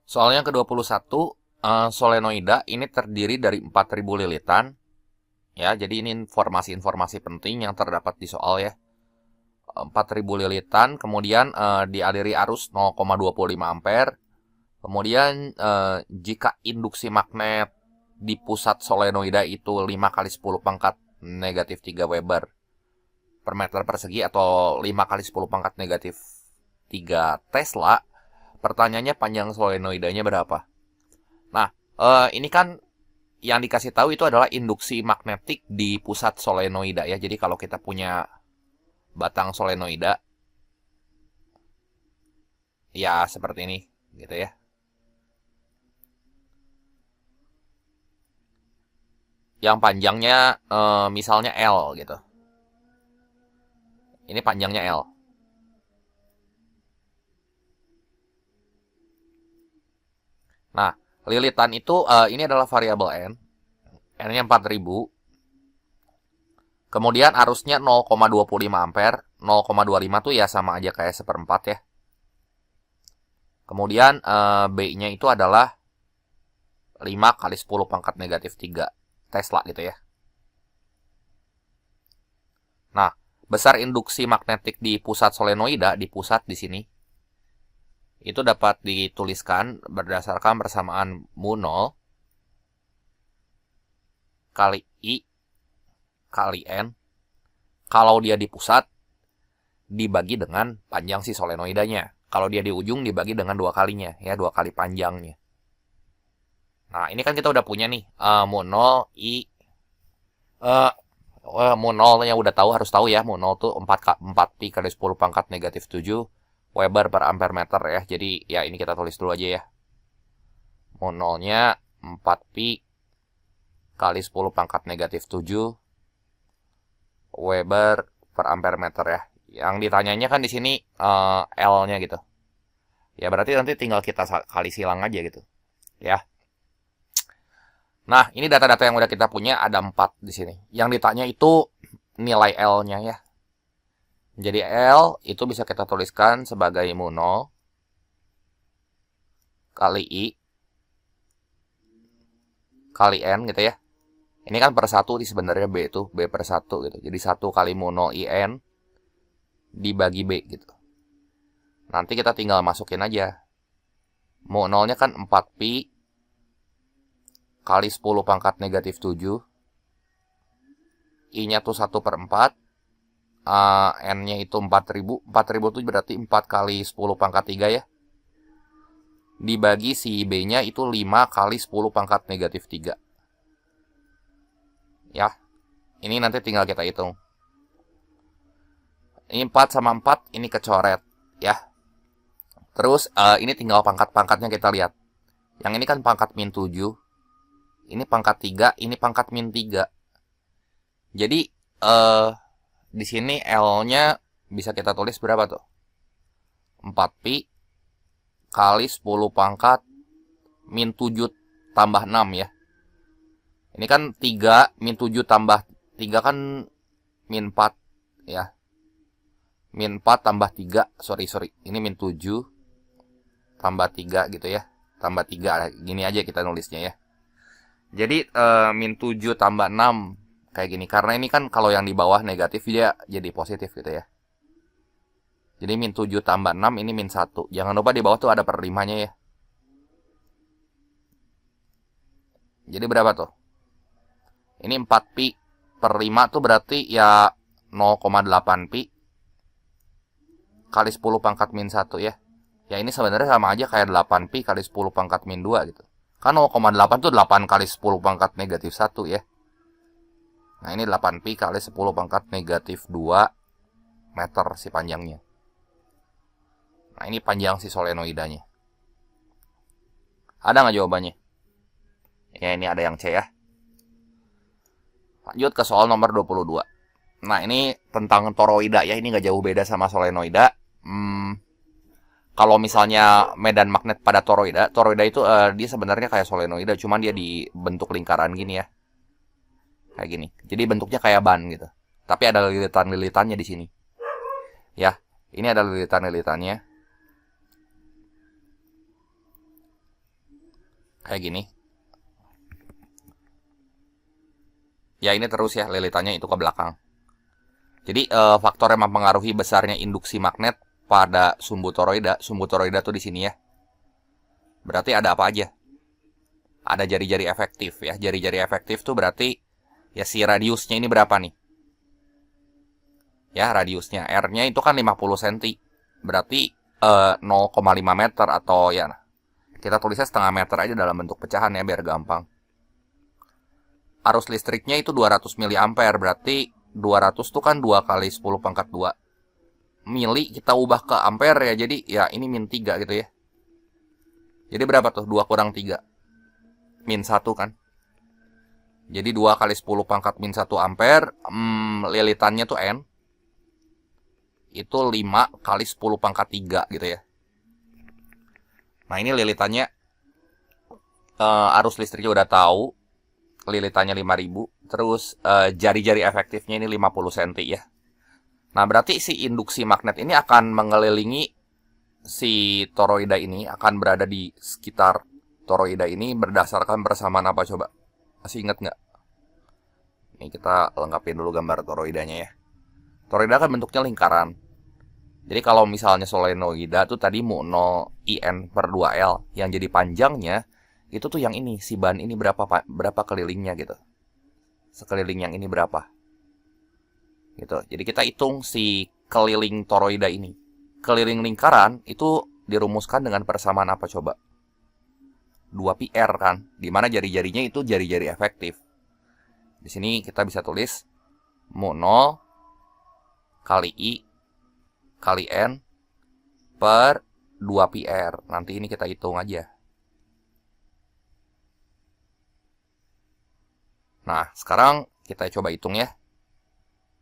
Soal yang ke-21, solenoida ini terdiri dari 4.000 lilitan. Ya, jadi ini informasi-informasi penting yang terdapat di soal ya. 4.000 lilitan, kemudian dialiri arus 0,25 ampere. Kemudian jika induksi magnet di pusat solenoida itu 5 kali 10 pangkat negatif 3 Weber per meter persegi atau 5 kali 10 pangkat negatif 3 Tesla, pertanyaannya panjang solenoidanya berapa? Nah, ini kan yang dikasih tahu itu adalah induksi magnetik di pusat solenoida ya. Jadi kalau kita punya batang solenoida, ya seperti ini, gitu ya. Yang panjangnya misalnya L gitu. Ini panjangnya L. Nah, lilitan itu ini adalah variabel N. N-nya 4.000. Kemudian arusnya 0,25 ampere. 0,25 tuh ya sama aja kayak seperempat ya. Kemudian B-nya itu adalah 5 kali 10 pangkat negatif 3 Tesla gitu ya. Nah, besar induksi magnetik di pusat solenoida, di pusat di sini, itu dapat dituliskan berdasarkan persamaan mu 0 kali I kali N. Kalau dia di pusat, dibagi dengan panjang si solenoidanya. Kalau dia di ujung, dibagi dengan 2 kalinya, ya 2 kali panjangnya. Nah, ini kan kita udah punya nih, mu 0 I mu 0 nya udah tahu, harus tahu ya. Mu 0 tuh 4 pi kali 10 pangkat negatif 7 Weber per ampere meter ya. Jadi ya ini kita tulis dulu aja ya. Mu 0 nya 4 pi kali 10 pangkat negatif 7 Weber per ampere meter ya. Yang ditanyanya kan di sini L-nya gitu. Ya berarti nanti tinggal kita kali silang aja gitu. Ya. Nah, ini data-data yang udah kita punya ada 4 di sini. Yang ditanya itu nilai L-nya ya. Jadi L itu bisa kita tuliskan sebagai mu 0 kali I kali N gitu ya. Ini kan per 1 di sebenarnya B itu, B per 1 gitu. Jadi 1 kali mu 0 IN dibagi B gitu. Nanti kita tinggal masukin aja. Mu 0-nya kan 4 pi kali 10 pangkat negatif 7. I-nya tuh 1 per 4. N-nya itu 4.000. 4.000 itu berarti 4 kali 10 pangkat 3 ya. Dibagi si B-nya itu 5 kali 10 pangkat negatif 3. Ya. Ini nanti tinggal kita hitung. Ini 4 sama 4, ini kecoret ya. Terus ini tinggal pangkat-pangkatnya kita lihat. Yang ini kan pangkat min 7. Ini pangkat 3, ini pangkat min 3. Jadi di sini L-nya bisa kita tulis berapa tuh? 4 pi kali 10 pangkat min 7 tambah 6 ya. Ini kan 3 min 7 tambah 3 kan min 4 ya. Min 4 tambah 3, sorry. Ini min 7 tambah 3 gitu ya. Tambah 3, gini aja kita nulisnya ya. Jadi min 7 tambah 6 kayak gini. Karena ini kan kalau yang di bawah negatif dia jadi positif gitu ya. Jadi min 7 tambah 6 ini min 1. Jangan lupa di bawah tuh ada per 5-nya ya. Jadi berapa tuh? Ini 4 pi per 5 tuh berarti ya 0,8 pi kali 10 pangkat min 1 ya. Ya ini sebenarnya sama aja kayak 8 pi kali 10 pangkat min 2 gitu. Kan 0,8 tuh 8 kali 10 pangkat negatif 1 ya. Nah ini 8 pi kali 10 pangkat negatif 2 meter si panjangnya. Nah ini panjang si solenoidanya. Ada nggak jawabannya? Ya ini ada yang C ya. Lanjut ke soal nomor 22. Nah ini tentang toroida ya. Ini nggak jauh beda sama solenoida. Kalau misalnya medan magnet pada toroida itu dia sebenarnya kayak solenoida, cuman dia dibentuk lingkaran gini ya. Kayak gini. Jadi bentuknya kayak ban gitu. Tapi ada lilitan-lilitannya di sini. Ya, ini ada lilitan-lilitannya. Kayak gini. Ya ini terus ya lilitannya itu ke belakang. Jadi faktor yang mempengaruhi besarnya induksi magnet pada sumbu toroida tuh di sini ya. Berarti ada apa aja? Ada jari-jari efektif ya. Jari-jari efektif tuh berarti ya si radiusnya ini berapa nih? Ya radiusnya R-nya itu kan 50 cm. Berarti 0,5 meter atau ya kita tulisnya setengah meter aja dalam bentuk pecahan ya biar gampang. Arus listriknya itu 200 mA, berarti 200 tuh kan 2 kali 10 pangkat 2. Mili kita ubah ke ampere ya, jadi ya ini min 3 gitu ya. Jadi berapa tuh? 2 kurang 3. Min 1 kan. Jadi 2 kali 10 pangkat min 1 ampere, lilitannya tuh N. Itu 5 kali 10 pangkat 3 gitu ya. Nah ini lilitannya, arus listriknya udah tahu. Lilitannya 5000. Terus jari-jari efektifnya ini 50 cm ya. Nah berarti si induksi magnet ini akan mengelilingi si toroida ini, akan berada di sekitar toroida ini berdasarkan persamaan apa coba? Masih ingat nggak? Ini kita lengkapin dulu gambar toroidanya ya. Toroida kan bentuknya lingkaran. Jadi kalau misalnya solenoida tuh tadi mu 0 IN per 2L, yang jadi panjangnya itu tuh yang ini, si ban ini berapa kelilingnya gitu. Sekeliling yang ini berapa? Gitu. Jadi kita hitung si keliling toroida ini. Keliling lingkaran itu dirumuskan dengan persamaan apa coba? 2πr kan, dimana jari-jarinya itu jari-jari efektif. Di sini kita bisa tulis mu 0 kali I kali N per 2πr. Nanti ini kita hitung aja. Nah, sekarang kita coba hitung ya.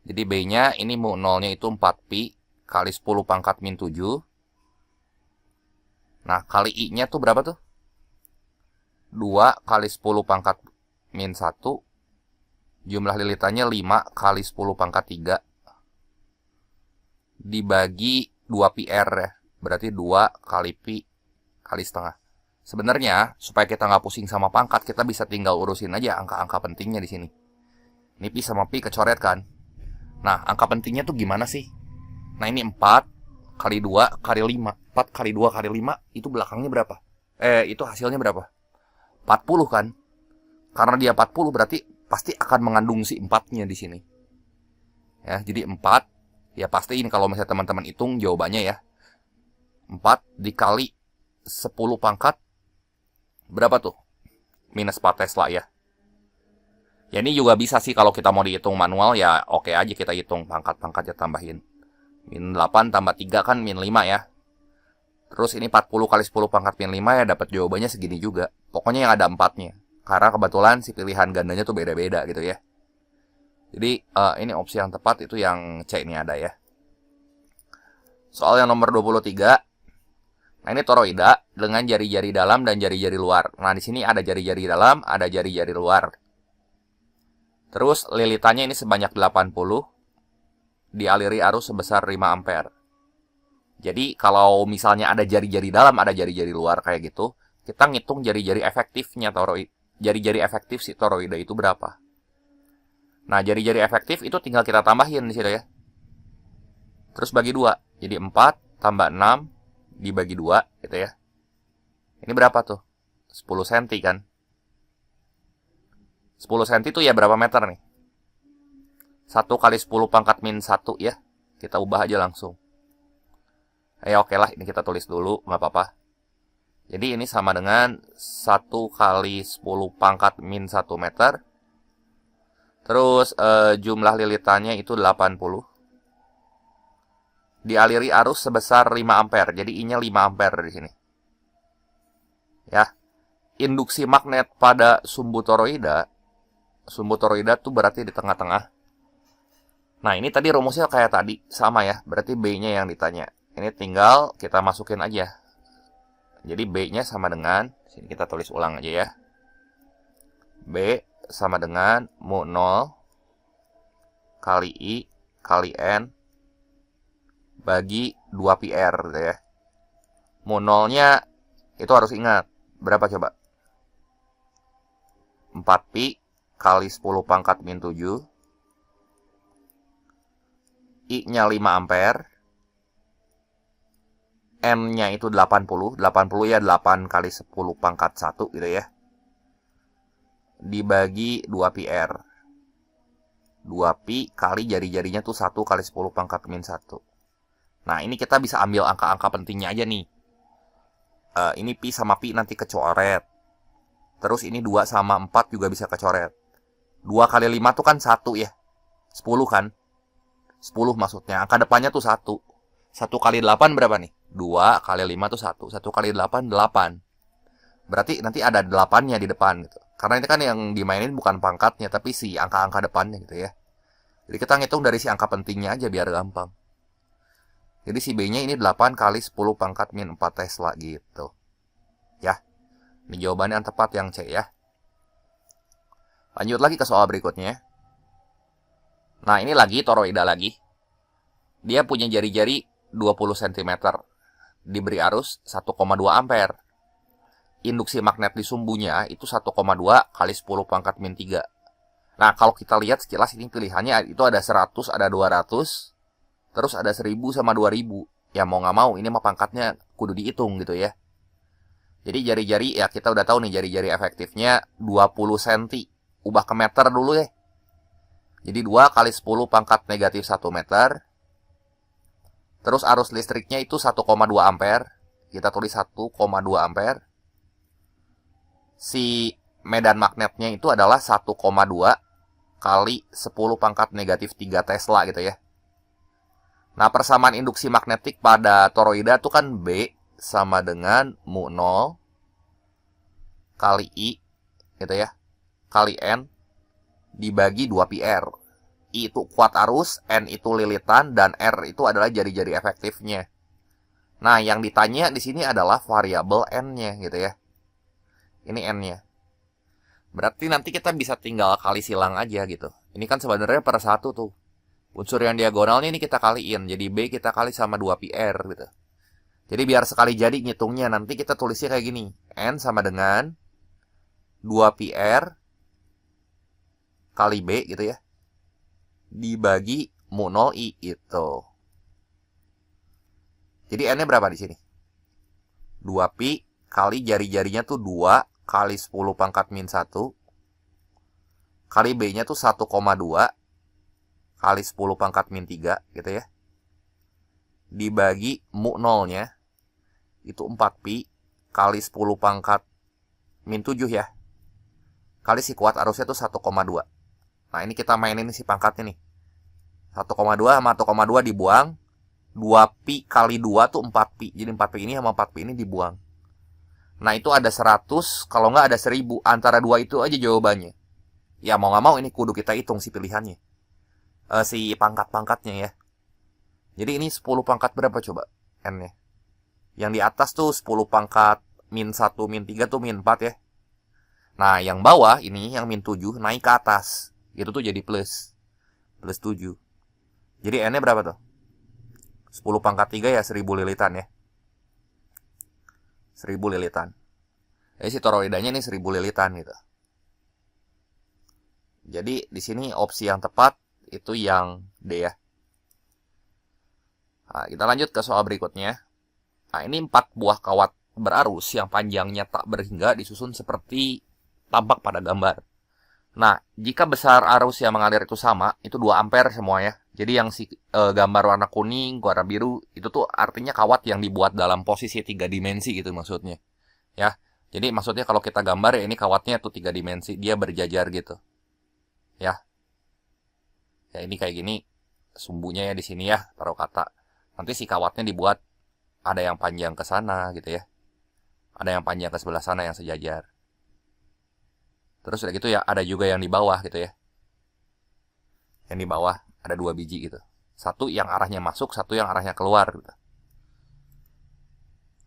Jadi B-nya ini mu 0-nya itu 4pi kali 10 pangkat min 7. Nah, kali I-nya tuh berapa tuh? 2 kali 10 pangkat min 1. Jumlah lilitannya 5 kali 10 pangkat 3. Dibagi 2πr ya. Berarti 2 kali pi kali setengah. Sebenarnya, supaya kita nggak pusing sama pangkat, kita bisa tinggal urusin aja angka-angka pentingnya di sini. Ini pi sama pi kecoret kan. Nah, angka pentingnya tuh gimana sih? Nah, ini 4 kali 2 kali 5. 4 kali 2 kali 5, itu belakangnya berapa? Itu hasilnya berapa? 40 kan? Karena dia 40 berarti pasti akan mengandung si 4-nya di sini. Ya, jadi 4, ya pasti ini kalau misalnya teman-teman hitung jawabannya ya. 4 dikali 10 pangkat berapa tuh? Minus 4 Tesla ya. Ya ini juga bisa sih kalau kita mau dihitung manual ya oke aja kita hitung pangkat-pangkatnya tambahin. Min 8 tambah 3 kan min 5 ya. Terus ini 40 kali 10 pangkat min 5 ya dapat jawabannya segini juga. Pokoknya yang ada 4-nya. Karena kebetulan si pilihan gandanya tuh beda-beda gitu ya. Jadi ini opsi yang tepat itu yang C ini ada ya. Soal yang nomor 23. Nah ini toroida dengan jari-jari dalam dan jari-jari luar. Nah di sini ada jari-jari dalam, ada jari-jari luar. Terus lilitannya ini sebanyak 80, dialiri arus sebesar 5 ampere. Jadi kalau misalnya ada jari-jari dalam, ada jari-jari luar kayak gitu, kita ngitung jari-jari efektifnya toroida. Jari-jari efektif si toroida itu berapa? Nah jari-jari efektif itu tinggal kita tambahin di situ ya. Terus bagi 2, jadi 4 tambah 6 dibagi 2 gitu ya. Ini berapa tuh? 10 cm kan? 10 cm itu ya berapa meter nih? 1 kali 10 pangkat min 1 ya. Kita ubah aja langsung. Ya oke lah, ini kita tulis dulu, nggak apa-apa. Jadi ini sama dengan 1 kali 10 pangkat min 1 meter. Terus jumlah lilitannya itu 80. Dialiri arus sebesar 5 ampere. Jadi I-nya 5 ampere di sini. Ya. Induksi magnet pada sumbu toroida tuh berarti di tengah-tengah. Nah, ini tadi rumusnya kayak tadi, sama ya. Berarti B-nya yang ditanya. Ini tinggal kita masukin aja. Jadi B-nya sama dengan, sini kita tulis ulang aja ya. B sama dengan mu 0 kali I kali N bagi 2πr gitu ya. Mu 0-nya itu harus ingat. Berapa coba? 4pi kali 10 pangkat min 7. I-nya 5 ampere. N-nya itu 80. 80 ya 8 kali 10 pangkat 1 gitu ya. Dibagi 2pi R. 2pi kali jari-jarinya tuh 1 kali 10 pangkat min 1. Nah, ini kita bisa ambil angka-angka pentingnya aja nih. Ini pi sama pi nanti kecoret. Terus ini 2 sama 4 juga bisa kecoret. 2 kali 5 tuh kan 1 ya. 10 kan? 10 maksudnya. Angka depannya tuh 1. 1 kali 8 berapa nih? 2 kali 5 tuh 1. 1 kali 8, 8. Berarti nanti ada 8-nya di depan gitu. Karena ini kan yang dimainin bukan pangkatnya, tapi si angka-angka depannya gitu ya. Jadi kita ngitung dari si angka pentingnya aja biar gampang. Jadi si B-nya ini 8 kali 10 pangkat min 4 Tesla gitu. Ya. Ini jawabannya yang tepat yang C ya. Lanjut lagi ke soal berikutnya. Nah, ini lagi toroida lagi. Dia punya jari-jari 20 cm. Diberi arus 1,2 ampere. Induksi magnet di sumbunya itu 1,2 kali 10 pangkat min 3. Nah, kalau kita lihat sekilas ini pilihannya itu ada 100, ada 200, terus ada 1000 sama 2000. Ya mau nggak mau, ini mah pangkatnya kudu dihitung gitu ya. Jadi jari-jari, ya kita udah tahu nih jari-jari efektifnya 20 cm. Ubah ke meter dulu ya. Jadi 2 kali 10 pangkat negatif 1 meter. Terus arus listriknya itu 1,2 ampere. Kita tulis 1,2 ampere. Si medan magnetnya itu adalah 1,2 kali 10 pangkat negatif 3 Tesla gitu ya. Nah, persamaan induksi magnetik pada toroida itu kan B sama dengan mu 0 kali I gitu ya, kali N dibagi 2pi R. I itu kuat arus, N itu lilitan, dan R itu adalah jari-jari efektifnya. Nah, yang ditanya di sini adalah variabel N-nya gitu ya. Ini N-nya. Berarti nanti kita bisa tinggal kali silang aja gitu. Ini kan sebenarnya per 1 tuh. Unsur yang diagonalnya ini kita kaliin. Jadi B kita kali sama 2pi R gitu. Jadi biar sekali jadi ngitungnya, nanti kita tulisnya kayak gini. N sama dengan 2pi R kali B gitu ya. Dibagi mu 0I itu. Jadi N-nya berapa di sini? 2pi kali jari-jarinya tuh 2 kali 10 pangkat min 1. Kali B-nya tuh 1,2 kali 10 pangkat min 3 gitu ya. Dibagi mu 0-nya. Itu 4pi kali 10 pangkat min 7 ya. Kali si kuat arusnya tuh 1,2. Nah, ini kita mainin si pangkatnya nih. 1,2 sama 1,2 dibuang. 2pi kali 2 tuh 4pi. Jadi 4pi ini sama 4pi ini dibuang. Nah, itu ada 100. Kalau nggak ada 1000. Antara 2 itu aja jawabannya. Ya, mau nggak mau ini kudu kita hitung si pilihannya. Si pangkat-pangkatnya ya. Jadi ini 10 pangkat berapa coba N-nya? Yang di atas tuh 10 pangkat min 1, min 3 tuh min 4 ya. Nah, yang bawah ini, yang min 7, naik ke atas. Itu tuh jadi plus. Plus 7. Jadi N-nya berapa tuh? 10 pangkat 3 ya 1000 lilitan ya. 1000 lilitan. Jadi si toroidanya ini 1000 lilitan gitu. Jadi di sini opsi yang tepat itu yang D ya. Nah, kita lanjut ke soal berikutnya. Nah, ini 4 buah kawat berarus yang panjangnya tak berhingga disusun seperti tampak pada gambar. Nah, jika besar arus yang mengalir itu sama, itu 2 ampere semua ya. Jadi yang si gambar warna kuning, warna biru, itu tuh artinya kawat yang dibuat dalam posisi 3 dimensi gitu maksudnya. Ya, jadi maksudnya kalau kita gambar ya ini kawatnya tuh 3 dimensi, dia berjajar gitu. Ya. Ya ini kayak gini, sumbunya ya di sini ya, taruh kata. Nanti si kawatnya dibuat ada yang panjang ke sana gitu ya. Ada yang panjang ke sebelah sana yang sejajar. Terus udah gitu ya, ada juga yang di bawah gitu ya. Yang di bawah ada 2 biji gitu. Satu yang arahnya masuk, satu yang arahnya keluar gitu.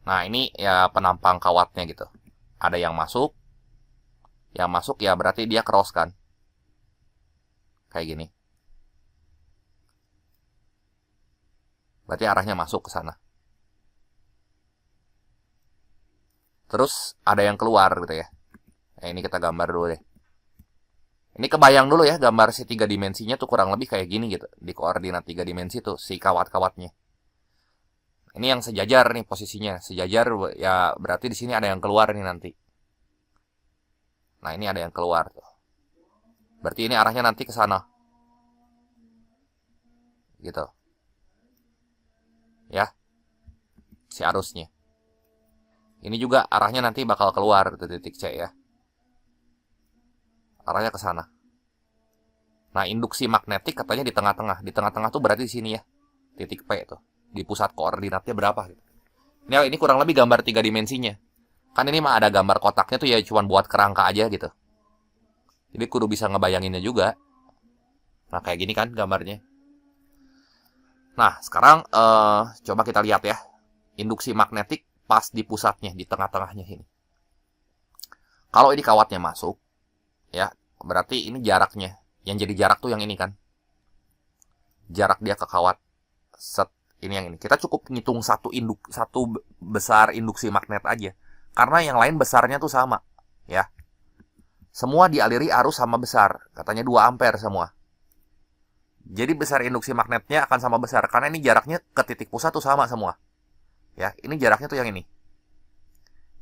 Nah, ini ya penampang kawatnya gitu. Ada yang masuk. Yang masuk ya berarti dia cross kan. Kayak gini. Berarti arahnya masuk ke sana. Terus ada yang keluar gitu ya. Nah, ini kita gambar dulu deh. Ini kebayang dulu ya gambar si 3 dimensinya tuh kurang lebih kayak gini gitu. Di koordinat 3 dimensi tuh si kawat-kawatnya. Ini yang sejajar nih posisinya. Sejajar ya berarti di sini ada yang keluar nih nanti. Nah, ini ada yang keluar tuh. Berarti ini arahnya nanti ke sana. Gitu. Ya. Si arusnya. Ini juga arahnya nanti bakal keluar ke titik C ya. Arahnya ke sana. Nah, induksi magnetik katanya di tengah-tengah. Di tengah-tengah tuh berarti di sini ya. Titik P tuh. Di pusat koordinatnya berapa gitu. Ini kurang lebih gambar 3 dimensinya. Kan ini mah ada gambar kotaknya tuh ya cuman buat kerangka aja gitu. Jadi kudu bisa ngebayanginnya juga. Nah, kayak gini kan gambarnya. Nah, sekarang coba kita lihat ya. Induksi magnetik pas di pusatnya, di tengah-tengahnya ini. Kalau ini kawatnya masuk, ya berarti ini jaraknya. Yang jadi jarak tuh yang ini kan. Jarak dia ke kawat. Set, ini yang ini. Kita cukup ngitung satu besar induksi magnet aja. Karena yang lain besarnya tuh sama. Ya. Semua dialiri arus sama besar. Katanya 2 ampere semua. Jadi besar induksi magnetnya akan sama besar. Karena ini jaraknya ke titik pusat tuh sama semua. Ya, ini jaraknya tuh yang ini.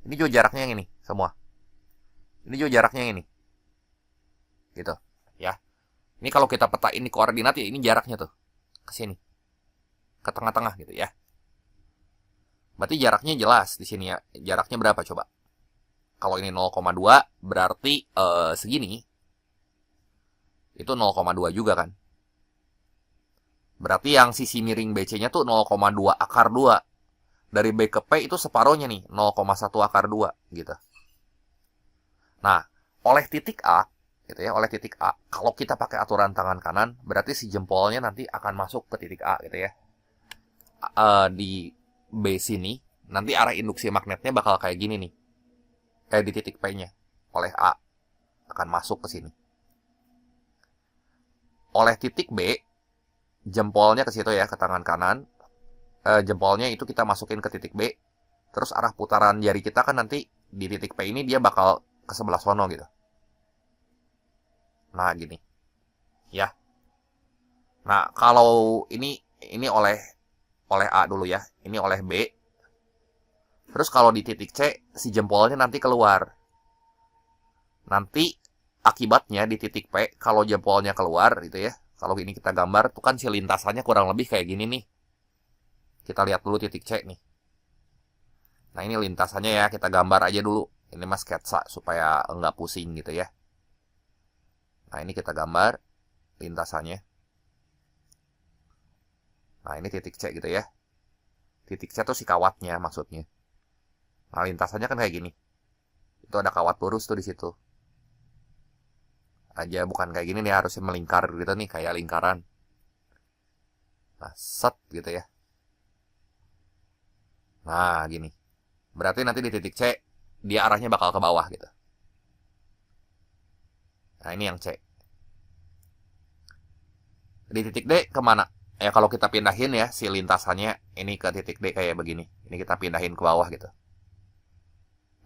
Ini juga jaraknya yang ini semua. Ini juga jaraknya yang ini. Gitu. Ya. Ini kalau kita peta ini koordinat ya ini jaraknya tuh. Ke sini. Ke tengah-tengah gitu ya. Berarti jaraknya jelas di sini ya. Jaraknya berapa coba? Kalau ini 0,2 berarti segini. Itu 0,2 juga kan. Berarti yang sisi miring BC-nya tuh 0,2 akar 2. Dari B ke P itu separohnya nih. 0,1 akar 2 gitu. Nah, oleh titik A gitu ya, oleh titik A. Kalau kita pakai aturan tangan kanan, berarti si jempolnya nanti akan masuk ke titik A gitu ya. Di B sini, nanti arah induksi magnetnya bakal kayak gini nih. Kayak di titik P-nya. Oleh A akan masuk ke sini. Oleh titik B, jempolnya ke situ ya, ke tangan kanan. Jempolnya itu kita masukin ke titik B. Terus arah putaran jari kita kan nanti di titik P ini dia bakal ke sebelah sono gitu. Nah, gini. Ya. Nah, kalau ini oleh A dulu ya. Ini oleh B. Terus kalau di titik C, si jempolnya nanti keluar. Nanti akibatnya di titik P, kalau jempolnya keluar gitu ya. Kalau ini kita gambar, tuh kan si lintasannya kurang lebih kayak gini nih. Kita lihat dulu titik C nih. Nah, ini lintasannya ya, kita gambar aja dulu. Ini mas sketsa supaya enggak pusing gitu ya. Nah, ini kita gambar lintasannya. Nah, ini titik C gitu ya. Titik C tuh si kawatnya maksudnya. Nah, lintasannya kan kayak gini. Itu ada kawat lurus tuh di situ. Aja bukan kayak gini nih, harusnya melingkar gitu nih, kayak lingkaran. Nah, set gitu ya. Nah, gini. Berarti nanti di titik C, dia arahnya bakal ke bawah gitu. Nah, ini yang C. Di titik D kemana? Ya, kalau kita pindahin ya, si lintasannya ini ke titik D kayak begini. Ini kita pindahin ke bawah gitu.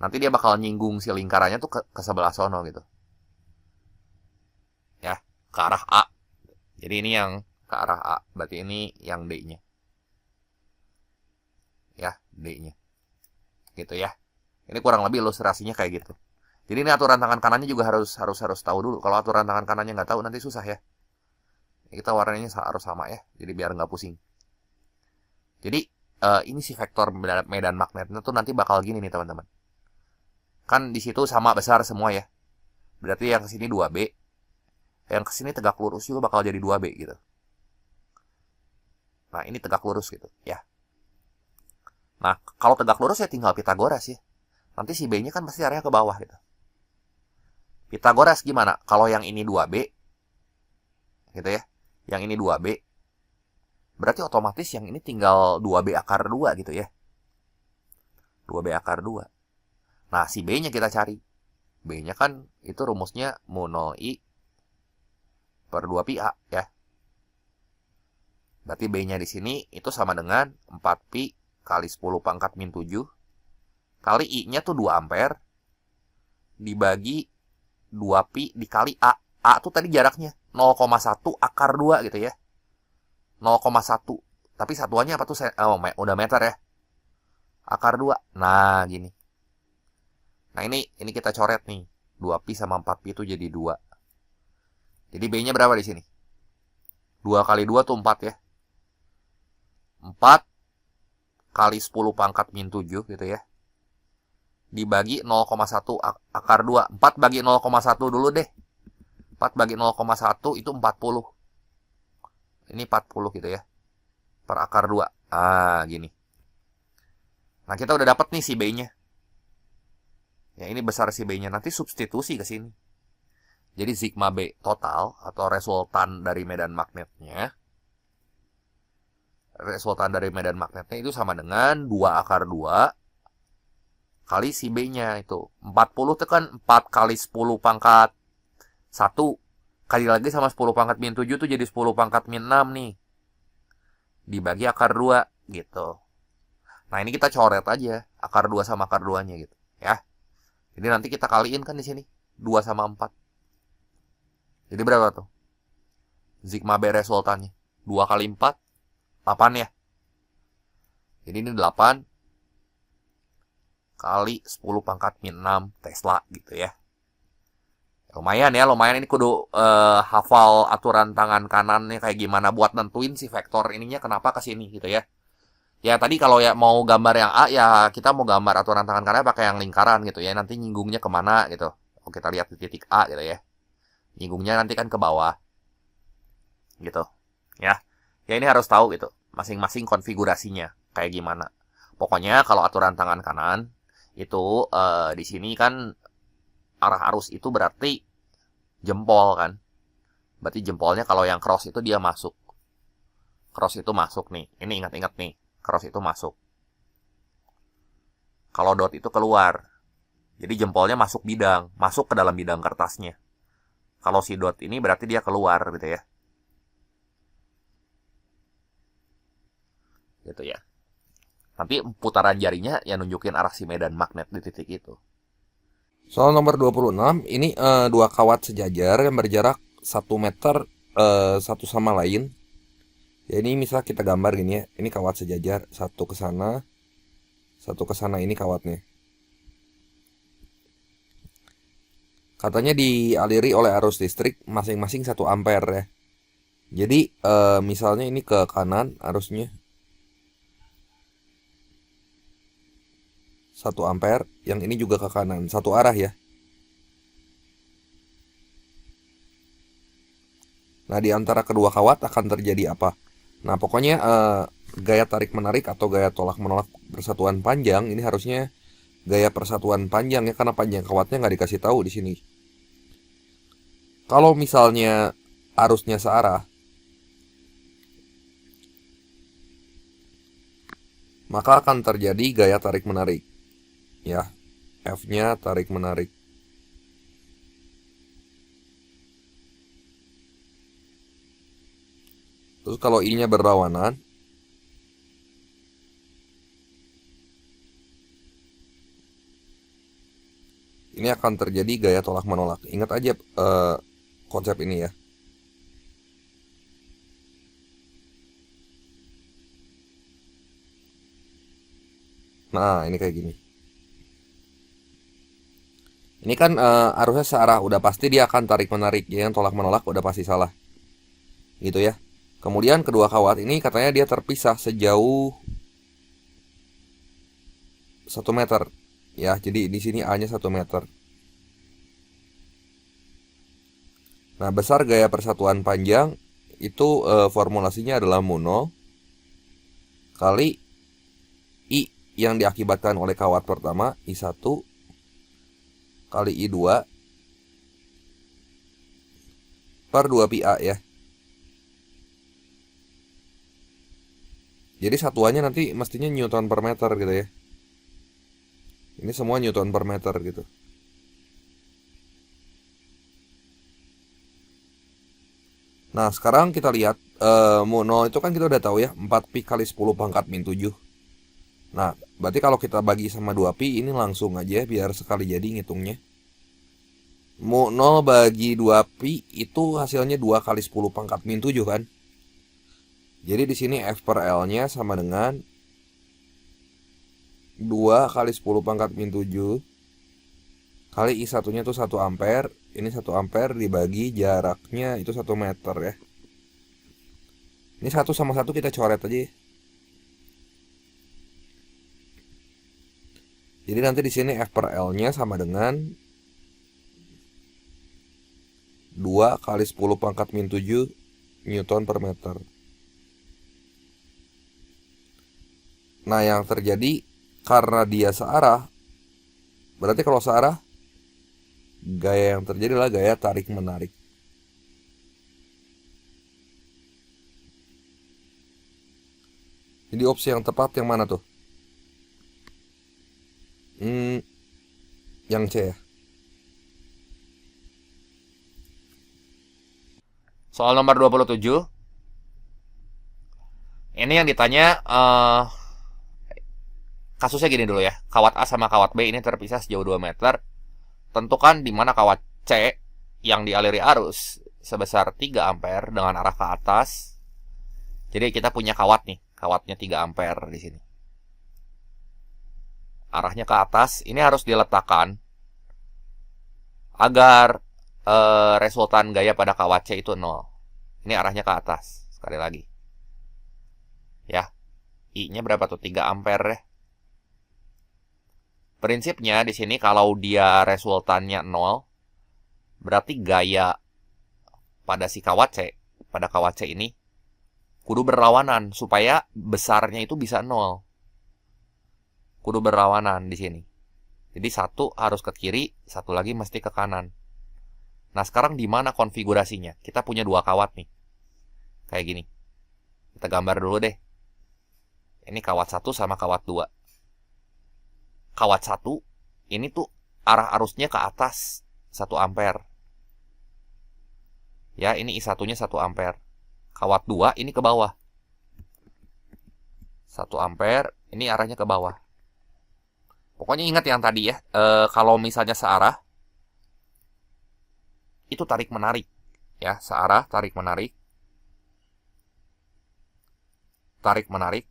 Nanti dia bakal nyinggung si lingkarannya tuh ke sebelah sono gitu. Ya, ke arah A. Jadi ini yang ke arah A. Berarti ini yang D-nya. Ya, D-nya. Gitu ya. Ini kurang lebih ilustrasinya kayak gitu. Jadi ini aturan tangan kanannya juga harus tahu dulu. Kalau aturan tangan kanannya nggak tahu nanti susah ya. Kita warnanya harus sama ya. Jadi biar nggak pusing. Jadi ini si vektor medan magnetnya tuh nanti bakal gini nih teman-teman. Kan di situ sama besar semua ya. Berarti yang kesini 2B. Yang kesini tegak lurus juga bakal jadi 2B gitu. Nah, ini tegak lurus gitu ya. Nah, kalau tegak lurus ya tinggal Pitagoras ya. Nanti si B-nya kan pasti arahnya ke bawah gitu. Pitagoras gimana? Kalau yang ini 2B, gitu ya. Yang ini 2B, berarti otomatis yang ini tinggal 2B akar 2 gitu ya. 2B akar 2. Nah, si B-nya kita cari. B-nya kan itu rumusnya mu 0I per 2pi A ya. Berarti B-nya di sini itu sama dengan 4pi kali 10 pangkat min 7 kali I-nya tuh 2 ampere dibagi 2pi dikali A. A tuh tadi jaraknya 0,1 akar 2 gitu ya. 0,1. Tapi satuannya apa tuh? Udah meter ya. Akar 2. Nah, gini. Nah, ini kita coret nih. 2pi sama 4pi itu jadi 2. Jadi B-nya berapa di sini? 2 kali 2 tuh 4 ya. 4 kali 10 pangkat min 7 gitu ya. Dibagi 0,1 akar 2. 4 bagi 0,1 dulu deh. 4 bagi 0,1 itu 40. Ini 40 gitu ya. Per akar 2. Ah, gini. Nah, kita udah dapat nih si B-nya. Ya, ini besar si B-nya. Nanti substitusi ke sini. Jadi sigma B total atau resultan dari medan magnetnya. Resultan dari medan magnetnya itu sama dengan 2 akar 2 kali si B-nya itu. 40 itu kan 4 kali 10 pangkat 1. Kali lagi sama 10 pangkat min 7 itu jadi 10 pangkat min 6 nih. Dibagi akar 2 gitu. Nah, ini kita coret aja akar 2 sama akar 2-nya gitu ya. Jadi nanti kita kaliin kan di sini 2 sama 4. Jadi berapa tuh? Sigma B resultannya 2 kali 4 8 ya. Jadi ini 8 kali 10 pangkat min 6 Tesla gitu ya. Lumayan ya, lumayan ini kudu hafal aturan tangan kanannya kayak gimana buat nentuin si vektor ininya kenapa ke sini gitu ya. Ya tadi kalau ya mau gambar yang A ya kita mau gambar aturan tangan kanannya pakai yang lingkaran gitu ya. Nanti nyinggungnya kemana gitu. Oke, kita lihat di titik A gitu ya. Nyinggungnya nanti kan ke bawah. Gitu. Ya. Ya ini harus tahu gitu. Masing-masing konfigurasinya kayak gimana. Pokoknya kalau aturan tangan kanan itu di sini kan arah arus itu berarti jempol kan. Berarti jempolnya kalau yang cross itu dia masuk. Cross itu masuk nih. Ini ingat-ingat nih. Cross itu masuk. Kalau dot itu keluar. Jadi jempolnya masuk bidang. Masuk ke dalam bidang kertasnya. Kalau si dot ini berarti dia keluar gitu ya. Gitu ya. Nanti putaran jarinya yang nunjukin arah si medan magnet di titik itu. Soal nomor 26, ini dua kawat sejajar yang berjarak 1 meter satu sama lain. Ya ini misal kita gambar gini ya. Ini kawat sejajar, satu ke sana, satu ke sana, ini kawatnya. Katanya dialiri oleh arus listrik masing-masing 1 ampere ya. Jadi misalnya ini ke kanan arusnya 1 ampere, yang ini juga ke kanan, satu arah ya. Nah, di antara kedua kawat akan terjadi apa? Nah, pokoknya gaya tarik-menarik atau gaya tolak-menolak persatuan panjang ini harusnya gaya persatuan panjang ya, karena panjang kawatnya nggak dikasih tahu di sini. Kalau misalnya arusnya searah, maka akan terjadi gaya tarik-menarik. Ya, F-nya tarik-menarik. Terus kalau I-nya berlawanan, ini akan terjadi gaya tolak-menolak. Ingat aja konsep ini ya. Nah, ini kayak gini. Ini kan arusnya searah, udah pasti dia akan tarik-menarik. Yang tolak-menolak udah pasti salah. Gitu ya. Kemudian kedua kawat ini katanya dia terpisah sejauh 1 meter. Ya, jadi di sini A-nya 1 meter. Nah, besar gaya persatuan panjang itu formulasinya adalah mu0 kali I yang diakibatkan oleh kawat pertama, I1 kali I2 per 2πA ya. Jadi satuannya nanti mestinya Newton per meter gitu ya. Ini semua Newton per meter gitu. Nah, sekarang kita lihat mu0 itu kan kita udah tahu ya, 4pi kali 10 pangkat min 7. Nah, berarti kalau kita bagi sama 2pi ini langsung aja biar sekali jadi ngitungnya. Mu 0 bagi 2 pi itu hasilnya 2 kali 10 pangkat min 7 kan? Jadi di sini F per L-nya sama dengan 2 kali 10 pangkat min 7 kali I satunya tuh 1 ampere. Ini 1 ampere dibagi jaraknya itu 1 meter ya. Ini 1 sama 1 kita coret aja ya. Jadi nanti di sini F per L-nya sama dengan 2 kali 10 pangkat min 7 Newton per meter. Nah, yang terjadi karena dia searah, berarti kalau searah, gaya yang terjadi adalah gaya tarik-menarik. Jadi opsi yang tepat yang mana tuh? Yang C ya. Soal nomor 27. Ini yang ditanya kasusnya gini dulu ya. Kawat A sama kawat B ini terpisah sejauh 2 meter. Tentukan di mana kawat C yang dialiri arus sebesar 3 ampere dengan arah ke atas. Jadi kita punya kawat nih, kawatnya 3 ampere di sini. Arahnya ke atas, ini harus diletakkan agar resultan gaya pada kawat C itu 0. Ini arahnya ke atas, sekali lagi. Ya, I-nya berapa tuh? 3 ampere ya. Prinsipnya di sini kalau dia resultannya 0, berarti gaya pada si kawat C, pada kawat C ini kudu berlawanan supaya besarnya itu bisa 0. Kudu berlawanan di sini. Jadi satu harus ke kiri, satu lagi mesti ke kanan. Nah, sekarang di mana konfigurasinya? Kita punya 2 kawat nih. Kayak gini. Kita gambar dulu deh. Ini kawat 1 sama kawat 2. Kawat 1 ini tuh arah arusnya ke atas 1 ampere. Ya, ini I1-nya 1 ampere. Kawat 2 ini ke bawah. 1 ampere, ini arahnya ke bawah. Pokoknya ingat yang tadi ya, kalau misalnya searah, itu tarik-menarik. Ya, searah, tarik-menarik. Tarik-menarik.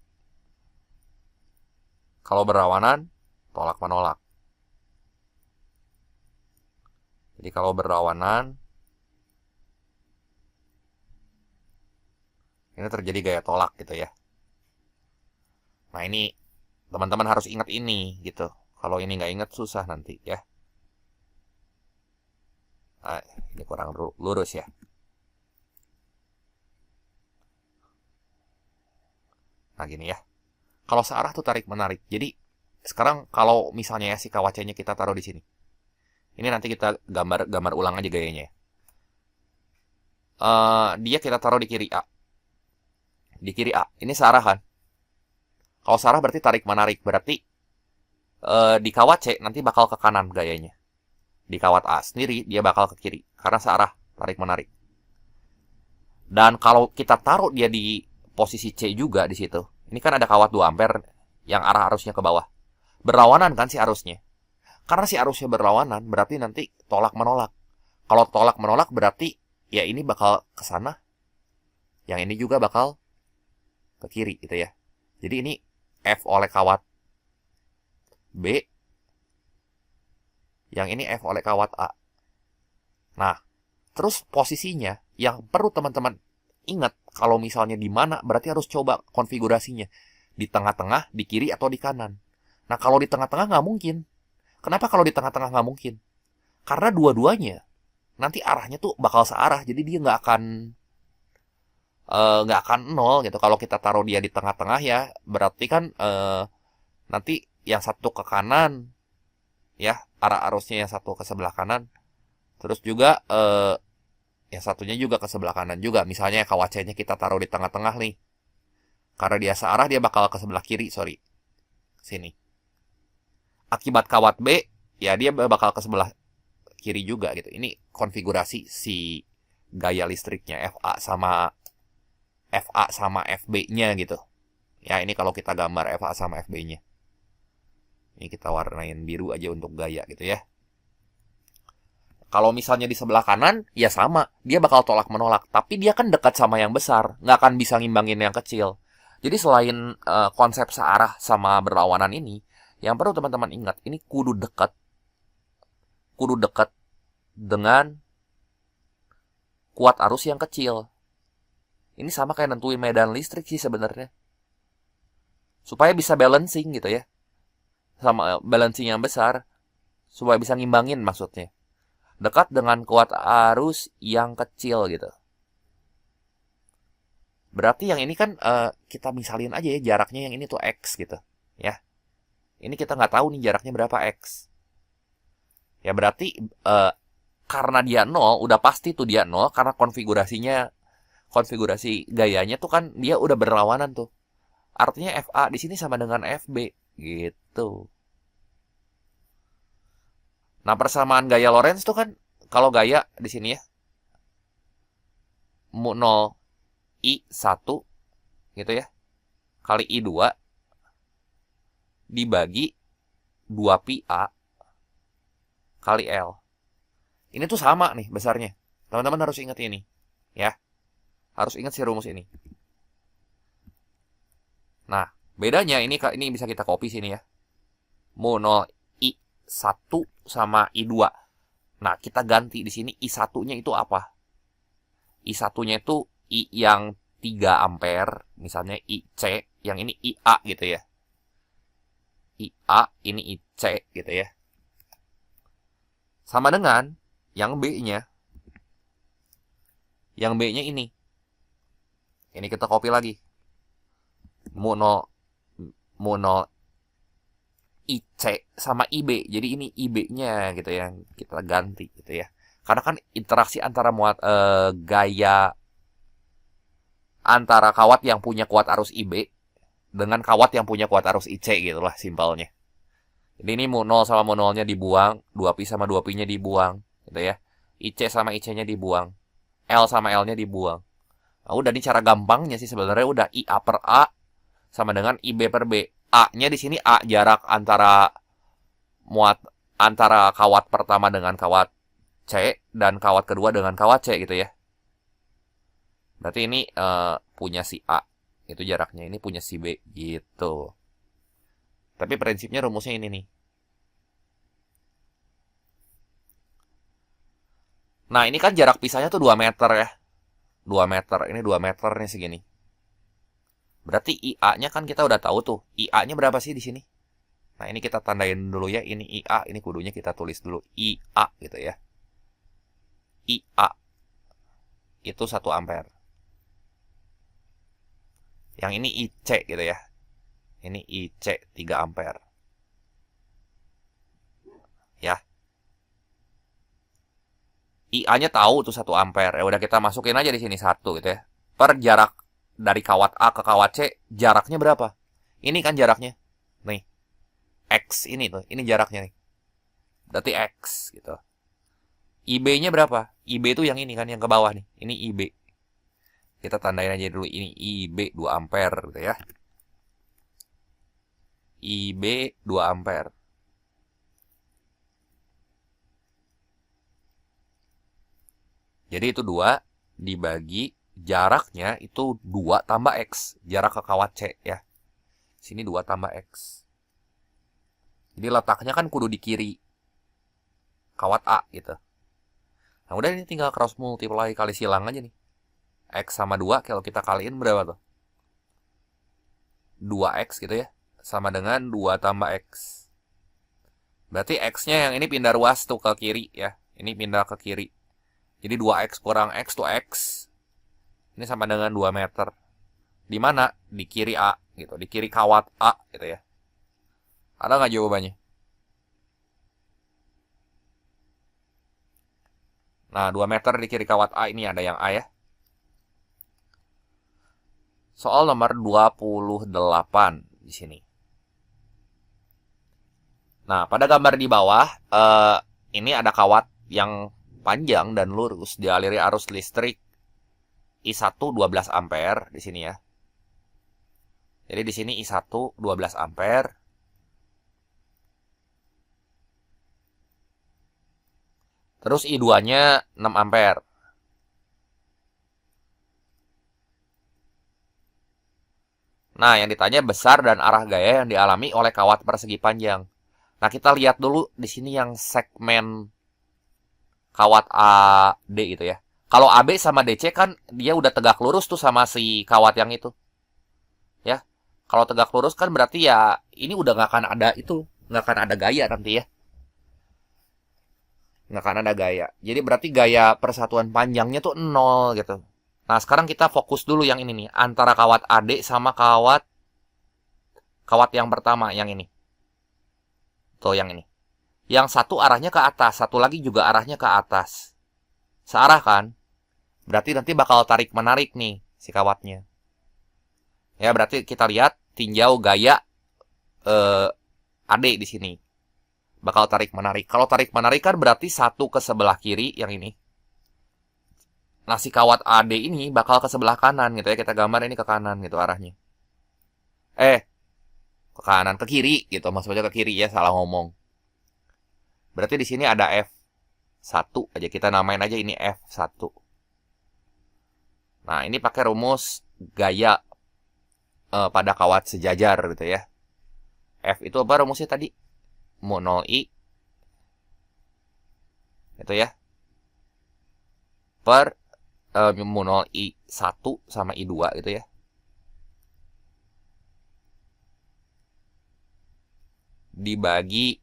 Kalau berlawanan, tolak-menolak. Jadi kalau berlawanan, ini terjadi gaya tolak gitu ya. Nah, ini teman-teman harus ingat ini gitu. Kalau ini nggak ingat susah nanti ya. Nah, ini kurang lurus ya. Nah, gini ya. Kalau searah tuh tarik-menarik. Jadi sekarang kalau misalnya ya si kawat-nya kita taruh di sini. Ini nanti kita gambar ulang aja gayanya ya. Dia kita taruh di kiri A. Di kiri A. Ini searah kan? Kalau searah berarti tarik-menarik. Berarti di kawat C nanti bakal ke kanan gayanya. Di kawat A sendiri dia bakal ke kiri. Karena searah tarik-menarik. Dan kalau kita taruh dia di posisi C juga di situ. Ini kan ada kawat 2 ampere yang arah arusnya ke bawah. Berlawanan kan si arusnya. Karena si arusnya berlawanan berarti nanti tolak-menolak. Kalau tolak-menolak berarti ya ini bakal ke sana. Yang ini juga bakal ke kiri gitu ya. Jadi ini F oleh kawat B. Yang ini F oleh kawat A. Nah, terus posisinya yang perlu teman-teman ingat kalau misalnya di mana berarti harus coba konfigurasinya. Di tengah-tengah, di kiri atau di kanan. Nah, kalau di tengah-tengah nggak mungkin. Kenapa kalau di tengah-tengah nggak mungkin? Karena dua-duanya nanti arahnya tuh bakal searah. Jadi dia nggak akan nol gitu. Kalau kita taruh dia di tengah-tengah ya berarti kan nanti yang satu ke kanan ya arah arusnya yang satu ke sebelah kanan. Terus juga yang satunya juga ke sebelah kanan juga. Misalnya kawat C-nya kita taruh di tengah-tengah nih. Karena dia searah dia bakal ke sebelah kiri, sini. Akibat kawat B, ya dia bakal ke sebelah kiri juga gitu. Ini konfigurasi si gaya listriknya FA sama FB-nya gitu. Ya ini kalau kita gambar FA sama FB-nya. Ini kita warnain biru aja untuk gaya gitu ya. Kalau misalnya di sebelah kanan, ya sama, dia bakal tolak menolak. Tapi dia kan dekat sama yang besar, nggak akan bisa ngimbangin yang kecil. Jadi selain konsep searah sama berlawanan ini, yang perlu teman-teman ingat, ini kudu dekat dengan kuat arus yang kecil. Ini sama kayak nentuin medan listrik sih sebenarnya. Supaya bisa balancing gitu ya. Sama balancing yang besar. Supaya bisa ngimbangin maksudnya. Dekat dengan kuat arus yang kecil gitu. Berarti yang ini kan kita misalin aja ya jaraknya yang ini tuh X gitu. Ya. Ini kita nggak tahu nih jaraknya berapa X. Ya berarti karena dia 0, udah pasti tuh dia 0 karena konfigurasi gayanya tuh kan dia udah berlawanan tuh. Artinya FA di sini sama dengan FB gitu. Nah, persamaan gaya Lorentz tuh kan kalau gaya di sini ya mu 0 I1 gitu ya. Kali I2 dibagi 2 pi A kali L. Ini tuh sama nih besarnya. Teman-teman harus ingat ini ya. Harus ingat si rumus ini. Nah, bedanya ini bisa kita copy sini ya. Mu 0 I1 sama I2. Nah, kita ganti di sini I1-nya itu apa? I1-nya itu I yang 3 ampere, misalnya IC, yang ini IA gitu ya. IA, ini IC gitu ya. Sama dengan yang B-nya. Yang B-nya ini. Ini kita copy lagi. Mu 0 IC sama IB. Jadi ini IB-nya gitu ya. Kita ganti gitu ya. Karena kan interaksi antara gaya antara kawat yang punya kuat arus IB dengan kawat yang punya kuat arus IC gitu lah simpelnya. Jadi ini mu 0 sama mu 0-nya dibuang, 2pi sama 2pi-nya dibuang gitu ya. IC sama IC-nya dibuang. L sama L-nya dibuang. Nah, udah ini cara gampangnya sih sebenarnya udah IA per A sama dengan IB per B. A-nya di sini A jarak antara kawat pertama dengan kawat C dan kawat kedua dengan kawat C gitu ya. Berarti ini punya si A. Itu jaraknya. Ini punya si B gitu. Tapi prinsipnya rumusnya ini nih. Nah, ini kan jarak pisahnya tuh 2 meter ya. 2 meter. Ini 2 meter nih segini. Berarti IA-nya kan kita udah tahu tuh. IA-nya berapa sih di sini? Nah, ini kita tandain dulu ya. Ini IA, ini kudunya kita tulis dulu IA gitu ya. IA itu 1 ampere. Yang ini IC gitu ya. Ini IC 3 ampere. Ya. IA-nya tahu tuh 1 ampere. Ya udah kita masukin aja di sini 1 gitu ya. Per jarak dari kawat A ke kawat C, jaraknya berapa? Ini kan jaraknya. Nih. X ini tuh. Ini jaraknya nih. Berarti X gitu. IB-nya berapa? IB itu yang ini kan, yang ke bawah nih. Ini IB. Kita tandain aja dulu. Ini IB 2 ampere gitu ya. IB 2 ampere. Jadi itu 2 dibagi jaraknya itu 2 tambah X. Jarak ke kawat C ya. Sini 2 tambah X. Jadi letaknya kan kudu di kiri kawat A gitu. Nah udah ini tinggal cross multiply kali silang aja nih. X sama 2 kalau kita kaliin berapa tuh? 2X gitu ya. Sama dengan 2 tambah X. Berarti X-nya yang ini pindah ruas tuh ke kiri ya. Ini pindah ke kiri. Jadi 2X kurang X tuh X. Ini sama dengan 2 meter. Di mana? Di kiri A gitu. Di kiri kawat A gitu ya. Ada nggak jawabannya? Nah, 2 meter di kiri kawat A ini ada yang A ya. Soal nomor 28 di sini. Nah, pada gambar di bawah, ini ada kawat yang panjang dan lurus dialiri arus listrik I1 12 ampere di sini ya. Jadi di sini I1 12 ampere. Terus I2-nya 6 ampere. Nah, yang ditanya besar dan arah gaya yang dialami oleh kawat persegi panjang. Nah, kita lihat dulu di sini yang segmen kawat AD itu ya. Kalau AB sama DC kan dia udah tegak lurus tuh sama si kawat yang itu. Ya. Kalau tegak lurus kan berarti ya ini udah nggak akan ada itu, nggak akan ada gaya nanti ya. Nggak akan ada gaya. Jadi berarti gaya persatuan panjangnya tuh 0 gitu. Nah, sekarang kita fokus dulu yang ini nih, antara kawat AD sama kawat yang pertama, yang ini. Tuh, yang ini. Yang satu arahnya ke atas, satu lagi juga arahnya ke atas. Searah kan? Berarti nanti bakal tarik-menarik nih si kawatnya. Ya, berarti kita lihat tinjau gaya AD di sini. Bakal tarik-menarik. Kalau tarik-menarik kan berarti satu ke sebelah kiri, yang ini. Nah, si kawat AD ini bakal ke sebelah kanan gitu ya. Kita gambar ini ke kanan gitu arahnya. Ke kanan, ke kiri gitu. Maksudnya ke kiri ya, salah ngomong. Berarti di sini ada F1 aja. Kita namain aja ini F1. Nah, ini pakai rumus gaya pada kawat sejajar gitu ya. F itu apa rumusnya tadi? Mu 0I itu ya. Per mu 0I1 sama I2 gitu ya. Dibagi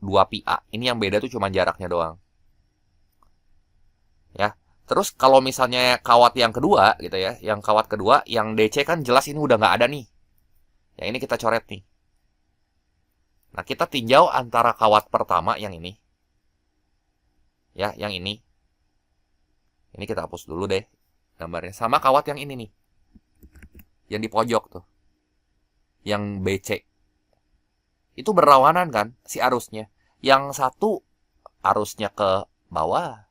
2pi A. Ini yang beda tuh cuma jaraknya doang. Ya. Terus kalau misalnya kawat yang kedua gitu ya, yang kawat kedua, yang DC kan jelas ini udah nggak ada nih. Yang ini kita coret nih. Nah, kita tinjau antara kawat pertama yang ini. Ya, yang ini. Ini kita hapus dulu deh gambarnya. Sama kawat yang ini nih. Yang di pojok tuh. Yang BC. Itu berlawanan kan si arusnya. Yang satu arusnya ke bawah.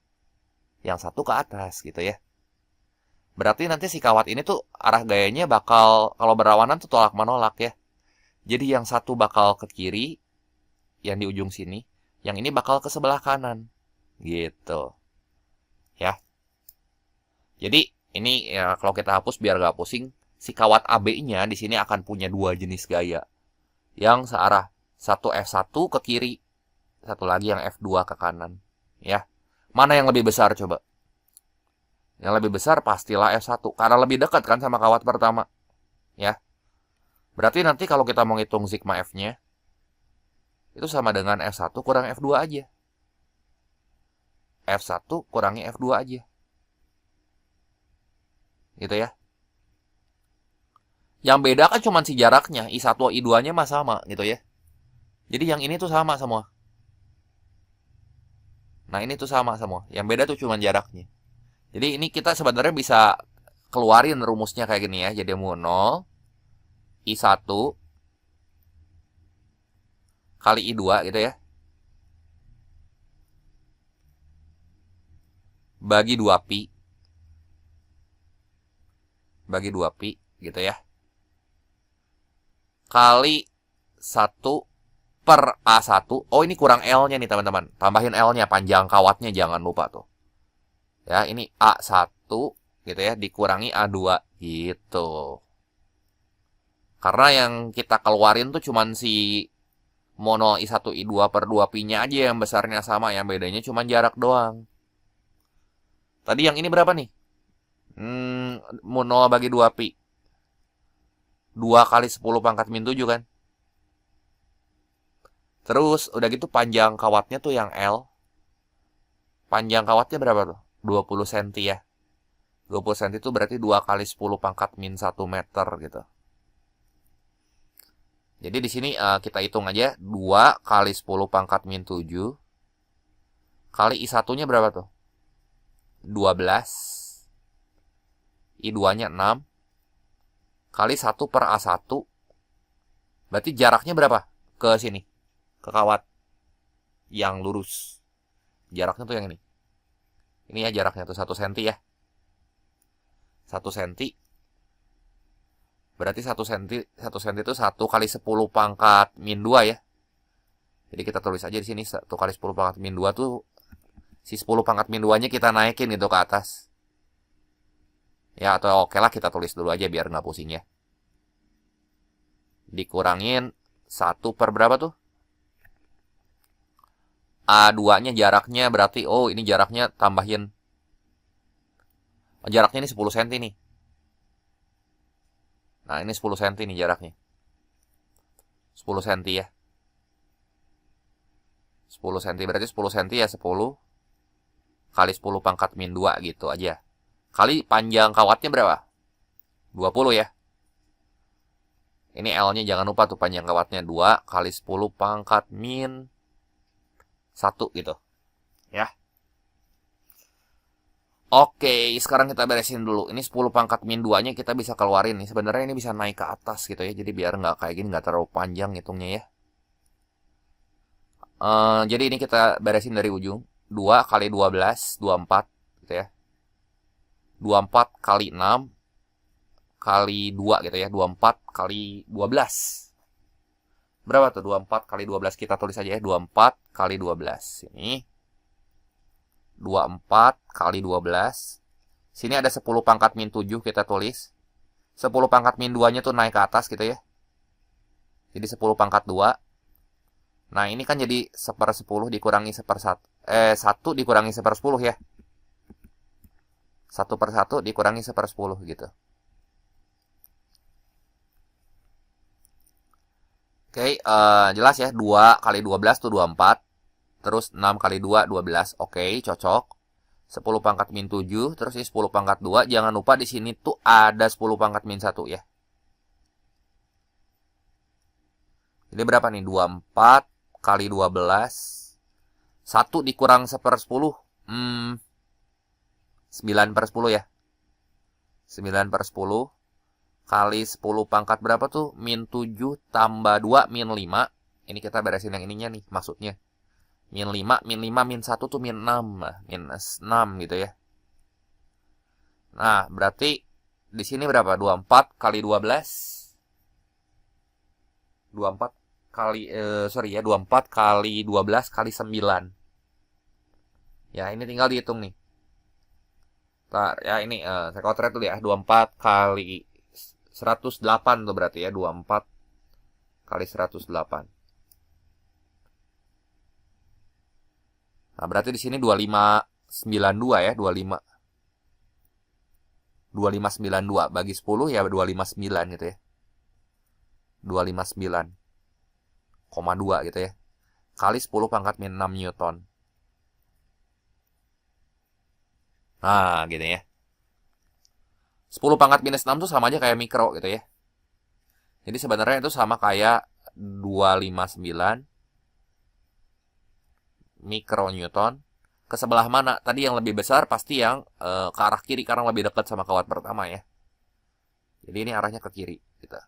Yang satu ke atas gitu ya. Berarti nanti si kawat ini tuh arah gayanya bakal, kalau berlawanan tuh tolak menolak ya. Jadi yang satu bakal ke kiri, yang di ujung sini. Yang ini bakal ke sebelah kanan. Gitu. Ya. Jadi ini ya kalau kita hapus biar gak pusing, si kawat AB-nya di sini akan punya dua jenis gaya. Yang searah, satu F1 ke kiri, satu lagi yang F2 ke kanan. Ya. Mana yang lebih besar coba? Yang lebih besar pastilah F1 karena lebih dekat kan sama kawat pertama. Ya. Berarti nanti kalau kita mau ngitung sigma F-nya itu sama dengan F1 kurang F2 aja. F1 kurangi F2 aja. Gitu ya. Yang beda kan cuma si jaraknya, I1 I2-nya mah sama gitu ya. Jadi yang ini tuh sama semua. Nah, ini tuh sama semua. Yang beda tuh cuma jaraknya. Jadi ini kita sebenarnya bisa keluarin rumusnya kayak gini ya. Jadi mu 0 I1 kali I2 gitu ya. Bagi 2pi. Bagi 2pi gitu ya. Kali 1 per A1. Oh, ini kurang L-nya nih teman-teman. Tambahin L-nya, panjang kawatnya jangan lupa tuh. Ya, ini A1 gitu ya, dikurangi A2 gitu. Karena yang kita keluarin tuh cuman si mono I1 I2 per 2pi-nya aja yang besarnya sama, yang bedanya cuman jarak doang. Tadi yang ini berapa nih? Mono bagi 2pi. 2 kali 10 pangkat min 7 kan? Terus udah gitu panjang kawatnya tuh yang L. Panjang kawatnya berapa tuh? 20 cm ya. 20 cm itu berarti 2 kali 10 pangkat min 1 meter gitu. Jadi di sini kita hitung aja 2 kali 10 pangkat min 7 kali I1-nya berapa tuh? 12. I2-nya 6 kali 1 per A1. Berarti jaraknya berapa ke sini? Ke kawat yang lurus. Jaraknya tuh yang ini. Ini ya jaraknya tuh 1 cm ya. 1 cm. Berarti 1 cm itu 1 kali 10 pangkat min 2 ya. Jadi kita tulis aja di sini 1 kali 10 pangkat min 2 tuh Si 10 pangkat min 2-nya kita naikin gitu ke atas. Ya, atau oke lah kita tulis dulu aja biar nggak pusing ya. Dikurangin 1 per berapa tuh? A2-nya jaraknya berarti, oh ini jaraknya tambahin. Jaraknya ini 10 cm nih. Nah, ini 10 cm nih jaraknya. 10 cm ya. 10 cm berarti 10 cm ya 10 kali 10 pangkat min 2 gitu aja. Kali panjang kawatnya berapa? 20 ya. Ini L-nya jangan lupa tuh panjang kawatnya 2 kali 10 pangkat min 1 gitu. Ya. Oke, sekarang kita beresin dulu. Ini 10 pangkat min 2-nya kita bisa keluarin nih. Sebenarnya ini bisa naik ke atas gitu ya. Jadi biar nggak kayak gini, nggak terlalu panjang hitungnya ya. Jadi ini kita beresin dari ujung. 2 kali 12, 24 gitu ya. 24 kali 6 kali 2 gitu ya. 24 kali 12. Berapa tuh? 24 kali 12 kita tulis aja ya. 24 kali 12. Ini 24 kali 12. Sini ada 10 pangkat min 7 kita tulis. 10 pangkat min 2-nya tuh naik ke atas gitu ya. Jadi 10 pangkat 2. Nah, ini kan jadi 1/10 dikurangi 1/1. 1 dikurangi 1/10 ya. 1/1 dikurangi 1/10 gitu. Oke, jelas ya. 2 kali 12 tuh 24. Terus 6 kali 2, 12. Oke, cocok. 10 pangkat min 7. Terus ini 10 pangkat 2. Jangan lupa di sini tuh ada 10 pangkat min 1 ya. Jadi berapa nih? 24 kali 12. 1 dikurang 1/10. 9/10 ya. 9/10. Kali 10 pangkat berapa tuh? Min 7 tambah 2 min 5. Ini kita beresin yang ininya nih maksudnya. Min 5, min 5, min 1 tuh min 6. Minus 6 gitu ya. Nah, berarti di sini berapa? 24 kali 12. 24 kali, 24 kali 12 kali 9. Ya, ini tinggal dihitung nih. Ntar, ya ini, saya kotret dulu ya. 24 kali 108 tuh berarti ya. 24 kali 108. Nah, berarti di sini 2592 ya, 2592 bagi 10 ya 259 gitu ya. 259,2 gitu ya. Kali 10 pangkat min 6 Newton. Nah, gitu ya. 10 pangkat minus 6 tuh sama aja kayak mikro gitu ya. Jadi sebenarnya itu sama kayak 259 mikronewton. Ke sebelah mana? Tadi yang lebih besar pasti yang ke arah kiri karena lebih dekat sama kawat pertama ya. Jadi ini arahnya ke kiri gitu.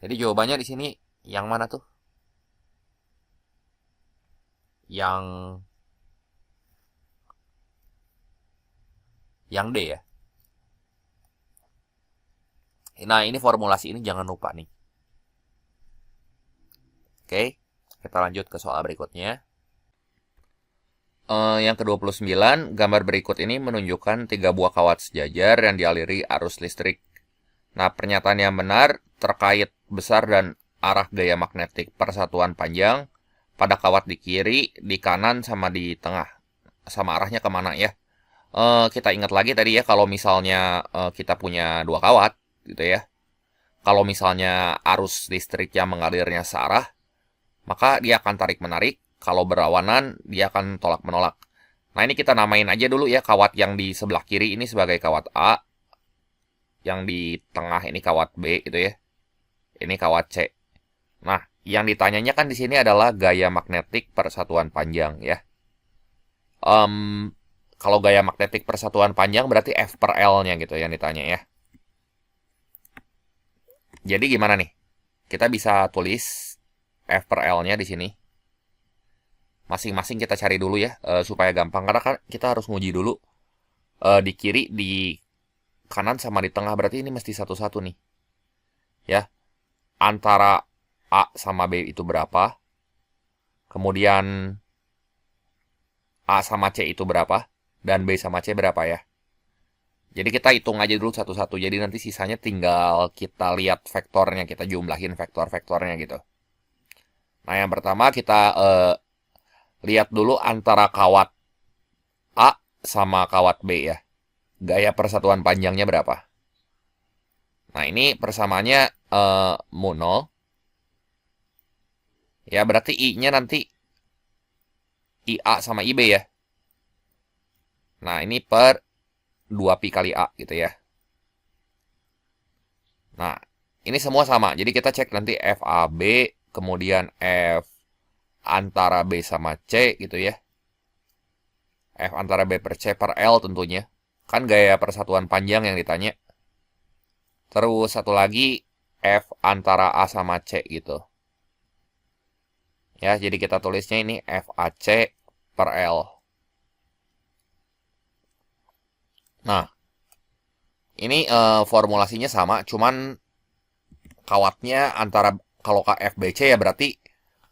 Jadi jawabannya di sini yang mana tuh? Yang D ya. Nah, ini formulasi ini jangan lupa nih. Oke, kita lanjut ke soal berikutnya. Yang ke-29, gambar berikut ini menunjukkan 3 buah kawat sejajar yang dialiri arus listrik. Nah, pernyataan yang benar terkait besar dan arah gaya magnetik persatuan panjang pada kawat di kiri, di kanan, sama di tengah. Sama arahnya kemana ya? Kita ingat lagi tadi ya, kalau misalnya kita punya 2 kawat, gitu ya. Kalau misalnya arus listrik yang mengalirnya searah, maka dia akan tarik-menarik. Kalau berlawanan, dia akan tolak-menolak. Nah, ini kita namain aja dulu ya, kawat yang di sebelah kiri ini sebagai kawat A. Yang di tengah ini kawat B gitu ya. Ini kawat C. Nah, yang ditanyanya kan di sini adalah gaya magnetik persatuan panjang ya. Kalau gaya magnetik persatuan panjang berarti F per L-nya gitu yang ditanya ya. Jadi gimana nih? Kita bisa tulis F per L-nya di sini. Masing-masing kita cari dulu ya, supaya gampang. Karena kan kita harus nguji dulu. Di kiri, di kanan, sama di tengah. Berarti ini mesti satu-satu nih. Ya. Antara A sama B itu berapa. Kemudian A sama C itu berapa, dan B sama C berapa ya. Jadi kita hitung aja dulu satu-satu, jadi nanti sisanya tinggal kita lihat vektornya, kita jumlahin vektor-vektornya gitu. Nah, yang pertama kita lihat dulu antara kawat A sama kawat B ya. Gaya persatuan panjangnya berapa. Nah, ini persamaannya mu 0. Ya, berarti I-nya nanti IA sama IB ya. Nah, ini per 2pi kali A gitu ya. Nah, ini semua sama. Jadi kita cek nanti FAB, kemudian F antara B sama C gitu ya. F antara B per C per L tentunya. Kan gaya persatuan panjang yang ditanya. Terus satu lagi F antara A sama C gitu. Ya, jadi kita tulisnya ini FAC per L. Nah, ini formulasinya sama, cuman kawatnya antara, kalau FBC ya berarti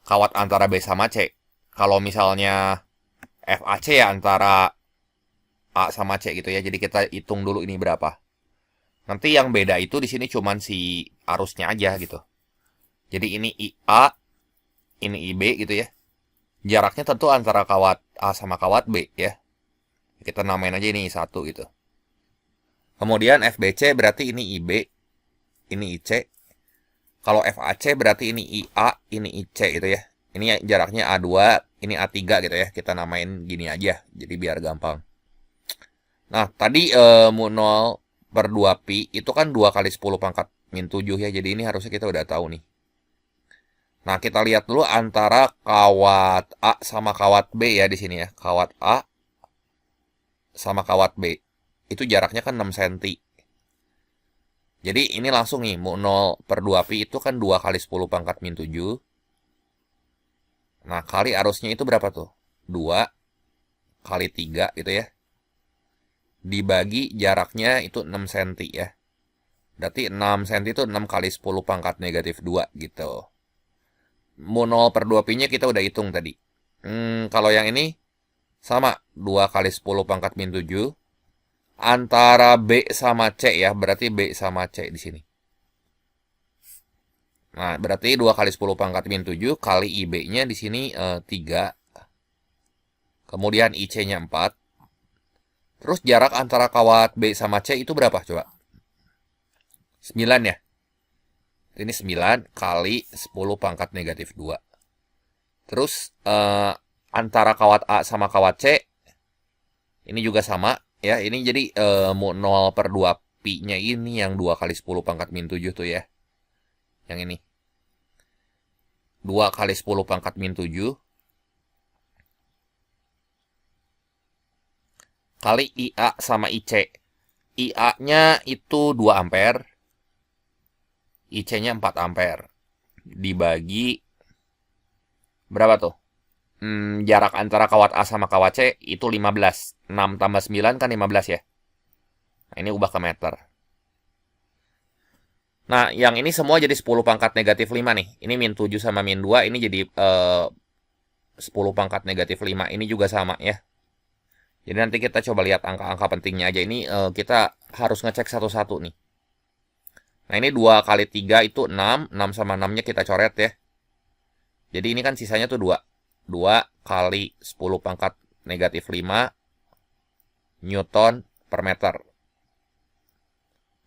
kawat antara B sama C. Kalau misalnya FAC ya antara A sama C gitu ya. Jadi kita hitung dulu ini berapa. Nanti yang beda itu di sini cuman si arusnya aja gitu. Jadi ini IA, ini IB gitu ya. Jaraknya tentu antara kawat A sama kawat B ya. Kita namain aja ini I1 gitu. Kemudian FBC berarti ini IB, ini IC. Kalau FAC berarti ini IA, ini IC gitu ya. Ini jaraknya A2, ini A3 gitu ya. Kita namain gini aja, jadi biar gampang. Nah, tadi mu 0 per 2pi itu kan 2 kali 10 pangkat min 7 ya. Jadi ini harusnya kita udah tahu nih. Nah, kita lihat dulu antara kawat A sama kawat B ya di sini ya. Kawat A sama kawat B. Itu jaraknya kan 6 cm. Jadi ini langsung nih, mu 0 per 2pi itu kan 2 kali 10 pangkat min 7. Nah, kali arusnya itu berapa tuh? 2 kali 3 gitu ya. Dibagi jaraknya itu 6 cm ya. Berarti 6 cm itu 6 kali 10 pangkat negatif 2 gitu. Mu 0 per 2pi-nya kita udah hitung tadi. Kalau yang ini sama, 2 kali 10 pangkat min 7. Antara B sama C ya, berarti B sama C di sini. Nah, berarti 2 kali 10 pangkat min 7 kali IB-nya di sini 3. Kemudian IC-nya 4. Terus jarak antara kawat B sama C itu berapa coba? 9 ya. Ini 9 kali 10 pangkat negatif 2. Terus antara kawat A sama kawat C ini juga sama. Ya, ini jadi mu 0 per 2pi-nya ini yang 2 kali 10 pangkat min 7 tuh ya. Yang ini. 2 kali 10 pangkat min 7. Kali IA sama IC. IA-nya itu 2 ampere. IC-nya 4 ampere. Dibagi berapa tuh? Jarak antara kawat A sama kawat C itu 15. 6 tambah 9 kan 15 ya. Nah, ini ubah ke meter. Nah, yang ini semua jadi 10 pangkat negatif 5 nih. Ini min 7 sama min 2. Ini jadi 10 pangkat negatif 5. Ini juga sama ya. Jadi nanti kita coba lihat angka-angka pentingnya aja. Ini kita harus ngecek satu-satu nih. Nah, ini 2 kali 3 itu 6. 6 sama 6-nya kita coret ya. Jadi ini kan sisanya tuh 2. 2 kali 10 pangkat negatif 5 Newton per meter.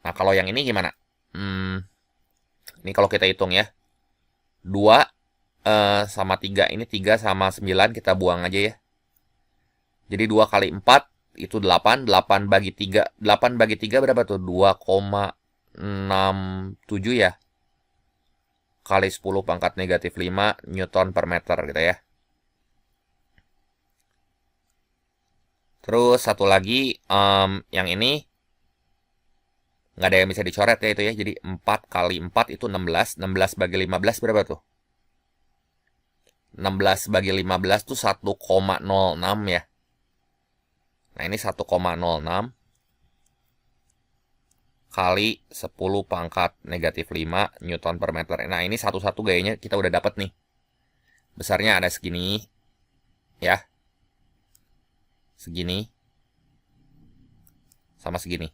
Nah, kalau yang ini gimana? Ini kalau kita hitung ya. 2 sama 3. Ini 3 sama 9 kita buang aja ya. Jadi 2 kali 4 itu 8. 8 bagi 3. 8 bagi 3 berapa tuh? 2,67 ya. Kali 10 pangkat negatif 5 Newton per meter gitu ya. Terus satu lagi, yang ini nggak ada yang bisa dicoret ya itu ya. Jadi 4 kali 4 itu 16. 16 bagi 15 berapa tuh? 16 bagi 15 tuh 1,06 ya. Nah, ini 1,06 kali 10 pangkat negatif 5 Newton per meter. Nah, ini satu-satu gayanya kita udah dapat nih. Besarnya ada segini. Ya. segini, sama segini.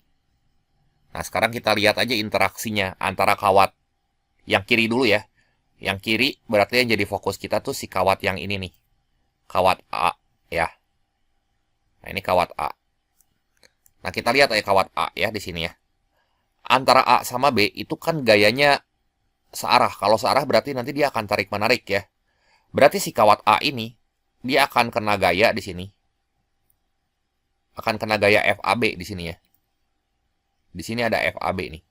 Nah, sekarang kita lihat aja interaksinya antara kawat yang kiri dulu ya. Yang kiri berarti yang jadi fokus kita tuh si kawat yang ini nih. Kawat A ya. Nah, ini kawat A. Nah, kita lihat aja kawat A ya di sini ya. Antara A sama B itu kan gayanya searah. Kalau searah berarti nanti dia akan tarik-menarik ya. Berarti si kawat A ini dia akan kena gaya di sini. Akan kena gaya FAB di sini ya. Di sini ada FAB nih.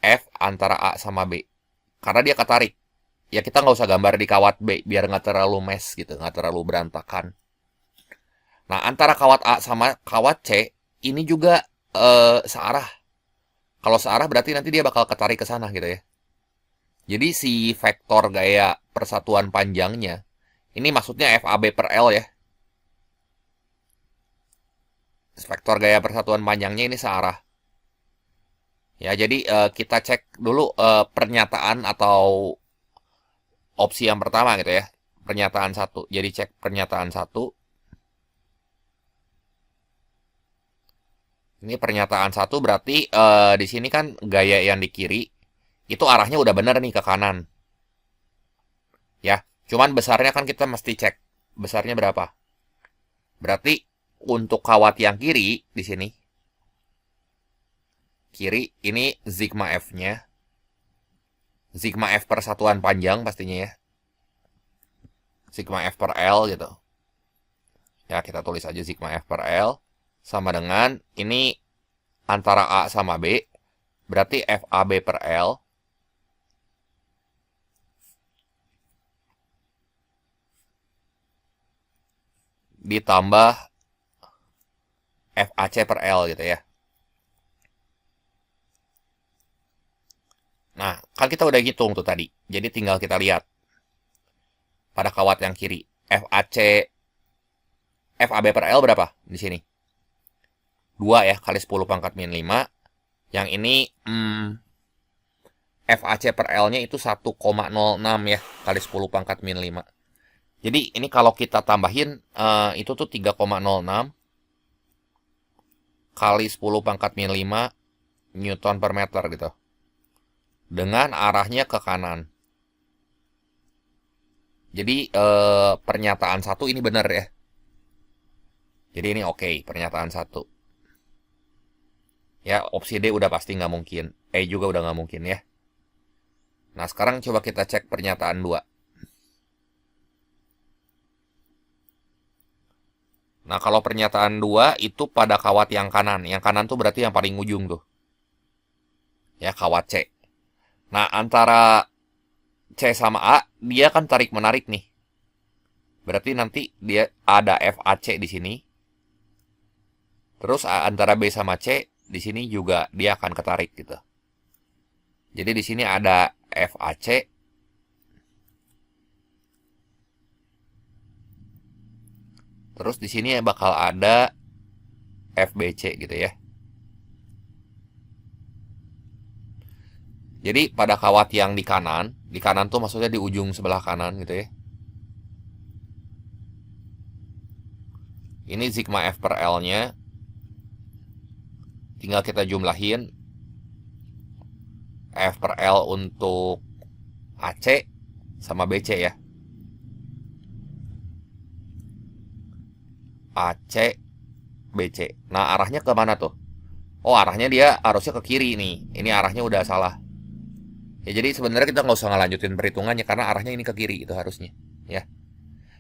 F antara A sama B. Karena dia ketarik. Ya kita nggak usah gambar di kawat B biar nggak terlalu mess gitu, nggak terlalu berantakan. Nah, antara kawat A sama kawat C ini juga searah. Kalau searah berarti nanti dia bakal ketarik ke sana gitu ya. Jadi si vektor gaya persatuan panjangnya ini maksudnya FAB per L ya. Vektor gaya persatuan panjangnya ini searah. Ya, jadi kita cek dulu pernyataan atau opsi yang pertama gitu ya. Pernyataan 1. Jadi cek pernyataan 1. Ini pernyataan 1 berarti di sini kan gaya yang di kiri itu arahnya udah bener nih ke kanan. Ya, cuman besarnya kan kita mesti cek besarnya berapa. Berarti untuk kawat yang kiri di sini, kiri ini sigma F-nya. Sigma F persatuan panjang pastinya ya. Sigma F per L gitu. Ya, kita tulis aja sigma F per L sama dengan ini antara A sama B. Berarti FAB per L ditambah FAC per L gitu ya. Nah, kan kita udah hitung tuh tadi. Jadi tinggal kita lihat pada kawat yang kiri. FAB per L berapa di sini? 2 ya, kali 10 pangkat min 5. Yang ini FAC per L-nya itu 1,06 ya, kali 10 pangkat min 5. Jadi ini kalau kita tambahin itu tuh 3,06 kali 10 pangkat min 5 Newton per meter gitu. Dengan arahnya ke kanan. Jadi pernyataan 1 ini benar ya. Jadi ini oke, pernyataan 1. Ya, opsi D udah pasti nggak mungkin. E juga udah nggak mungkin ya. Nah, sekarang coba kita cek pernyataan 2. Nah, kalau pernyataan 2 itu pada kawat yang kanan. Yang kanan tuh berarti yang paling ujung tuh. Ya, kawat C. Nah, antara C sama A, dia kan tarik-menarik nih. Berarti nanti dia ada FAC di sini. Terus antara B sama C, di sini juga dia akan ketarik gitu. Jadi di sini ada FAC. Terus di sini bakal ada FBC gitu ya. Jadi pada kawat yang di kanan tuh maksudnya di ujung sebelah kanan gitu ya. Ini sigma F per L-nya. Tinggal kita jumlahin. F per L untuk AC sama BC ya. AC, BC. Nah, arahnya ke mana tuh? Oh, arahnya dia harusnya ke kiri nih. Ini arahnya udah salah. Ya, jadi sebenarnya kita nggak usah ngelanjutin perhitungannya karena arahnya ini ke kiri itu harusnya. Ya.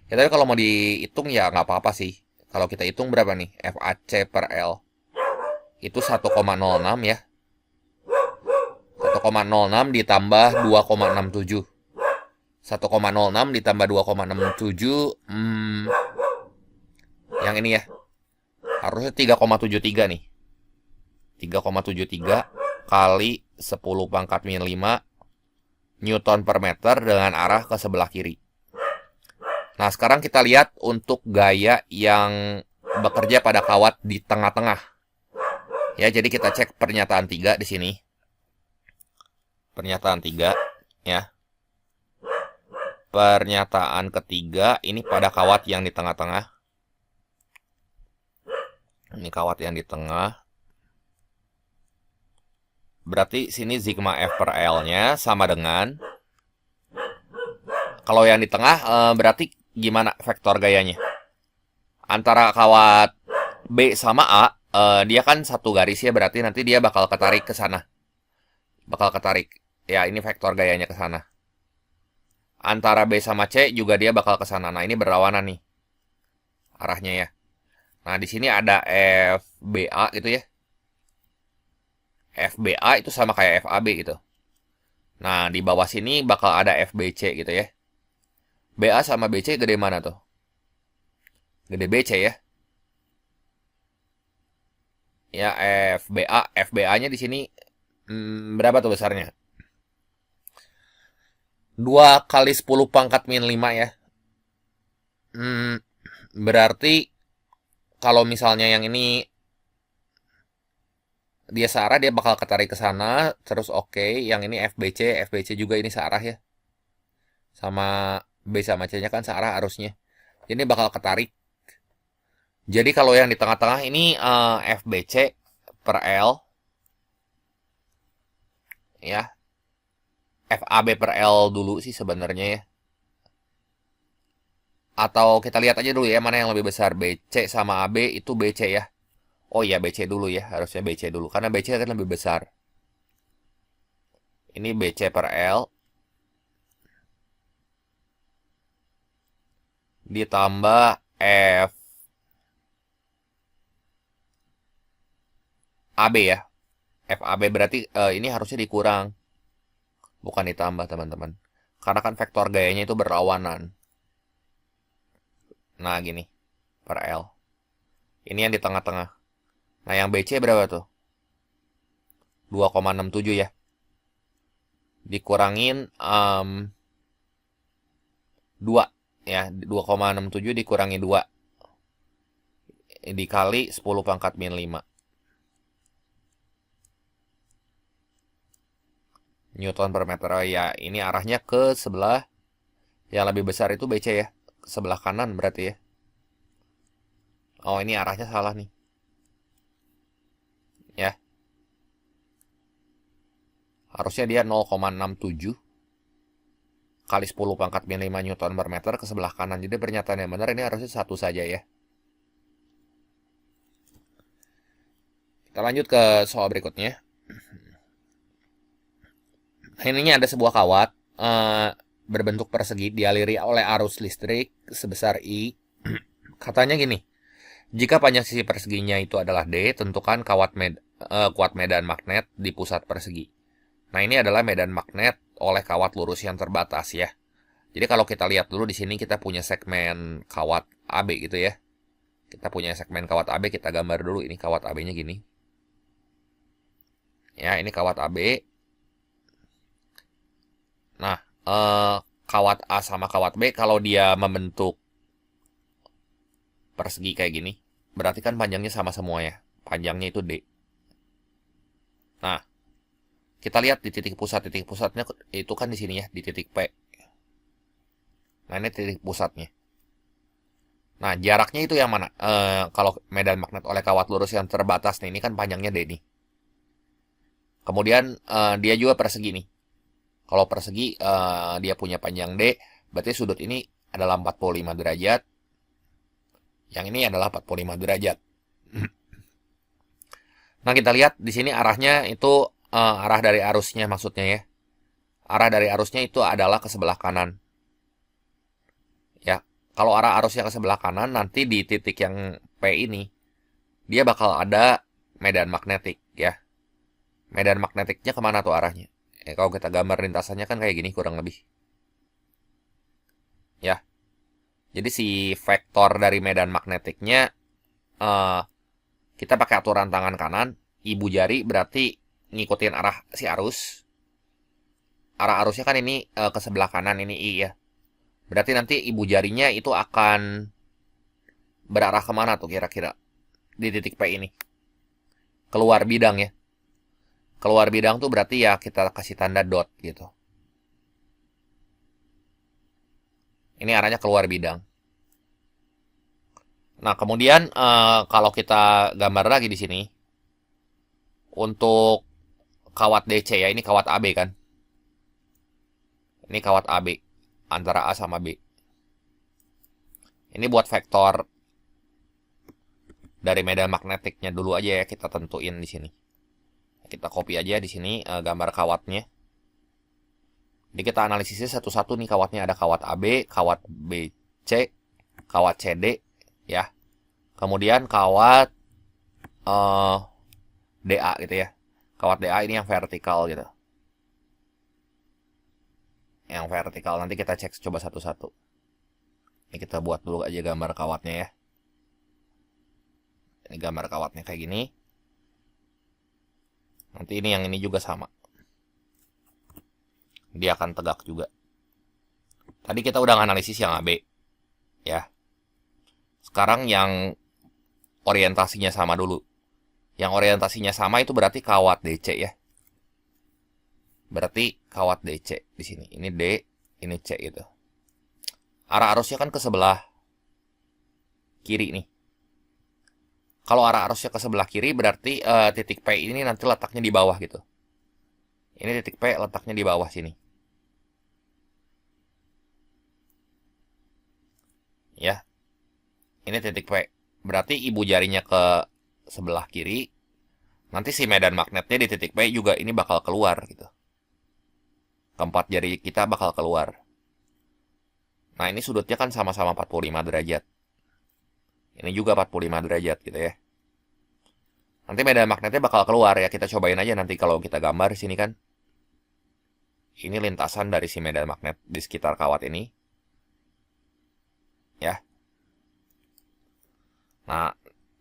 Ya, tapi kalau mau dihitung ya nggak apa-apa sih. Kalau kita hitung berapa nih? FAC per L. Itu 1,06 ya. 1,06 ditambah 2,67. 1,06 ditambah 2,67. Yang ini ya. Harusnya 3,73 nih. 3,73 kali 10 pangkat min 5 Newton per meter dengan arah ke sebelah kiri. Nah, sekarang kita lihat untuk gaya yang bekerja pada kawat di tengah-tengah. Ya, jadi kita cek pernyataan 3 di sini. Pernyataan 3 ya. Pernyataan ketiga ini pada kawat yang di tengah-tengah. Ini kawat yang di tengah. Berarti sini sigma F per L-nya sama dengan, kalau yang di tengah berarti gimana vektor gayanya? Antara kawat B sama A, dia kan satu garis ya, berarti nanti dia bakal ketarik ke sana. Bakal ketarik. Ya, ini vektor gayanya ke sana. Antara B sama C juga dia bakal ke sana. Nah, ini berlawanan nih arahnya ya. Nah, di sini ada FBA gitu ya. FBA itu sama kayak FAB gitu. Nah, di bawah sini bakal ada FBC gitu ya. BA sama BC gede mana tuh? Gede BC ya. Ya, FBA-nya di sini berapa tuh besarnya? 2 kali 10 pangkat min 5 ya. Berarti kalau misalnya yang ini dia searah, dia bakal ketarik ke sana, terus oke. Yang ini FBC juga ini searah ya. Sama B sama C-nya kan searah arusnya. Jadi bakal ketarik. Jadi kalau yang di tengah-tengah ini FBC per L ya. FAB per L dulu sih sebenarnya ya. Atau kita lihat aja dulu ya mana yang lebih besar, BC sama AB itu BC ya. Oh iya, BC dulu ya, harusnya BC dulu karena BC kan lebih besar. Ini BC per L ditambah F AB ya. FAB berarti ini harusnya dikurang, bukan ditambah teman-teman. Karena kan vektor gayanya itu berlawanan. Nah gini, per L. Ini yang di tengah-tengah. Nah yang BC berapa tuh? 2,67 ya. Dikurangin 2 ya, 2,67 dikurangi 2 dikali 10 pangkat min 5 Newton per meter. Oh ya, ini arahnya ke sebelah yang lebih besar itu BC ya, ke sebelah kanan berarti ya. Oh, ini arahnya salah nih. Ya. Harusnya dia 0,67 kali 10 pangkat min 5 Newton per meter ke sebelah kanan. Jadi pernyataan yang benar ini harusnya satu saja ya. Kita lanjut ke soal berikutnya. Ini ada sebuah kawat berbentuk persegi dialiri oleh arus listrik sebesar I. Katanya gini, jika panjang sisi perseginya itu adalah D, tentukan kuat medan magnet di pusat persegi. Nah, ini adalah medan magnet oleh kawat lurus yang terbatas ya. Jadi kalau kita lihat dulu di sini kita punya segmen kawat AB gitu ya. Kita punya segmen kawat AB, kita gambar dulu ini kawat AB-nya gini. Ya, ini kawat AB. Nah, kawat A sama kawat B kalau dia membentuk persegi kayak gini, berarti kan panjangnya sama semua ya. Panjangnya itu D. Nah, kita lihat di titik pusatnya itu kan di sini ya, di titik P. Nah, ini titik pusatnya. Nah, jaraknya itu yang mana? Kalau medan magnet oleh kawat lurus yang terbatas nih, ini kan panjangnya D nih. Kemudian dia juga persegi nih. Kalau persegi dia punya panjang D, berarti sudut ini adalah 45 derajat. Yang ini adalah 45 derajat. Nah, kita lihat di sini arahnya itu arah dari arusnya maksudnya ya. Arah dari arusnya itu adalah ke sebelah kanan. Ya, kalau arah arusnya ke sebelah kanan, nanti di titik yang P ini dia bakal ada medan magnetik ya. Medan magnetiknya kemana tuh arahnya? Kalau kita gambar lintasannya kan kayak gini kurang lebih. Ya. Jadi si vektor dari medan magnetiknya kita pakai aturan tangan kanan, ibu jari berarti ngikutin arah si arus. Arah arusnya kan ini ke sebelah kanan, ini I ya. Berarti nanti ibu jarinya itu akan berarah kemana tuh kira-kira? Di titik P ini. Keluar bidang ya. Keluar bidang tuh berarti ya kita kasih tanda dot gitu. Ini arahnya keluar bidang. Nah, kemudian kalau kita gambar lagi di sini untuk kawat DC ya, ini kawat AB kan. Ini kawat AB antara A sama B. Ini buat vektor dari medan magnetiknya dulu aja ya, kita tentuin di sini. Kita copy aja di sini gambar kawatnya. Jadi kita analisisnya satu-satu nih, kawatnya ada kawat AB, kawat BC, kawat CD ya. Kemudian kawat DA gitu ya. Kawat DA ini yang vertikal gitu. Yang vertikal nanti kita cek coba satu-satu. Ini kita buat dulu aja gambar kawatnya ya. Ini gambar kawatnya kayak gini. Nanti ini yang ini juga sama. Dia akan tegak juga. Tadi kita udah analisis yang AB ya. Sekarang yang orientasinya sama dulu. Yang orientasinya sama itu berarti kawat DC ya. Berarti kawat DC di sini. Ini D, ini C gitu. Arah arusnya kan ke sebelah kiri nih. Kalau arah arusnya ke sebelah kiri berarti titik P ini nanti letaknya di bawah gitu. Ini titik P letaknya di bawah sini. Ya. Ini titik P. Berarti ibu jarinya ke sebelah kiri. Nanti si medan magnetnya di titik P juga ini bakal keluar gitu. Keempat jari kita bakal keluar. Nah, ini sudutnya kan sama-sama 45 derajat. Ini juga 45 derajat gitu ya. Nanti medan magnetnya bakal keluar ya. Kita cobain aja nanti kalau kita gambar di sini kan. Ini lintasan dari si medan magnet di sekitar kawat ini. Ya. Nah,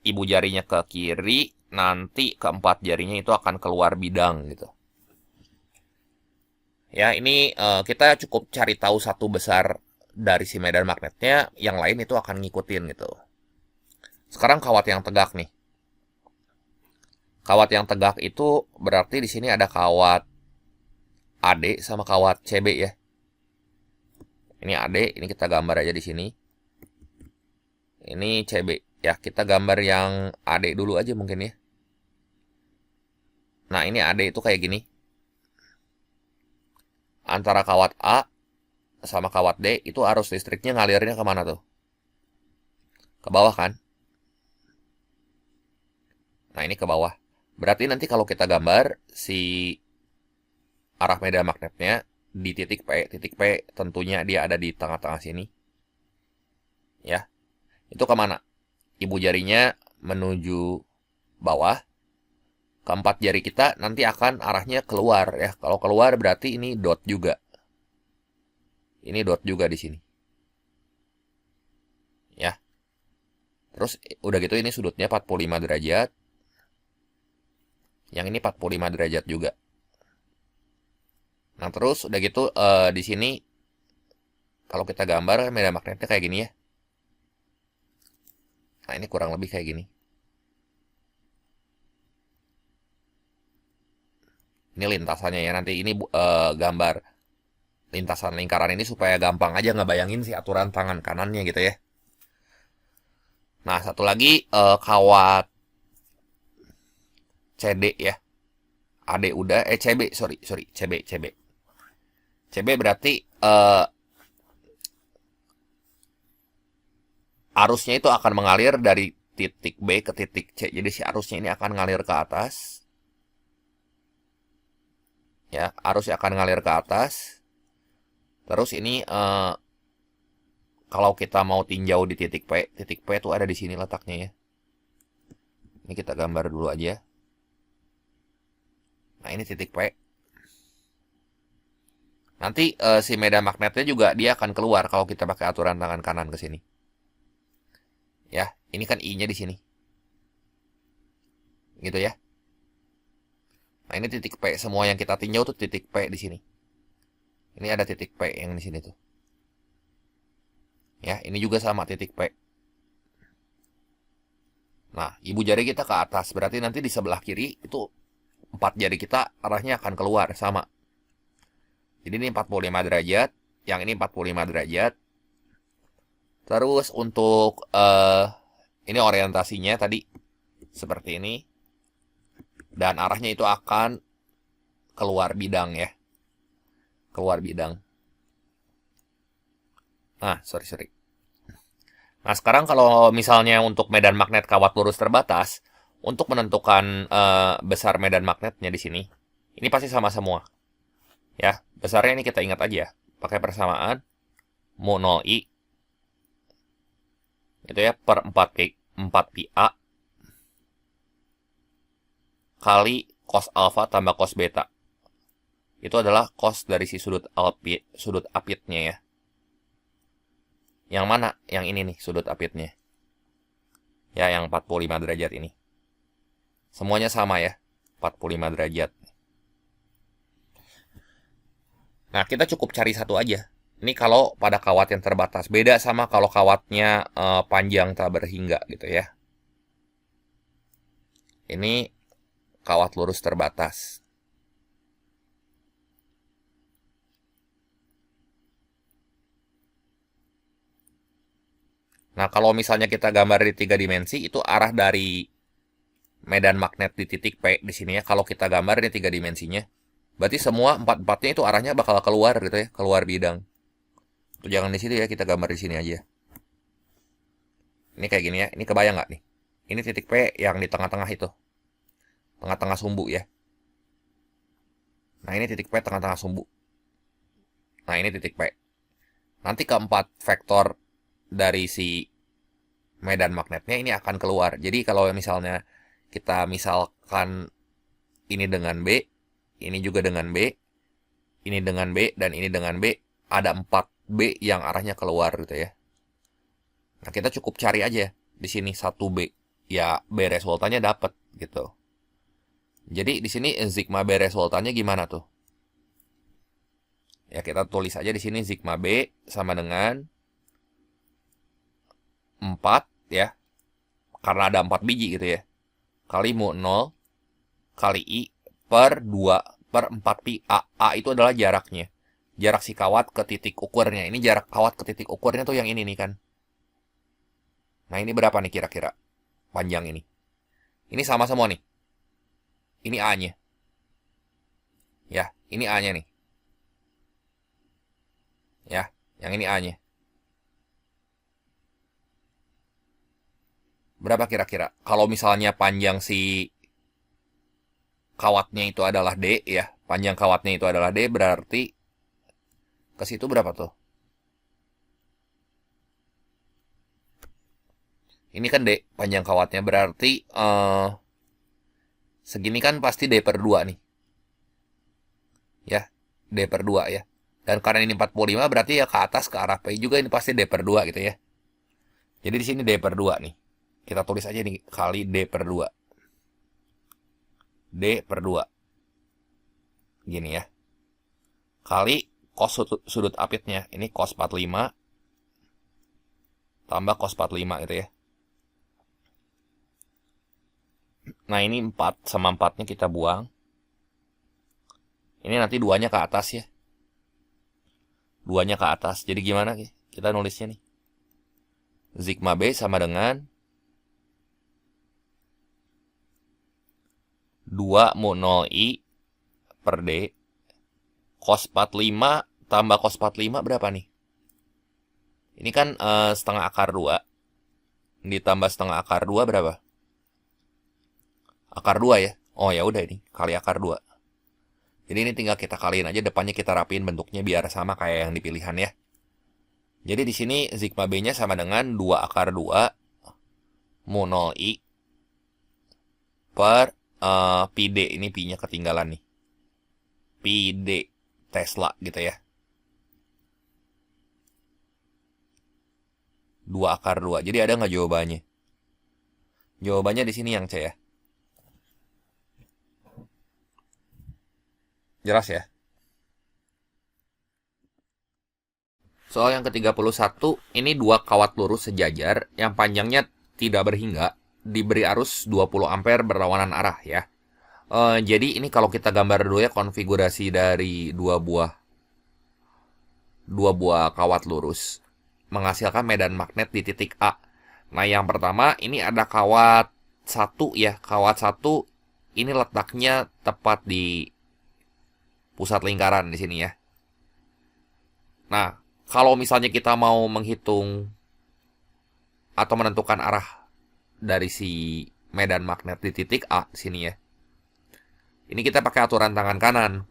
ibu jarinya ke kiri, nanti keempat jarinya itu akan keluar bidang gitu. Ya, ini kita cukup cari tahu satu besar dari si medan magnetnya, yang lain itu akan ngikutin gitu. Sekarang kawat yang tegak nih. Kawat yang tegak itu berarti di sini ada kawat AD sama kawat CB ya. Ini AD, ini kita gambar aja di sini. Ini CB ya, kita gambar yang AD dulu aja mungkin ya. Nah, ini AD itu kayak gini. Antara kawat A sama kawat D itu arus listriknya ngalirnya kemana tuh? Ke bawah kan? Nah, ini ke bawah. Berarti nanti kalau kita gambar si arah medan magnetnya di titik P tentunya dia ada di tengah-tengah sini. Ya. Itu kemana? Ibu jarinya menuju bawah. Keempat jari kita nanti akan arahnya keluar ya. Kalau keluar berarti ini dot juga. Ini dot juga di sini. Ya. Terus udah gitu ini sudutnya 45 derajat. Yang ini 45 derajat juga. Nah, terus udah gitu di sini kalau kita gambar medan magnetnya kayak gini ya. Nah, ini kurang lebih kayak gini. Ini lintasannya ya. Nanti ini gambar lintasan lingkaran ini supaya gampang aja ngebayangin si aturan tangan kanannya gitu ya. Nah, satu lagi kawat CD ya. AD udah, CB, sorry, CB. CB berarti arusnya itu akan mengalir dari titik B ke titik C. Jadi si arusnya ini akan ngalir ke atas. Ya, arusnya akan ngalir ke atas. Terus ini kalau kita mau tinjau di titik P itu ada di sini letaknya ya. Ini kita gambar dulu aja. Nah, ini titik P. Nanti si medan magnetnya juga dia akan keluar kalau kita pakai aturan tangan kanan ke sini. Ya, ini kan I-nya di sini. Gitu ya. Nah, ini titik P. Semua yang kita tinjau tuh titik P di sini. Ini ada titik P yang di sini tuh. Ya, ini juga sama titik P. Nah, ibu jari kita ke atas. Berarti nanti di sebelah kiri itu 4 jari kita arahnya akan keluar sama. Jadi ini 45 derajat. Yang ini 45 derajat. Terus untuk Ini orientasinya tadi seperti ini. Dan arahnya itu akan keluar bidang ya. Keluar bidang. Nah, sorry. Nah, sekarang kalau misalnya untuk medan magnet kawat lurus terbatas, untuk menentukan besar medan magnetnya di sini, ini pasti sama semua. Ya, besarnya ini kita ingat aja. Pakai persamaan mu 0i itu ya per 4 pi A kali cos alfa tambah cos beta. Itu adalah cos dari si sudut apitnya ya. Yang mana? Yang ini nih sudut apitnya. Ya, yang 45 derajat ini. Semuanya sama ya, 45 derajat. Nah, kita cukup cari satu aja. Ini kalau pada kawat yang terbatas. Beda sama kalau kawatnya panjang tak berhingga gitu ya. Ini kawat lurus terbatas. Nah, kalau misalnya kita gambar di 3 dimensi, itu arah dari medan magnet di titik P di sini ya. Kalau kita gambar di 3 dimensinya, berarti semua 4-4-nya itu arahnya bakal keluar gitu ya, keluar bidang. Tuh, jangan di situ ya, kita gambar di sini aja. Ini kayak gini ya, ini kebayang nggak nih? Ini titik P yang di tengah-tengah itu. Tengah-tengah sumbu ya. Nah, ini titik P tengah-tengah sumbu. Nah, ini titik P. Nanti keempat vektor dari si medan magnetnya ini akan keluar. Jadi kalau misalnya kita misalkan ini dengan B, ini juga dengan B, ini dengan B, dan ini dengan B, ada 4 B yang arahnya keluar gitu ya. Nah, kita cukup cari aja di sini 1 B. Ya, B resultannya dapat gitu. Jadi di sini sigma B resultannya gimana tuh? Ya, kita tulis aja di sini sigma B sama dengan 4 ya. Karena ada 4 biji gitu ya. Kali mu 0 kali I per 2 per 4 pi A. A itu adalah jaraknya. Jarak si kawat ke titik ukurnya. Ini jarak kawat ke titik ukurnya tuh yang ini nih kan. Nah, ini berapa nih kira-kira panjang ini? Ini sama semua nih. Ini A-nya. Ya, ini A-nya nih. Ya, yang ini A-nya. Berapa kira-kira? Kalau misalnya panjang si kawatnya itu adalah D ya. Panjang kawatnya itu adalah D, berarti ke situ berapa tuh? Ini kan D, panjang kawatnya. Berarti segini kan pasti D per 2 nih. Ya, D per 2 ya. Dan karena ini 45 berarti ya ke atas ke arah P juga ini pasti D per 2 gitu ya. Jadi di sini D per 2 nih. Kita tulis aja nih kali D per 2. D per 2. Gini ya. Kali cos sudut apitnya. Ini cos 45 tambah cos 45 gitu ya. Nah, ini 4 sama 4-nya kita buang. Ini nanti 2-nya ke atas ya. 2-nya ke atas. Jadi gimana kita nulisnya nih? Sigma B sama dengan 2 mu 0i per D cos 45 tambah cos 45 berapa nih? Ini kan setengah akar 2 ditambah setengah akar 2 berapa? Akar 2 ya. Oh ya udah, ini kali akar 2. Jadi ini tinggal kita kaliin aja, depannya kita rapiin bentuknya biar sama kayak yang di pilihan ya. Jadi di sini sigma B-nya sama dengan 2 akar 2 mu 0i per pi D. Ini pi-nya ketinggalan nih. Pi D Tesla gitu ya. 2 akar 2. Jadi ada nggak jawabannya? Jawabannya di sini yang C ya. Jelas ya? Soal yang ke-31, ini 2 kawat lurus sejajar yang panjangnya tidak berhingga, diberi arus 20 ampere berlawanan arah ya. Jadi ini kalau kita gambar dulu ya konfigurasi dari dua buah kawat lurus menghasilkan medan magnet di titik A. Nah, yang pertama ini ada kawat 1 ya. Kawat 1 ini letaknya tepat di pusat lingkaran di sini ya. Nah, kalau misalnya kita mau menghitung atau menentukan arah dari si medan magnet di titik A sini ya. Ini kita pakai aturan tangan kanan.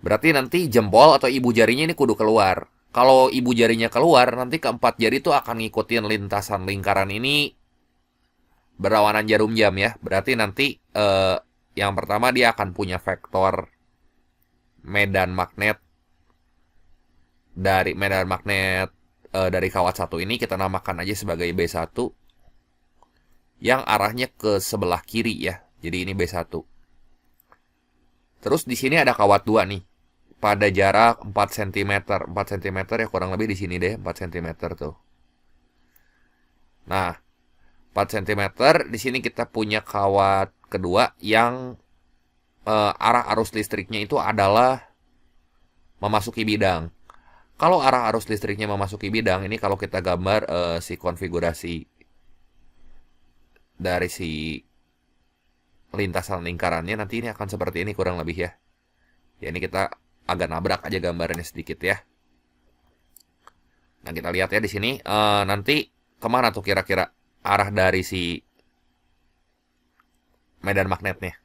Berarti nanti jempol atau ibu jarinya ini kudu keluar. Kalau ibu jarinya keluar, nanti keempat jari itu akan ngikutin lintasan lingkaran ini berlawanan jarum jam ya. Berarti nanti yang pertama dia akan punya vektor medan magnet dari dari kawat 1 ini kita namakan aja sebagai B1 yang arahnya ke sebelah kiri ya. Jadi ini B1. Terus di sini ada kawat 2 nih. Pada jarak 4 cm. 4 cm ya kurang lebih di sini deh, 4 cm tuh. Nah, 4 cm di sini kita punya kawat kedua yang arah arus listriknya itu adalah memasuki bidang. Kalau arah arus listriknya memasuki bidang, ini kalau kita gambar si konfigurasi dari si lintasan lingkarannya nanti ini akan seperti ini kurang lebih ya. Ya ini kita agak nabrak aja gambarnya sedikit ya. Nah kita lihat ya di sini nanti kemana tuh kira-kira arah dari si medan magnetnya?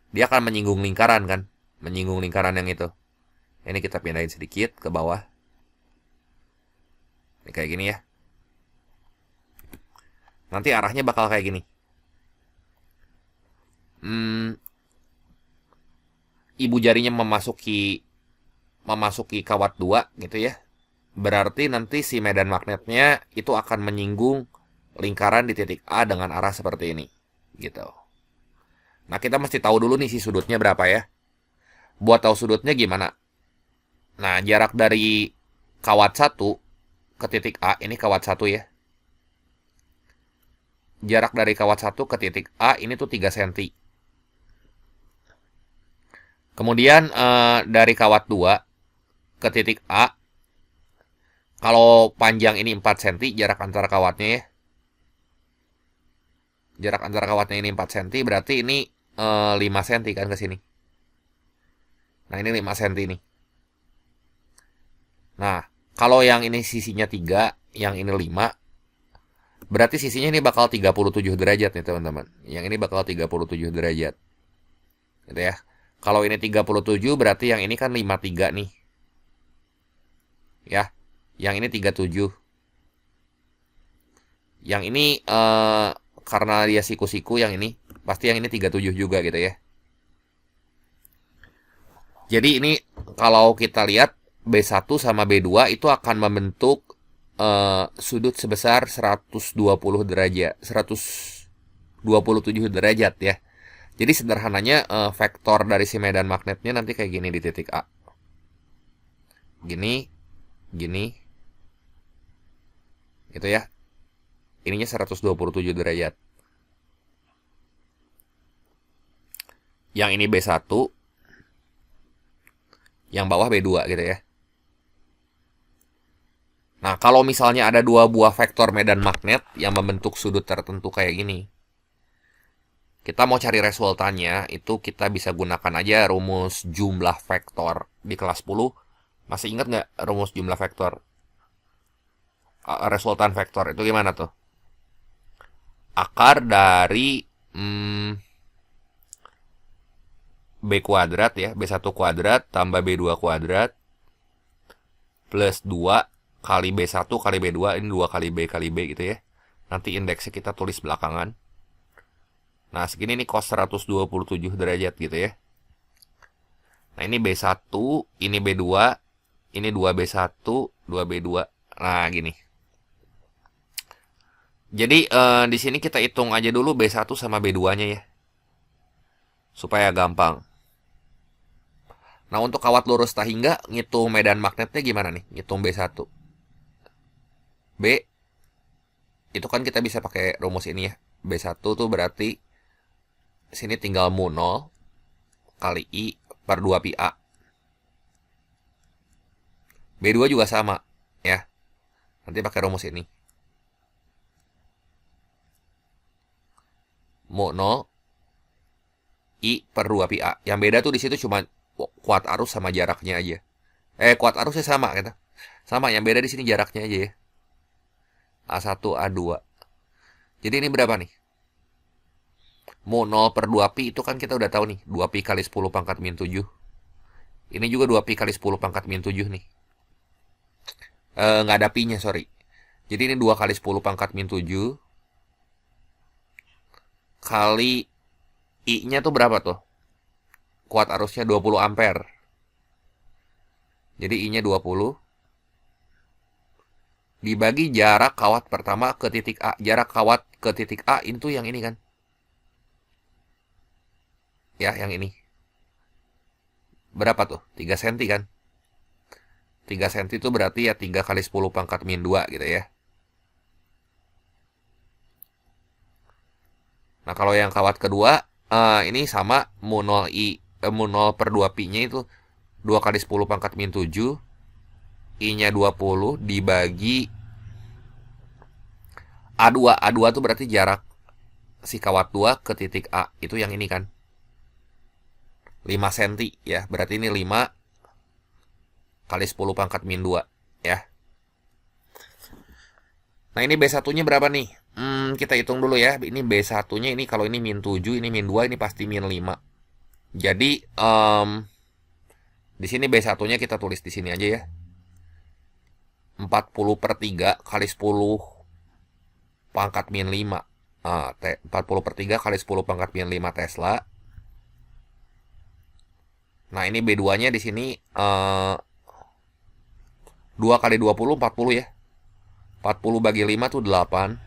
Dia akan menyinggung lingkaran kan, menyinggung lingkaran yang itu. Ini kita pindahin sedikit ke bawah. Ini kayak gini ya. Nanti arahnya bakal kayak gini. Ibu jarinya memasuki kawat 2 gitu ya. Berarti nanti si medan magnetnya itu akan menyinggung lingkaran di titik A dengan arah seperti ini. Gitu. Nah, kita mesti tahu dulu nih si sudutnya berapa ya. Buat tahu sudutnya gimana? Nah, jarak dari kawat 1 ke titik A, ini kawat 1 ya. Jarak dari kawat 1 ke titik A ini tuh 3 cm. Kemudian dari kawat 2 ke titik A, kalau panjang ini 4 cm jarak antara kawatnya ya. Jarak antara kawatnya ini 4 cm, berarti ini 5 cm kan ke sini. Nah, ini 5 cm nih. Nah, kalau yang ini sisinya 3, yang ini 5, berarti sisinya ini bakal 37 derajat nih teman-teman. Yang ini bakal 37 derajat. Gitu ya. Kalau ini 37 berarti yang ini kan 53 nih. Ya. Yang ini 37. Yang ini karena dia siku-siku yang ini, pasti yang ini 37 juga gitu ya. Jadi ini kalau kita lihat B1 sama B2 itu akan membentuk sudut sebesar 120 derajat, 127 derajat ya. Jadi sederhananya vektor dari si medan magnetnya nanti kayak gini di titik A. Gini, gini. Gitu ya. Ininya 127 derajat. Yang ini B1, yang bawah B2 gitu ya. Nah, kalau misalnya ada dua buah vektor medan magnet yang membentuk sudut tertentu kayak gini, kita mau cari resultannya, itu kita bisa gunakan aja rumus jumlah vektor di kelas 10. Masih ingat nggak rumus jumlah vektor? Resultan vektor itu gimana tuh? Akar dari B kuadrat ya, B1 kuadrat tambah B2 kuadrat plus 2 kali B1 kali B2, ini 2 kali B gitu ya. Nanti indeksnya kita tulis belakangan. Nah, segini nih cos 127 derajat gitu ya. Nah, ini B1, ini B2, ini 2B1, 2B2. Nah, gini. Jadi di sini kita hitung aja dulu B1 sama B2-nya ya. Supaya gampang. Nah, untuk kawat lurus tahingga ngitung medan magnetnya gimana nih? Ngitung B1. B itu kan kita bisa pakai rumus ini ya. B1 tuh berarti sini tinggal mu 0 kali I per 2 pi A. B2 juga sama ya. Nanti pakai rumus ini. mu 0 I per 2 pi A. Yang beda tuh di situ cuma kuat arus sama jaraknya aja. Kuat arusnya sama gitu. Sama, yang beda di sini jaraknya aja ya. A1, A2. Jadi ini berapa nih? Mu 0 per 2 pi itu kan kita udah tahu nih. 2 pi kali 10 pangkat min 7. Ini juga 2 pi kali 10 pangkat min 7 nih. Nggak ada pi-nya, sorry. Jadi ini 2 kali 10 pangkat min 7. Kali I-nya tuh berapa tuh? Kuat arusnya 20 ampere. Jadi I-nya 20. Dibagi jarak kawat pertama ke titik A. Jarak kawat ke titik A itu yang ini kan. Ya, yang ini. Berapa tuh? 3 cm kan? 3 cm itu berarti ya 3 kali 10 pangkat min 2 gitu ya. Nah, kalau yang kawat kedua, ini sama mu 0 mu 0 per 2 pi-nya itu 2 kali 10 pangkat min 7. I-nya 20 dibagi A2. A2 itu berarti jarak si kawat 2 ke titik A. Itu yang ini kan. 5 cm ya. Berarti ini 5 kali 10 pangkat min 2 ya. Nah, ini B1-nya berapa nih? Kita hitung dulu ya. Ini B1-nya ini kalau ini min 7, ini min 2, ini pasti min 5. Jadi di sini B1-nya kita tulis di sini aja ya. 40 per 3 kali 10 pangkat min 5. 40 per 3 kali 10 pangkat min 5 Tesla. Nah, ini B2-nya di sini 2 kali 20, 40 ya. 40 bagi 5 tuh 8.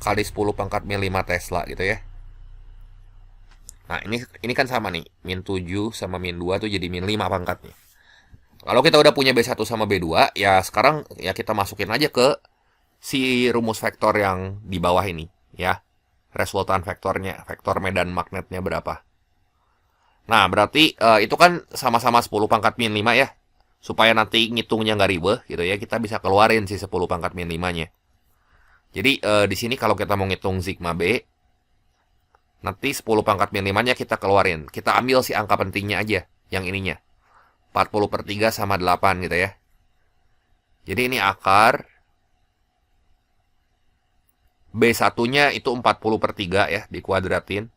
Kali 10 pangkat min 5 Tesla gitu ya. Nah, ini kan sama nih. Min 7 sama min 2 tuh jadi min 5 pangkatnya. Kalau kita udah punya B1 sama B2, ya sekarang ya kita masukin aja ke si rumus vektor yang di bawah ini ya. Resultan vektornya, vektor medan magnetnya berapa. Nah, berarti itu kan sama-sama 10 pangkat min 5 ya. Supaya nanti ngitungnya nggak ribet gitu ya, kita bisa keluarin si 10 pangkat min 5-nya. Jadi di sini kalau kita mau ngitung sigma B, nanti 10 pangkat min 5-nya kita keluarin. Kita ambil si angka pentingnya aja, yang ininya. 40 per 3 sama 8 gitu ya. Jadi ini akar. B1-nya itu 40 per 3 ya, dikuadratin.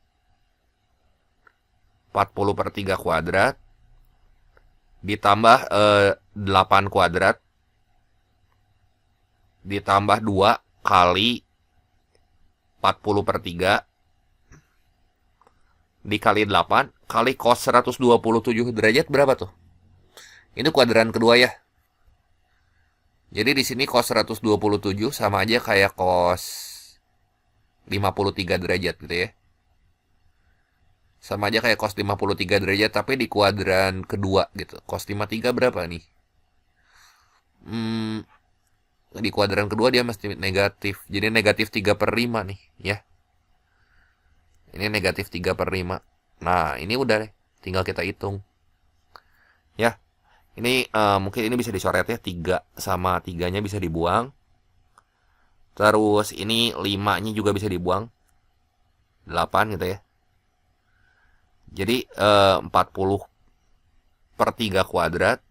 40 per 3 kuadrat. Ditambah 8 kuadrat. Ditambah 2 kali 40 per 3. Dikali 8. Kali cos 127 derajat berapa tuh? Ini kuadran kedua ya. Jadi di sini cos 127 sama aja kayak cos 53 derajat gitu ya. Sama aja kayak cos 53 derajat tapi di kuadran kedua gitu. Cos 53 berapa nih? Di kuadran kedua dia mesti negatif. Jadi negatif 3 per 5 nih ya. Ini negatif 3 per 5. Nah, ini udah deh. Tinggal kita hitung. Ya. Ini mungkin ini bisa dicoret ya. 3 sama 3-nya bisa dibuang. Terus ini 5-nya juga bisa dibuang. 8 gitu ya. Jadi 40 per 3 kuadrat.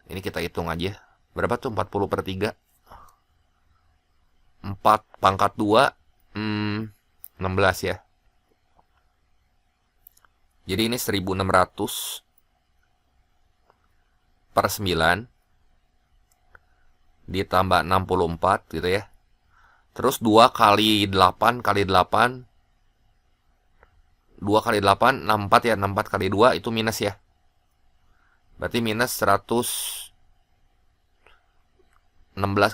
Ini kita hitung aja. Berapa tuh 40 per 3? 4 pangkat 2. 16 ya. Jadi ini 1600 per 9 ditambah 64 gitu ya. Terus 2 kali 8 kali 8. 2 kali 8 64 ya. 64 kali 2 itu minus ya. Berarti minus 116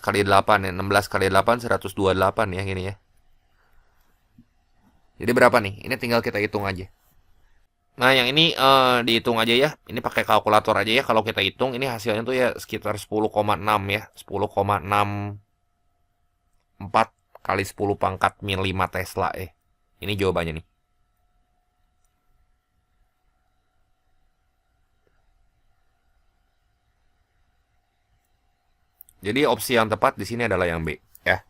kali 8 ya. 16 kali 8 128 ya gini ya. Jadi berapa nih? Ini tinggal kita hitung aja. Nah, yang ini dihitung aja ya. Ini pakai kalkulator aja ya. Kalau kita hitung, ini hasilnya tuh ya sekitar 10,6 ya. 10,64 kali 10 pangkat min 5 Tesla ya. Ini jawabannya nih. Jadi opsi yang tepat di sini adalah yang B ya.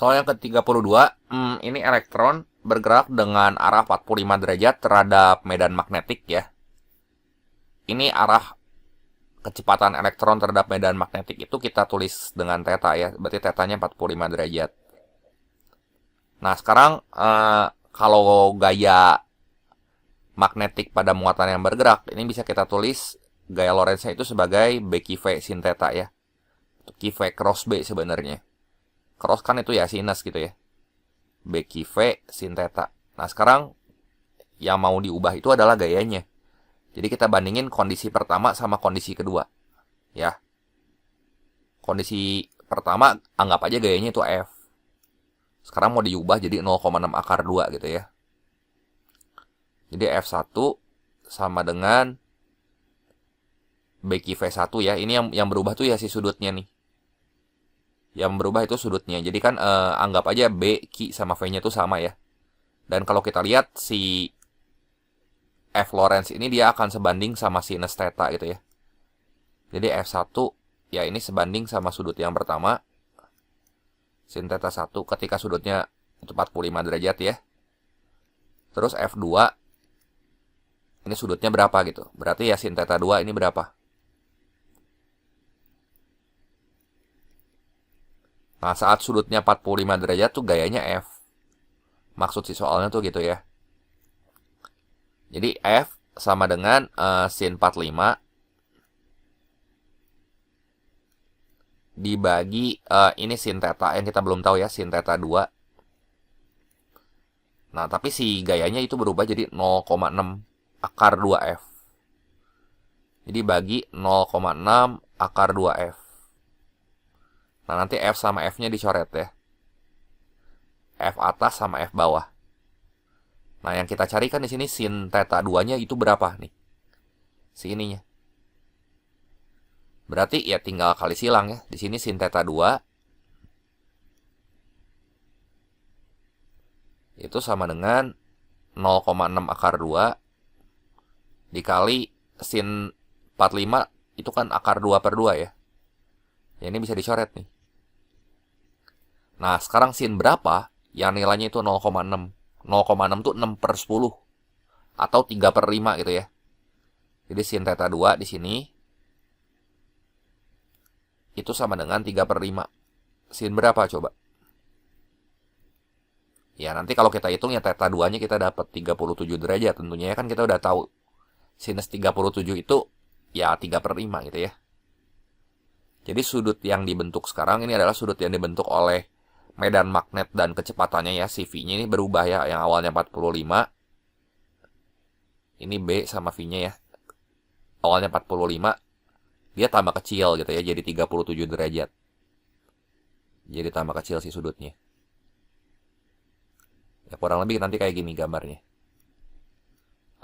Soal yang ke-32, ini elektron bergerak dengan arah 45 derajat terhadap medan magnetik ya. Ini arah kecepatan elektron terhadap medan magnetik itu kita tulis dengan theta ya. Berarti tetanya 45 derajat. Nah, sekarang kalau gaya magnetik pada muatan yang bergerak, ini bisa kita tulis gaya Lorentz-nya itu sebagai B Q V sin theta ya. Q V cross B sebenarnya. Cross kan itu ya sinus gitu ya. B Q V sin theta. Nah, sekarang yang mau diubah itu adalah gayanya. Jadi kita bandingin kondisi pertama sama kondisi kedua. Ya. Kondisi pertama anggap aja gayanya itu F. Sekarang mau diubah jadi 0,6 akar 2 gitu ya. Jadi F1 sama dengan BQV1 ya. Ini yang berubah tuh ya si sudutnya nih. Yang berubah itu sudutnya. Jadi kan anggap aja B, Q sama V-nya tuh sama ya. Dan kalau kita lihat si F Lorentz ini dia akan sebanding sama sinus theta gitu ya. Jadi F1 ya ini sebanding sama sudut yang pertama. Sin theta 1 ketika sudutnya itu 45 derajat ya. Terus F2 ini sudutnya berapa gitu. Berarti ya sin theta 2 ini berapa. Nah, saat sudutnya 45 derajat tuh gayanya F. Maksud si soalnya tuh gitu ya. Jadi F sama dengan sin 45 dibagi ini sin theta yang kita belum tahu ya, sin theta 2. Nah, tapi si gayanya itu berubah jadi 0,6 akar 2F. Jadi bagi 0,6 akar 2F. Nah, nanti F sama F-nya dicoret ya. F atas sama F bawah. Nah, yang kita carikan di sini sin theta 2-nya itu berapa nih? Si ininya. Berarti ya tinggal kali silang ya. Di sini sin theta 2 itu sama dengan 0,6 akar 2 dikali sin 45 itu kan akar 2 per 2 ya. Ya ini bisa dicoret nih. Nah, sekarang sin berapa? Yang nilainya itu 0,6. 0,6 itu 6 per 10. Atau 3 per 5 gitu ya. Jadi sin theta 2 di sini itu sama dengan 3 per 5. Sin berapa coba? Ya nanti kalau kita hitung ya theta 2-nya kita dapat 37 derajat. Tentunya kan kita udah tahu sinus 37 itu ya 3 per 5 gitu ya. Jadi sudut yang dibentuk sekarang ini adalah sudut yang dibentuk oleh medan magnet dan kecepatannya ya. Si V-nya ini berubah ya. Yang awalnya 45. Ini B sama V-nya ya. Awalnya 45. Dia tambah kecil gitu ya. Jadi 37 derajat. Jadi tambah kecil si sudutnya. Ya kurang lebih nanti kayak gini gambarnya.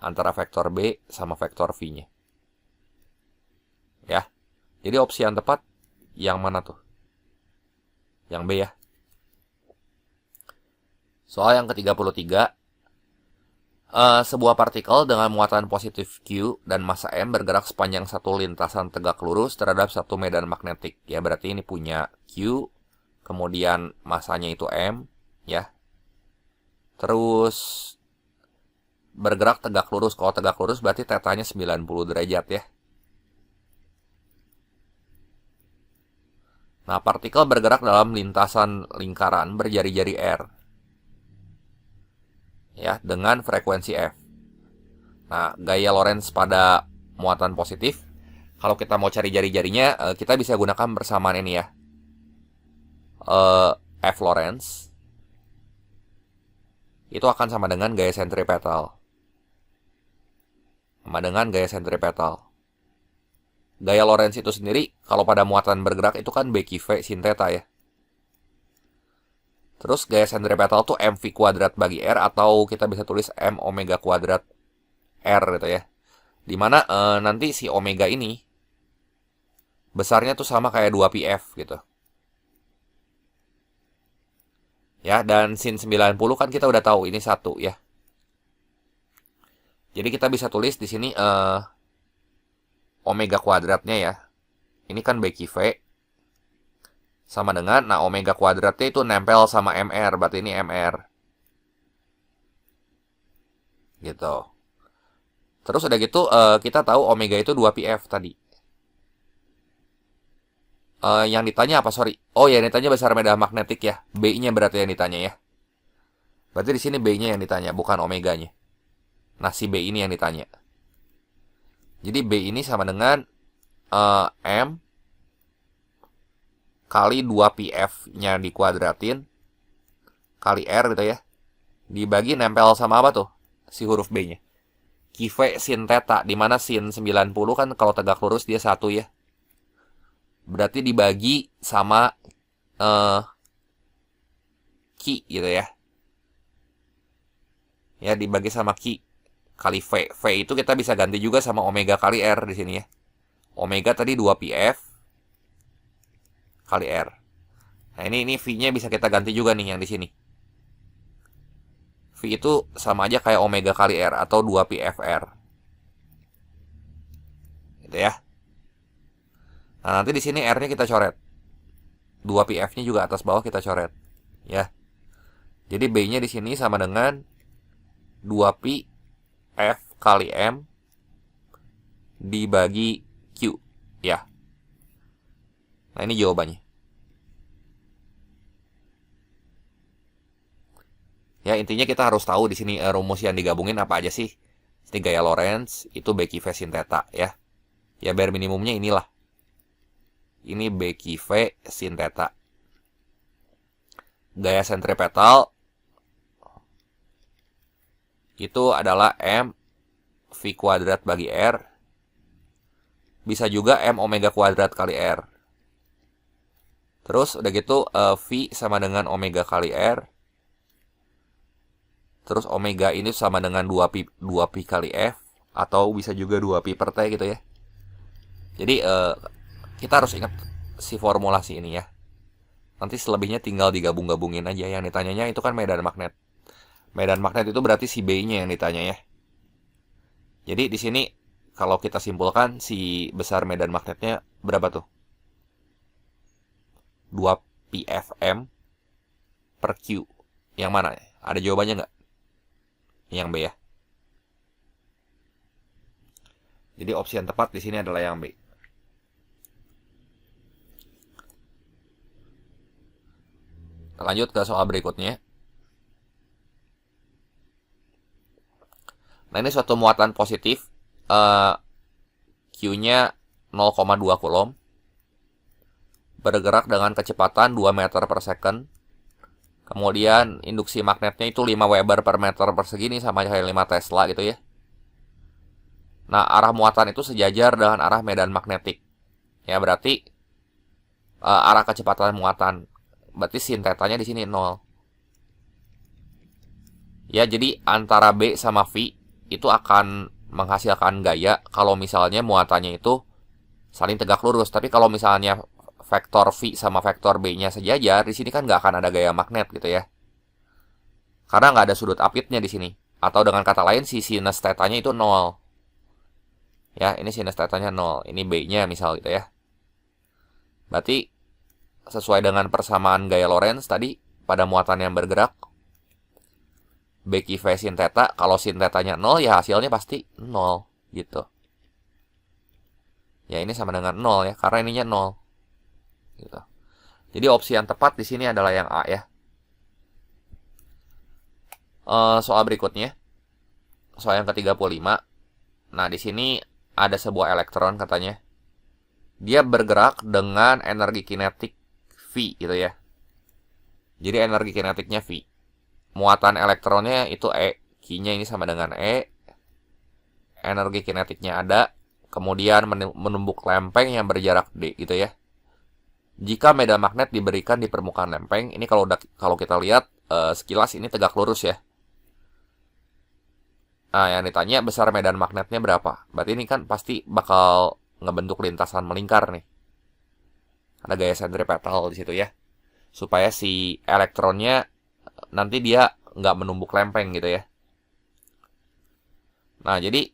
Antara vektor B sama vektor V-nya. Ya. Jadi opsi yang tepat yang mana tuh? Yang B ya. Soal yang ke-33. Sebuah partikel dengan muatan positif Q dan massa M bergerak sepanjang satu lintasan tegak lurus terhadap satu medan magnetik. Ya berarti ini punya Q. Kemudian massanya itu M. Ya. Terus bergerak tegak lurus. Kalau tegak lurus berarti tetanya 90 derajat ya. Nah, partikel bergerak dalam lintasan lingkaran berjari-jari R. Ya, dengan frekuensi F. Nah, gaya Lorentz pada muatan positif. Kalau kita mau cari jari-jarinya, kita bisa gunakan persamaan ini ya. F Lorentz itu akan sama dengan gaya sentripetal. Sama dengan gaya sentripetal. Gaya Lorentz itu sendiri, kalau pada muatan bergerak itu kan BQV sin theta ya. Terus gaya sentripetal tuh mv kuadrat bagi R, atau kita bisa tulis m omega kuadrat R gitu ya. Dimana nanti si omega ini besarnya tuh sama kayak 2πf gitu. Ya, dan sin 90 kan kita udah tahu ini 1 ya. Jadi kita bisa tulis di sini omega kuadratnya ya. Ini kan BQV sama dengan, nah omega kuadratnya itu nempel sama MR, berarti ini MR. Gitu. Terus udah gitu kita tahu omega itu 2πf tadi. Yang ditanya apa, sorry? Oh, yang ditanya besar medan magnetik ya. B-nya berarti yang ditanya ya. Berarti di sini B-nya yang ditanya, bukan omeganya. Nah, si B ini yang ditanya. Jadi B ini sama dengan M kali 2πf-nya dikuadratin kali R gitu ya. Dibagi nempel sama apa tuh? Si huruf B-nya. Q-V sin theta, dimana sin 90 kan kalau tegak lurus dia 1 ya. Berarti dibagi sama Q gitu ya. Ya, dibagi sama Q kali V. V itu kita bisa ganti juga sama omega kali R di sini ya. Omega tadi 2πf kali R. Nah, ini V-nya bisa kita ganti juga nih yang di sini. V itu sama aja kayak omega kali R atau 2πfR. Gitu ya. Nah, nanti di sini R-nya kita coret. 2πf-nya juga atas bawah kita coret. Ya. Jadi B-nya di sini sama dengan 2πf kali M dibagi Q. Ya. Nah, ini jawabannya. Ya, intinya kita harus tahu di sini rumus yang digabungin apa aja sih. Ini gaya Lorentz, itu B Q V sin theta ya. Ya, bare minimumnya inilah. Ini B Q V sin theta. Gaya sentripetal itu adalah M V kuadrat bagi R. Bisa juga M omega kuadrat kali R. Terus udah gitu V sama dengan omega kali R. Terus omega ini sama dengan 2pi kali F. Atau bisa juga 2pi per T gitu ya. Jadi kita harus ingat si formulasi ini ya. Nanti selebihnya tinggal digabung-gabungin aja. Yang ditanyanya itu kan medan magnet. Medan magnet itu berarti si B-nya yang ditanya ya. Jadi di sini kalau kita simpulkan si besar medan magnetnya berapa tuh? 2πfm per Q. Yang mana? Ada jawabannya nggak? Yang B ya. Jadi opsi yang tepat di sini adalah yang B. Lanjut ke soal berikutnya. Nah, ini suatu muatan positif. Q-nya 0,2 Coulomb. Bergerak dengan kecepatan 2 meter per second. Kemudian induksi magnetnya itu 5 Weber per meter persegi, ini sama kayak 5 Tesla gitu ya. Nah, arah muatan itu sejajar dengan arah medan magnetik. Ya, berarti arah kecepatan muatan. Berarti sin tetanya di sini 0. Ya, jadi antara B sama V itu akan menghasilkan gaya kalau misalnya muatannya itu saling tegak lurus. Tapi kalau misalnya vektor V sama vektor B-nya sejajar, di sini kan nggak akan ada gaya magnet gitu ya. Karena nggak ada sudut apitnya di sini. Atau dengan kata lain, si sinus tetanya itu 0. Ya, ini sinus tetanya 0. Ini B-nya misal gitu ya. Berarti sesuai dengan persamaan gaya Lorentz tadi, pada muatan yang bergerak, B Q V sin theta, kalau sin tetanya 0 ya hasilnya pasti 0 gitu. Ya, ini sama dengan 0 ya, karena ininya 0. Gitu. Jadi opsi yang tepat di sini adalah yang A ya. Soal berikutnya, soal yang ke-35. Nah, di sini ada sebuah elektron katanya. Dia bergerak dengan energi kinetik V gitu ya. Jadi energi kinetiknya V. Muatan elektronnya itu E. Q-nya ini sama dengan E. Energi kinetiknya ada. Kemudian menumbuk lempeng yang berjarak D gitu ya. Jika medan magnet diberikan di permukaan lempeng, ini kalau kita lihat sekilas ini tegak lurus ya. Nah, yang ditanya besar medan magnetnya berapa? Berarti ini kan pasti bakal ngebentuk lintasan melingkar nih. Ada gaya sentripetal di situ ya. Supaya si elektronnya nanti dia nggak menumbuk lempeng gitu ya. Nah, jadi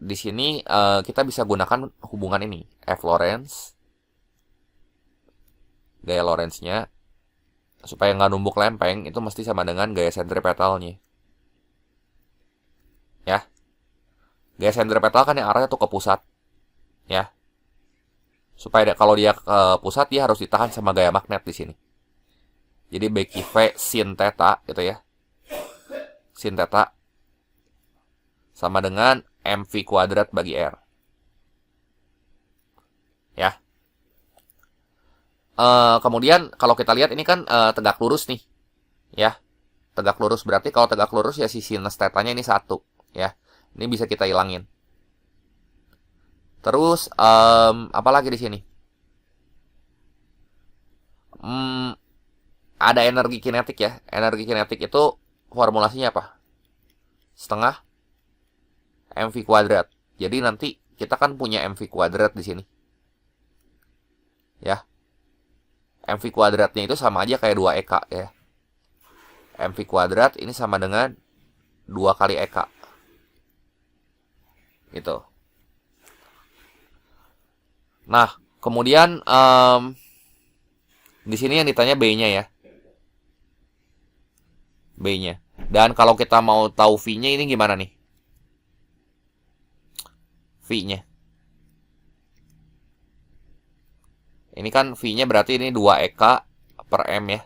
di sini kita bisa gunakan hubungan ini. F Lorentz Gaya Lorentz-nya supaya nggak numpuk lempeng itu mesti sama dengan gaya sentripetalnya. Ya, gaya sentripetal kan yang arahnya tuh ke pusat. Ya, supaya kalau dia ke pusat dia harus ditahan sama gaya magnet di sini. Jadi bagi V sin theta gitu ya. Sin theta sama dengan mv kuadrat bagi R. Ya. Kemudian kalau kita lihat ini kan tegak lurus nih. Ya. Tegak lurus berarti kalau tegak lurus ya si sinus tetanya ini 1. Ya. Ini bisa kita hilangin. Terus apa lagi di sini? Ada energi kinetik ya. Energi kinetik itu formulasinya apa? Setengah mv kuadrat. Jadi nanti kita kan punya mv kuadrat di sini. Ya. mv kuadratnya itu sama aja kayak 2EK ya. mv kuadrat ini sama dengan 2 kali EK. Gitu. Nah, kemudian di sini yang ditanya B-nya ya. B-nya. Dan kalau kita mau tahu V-nya ini gimana nih? V-nya. Ini kan V-nya berarti ini 2EK per M ya.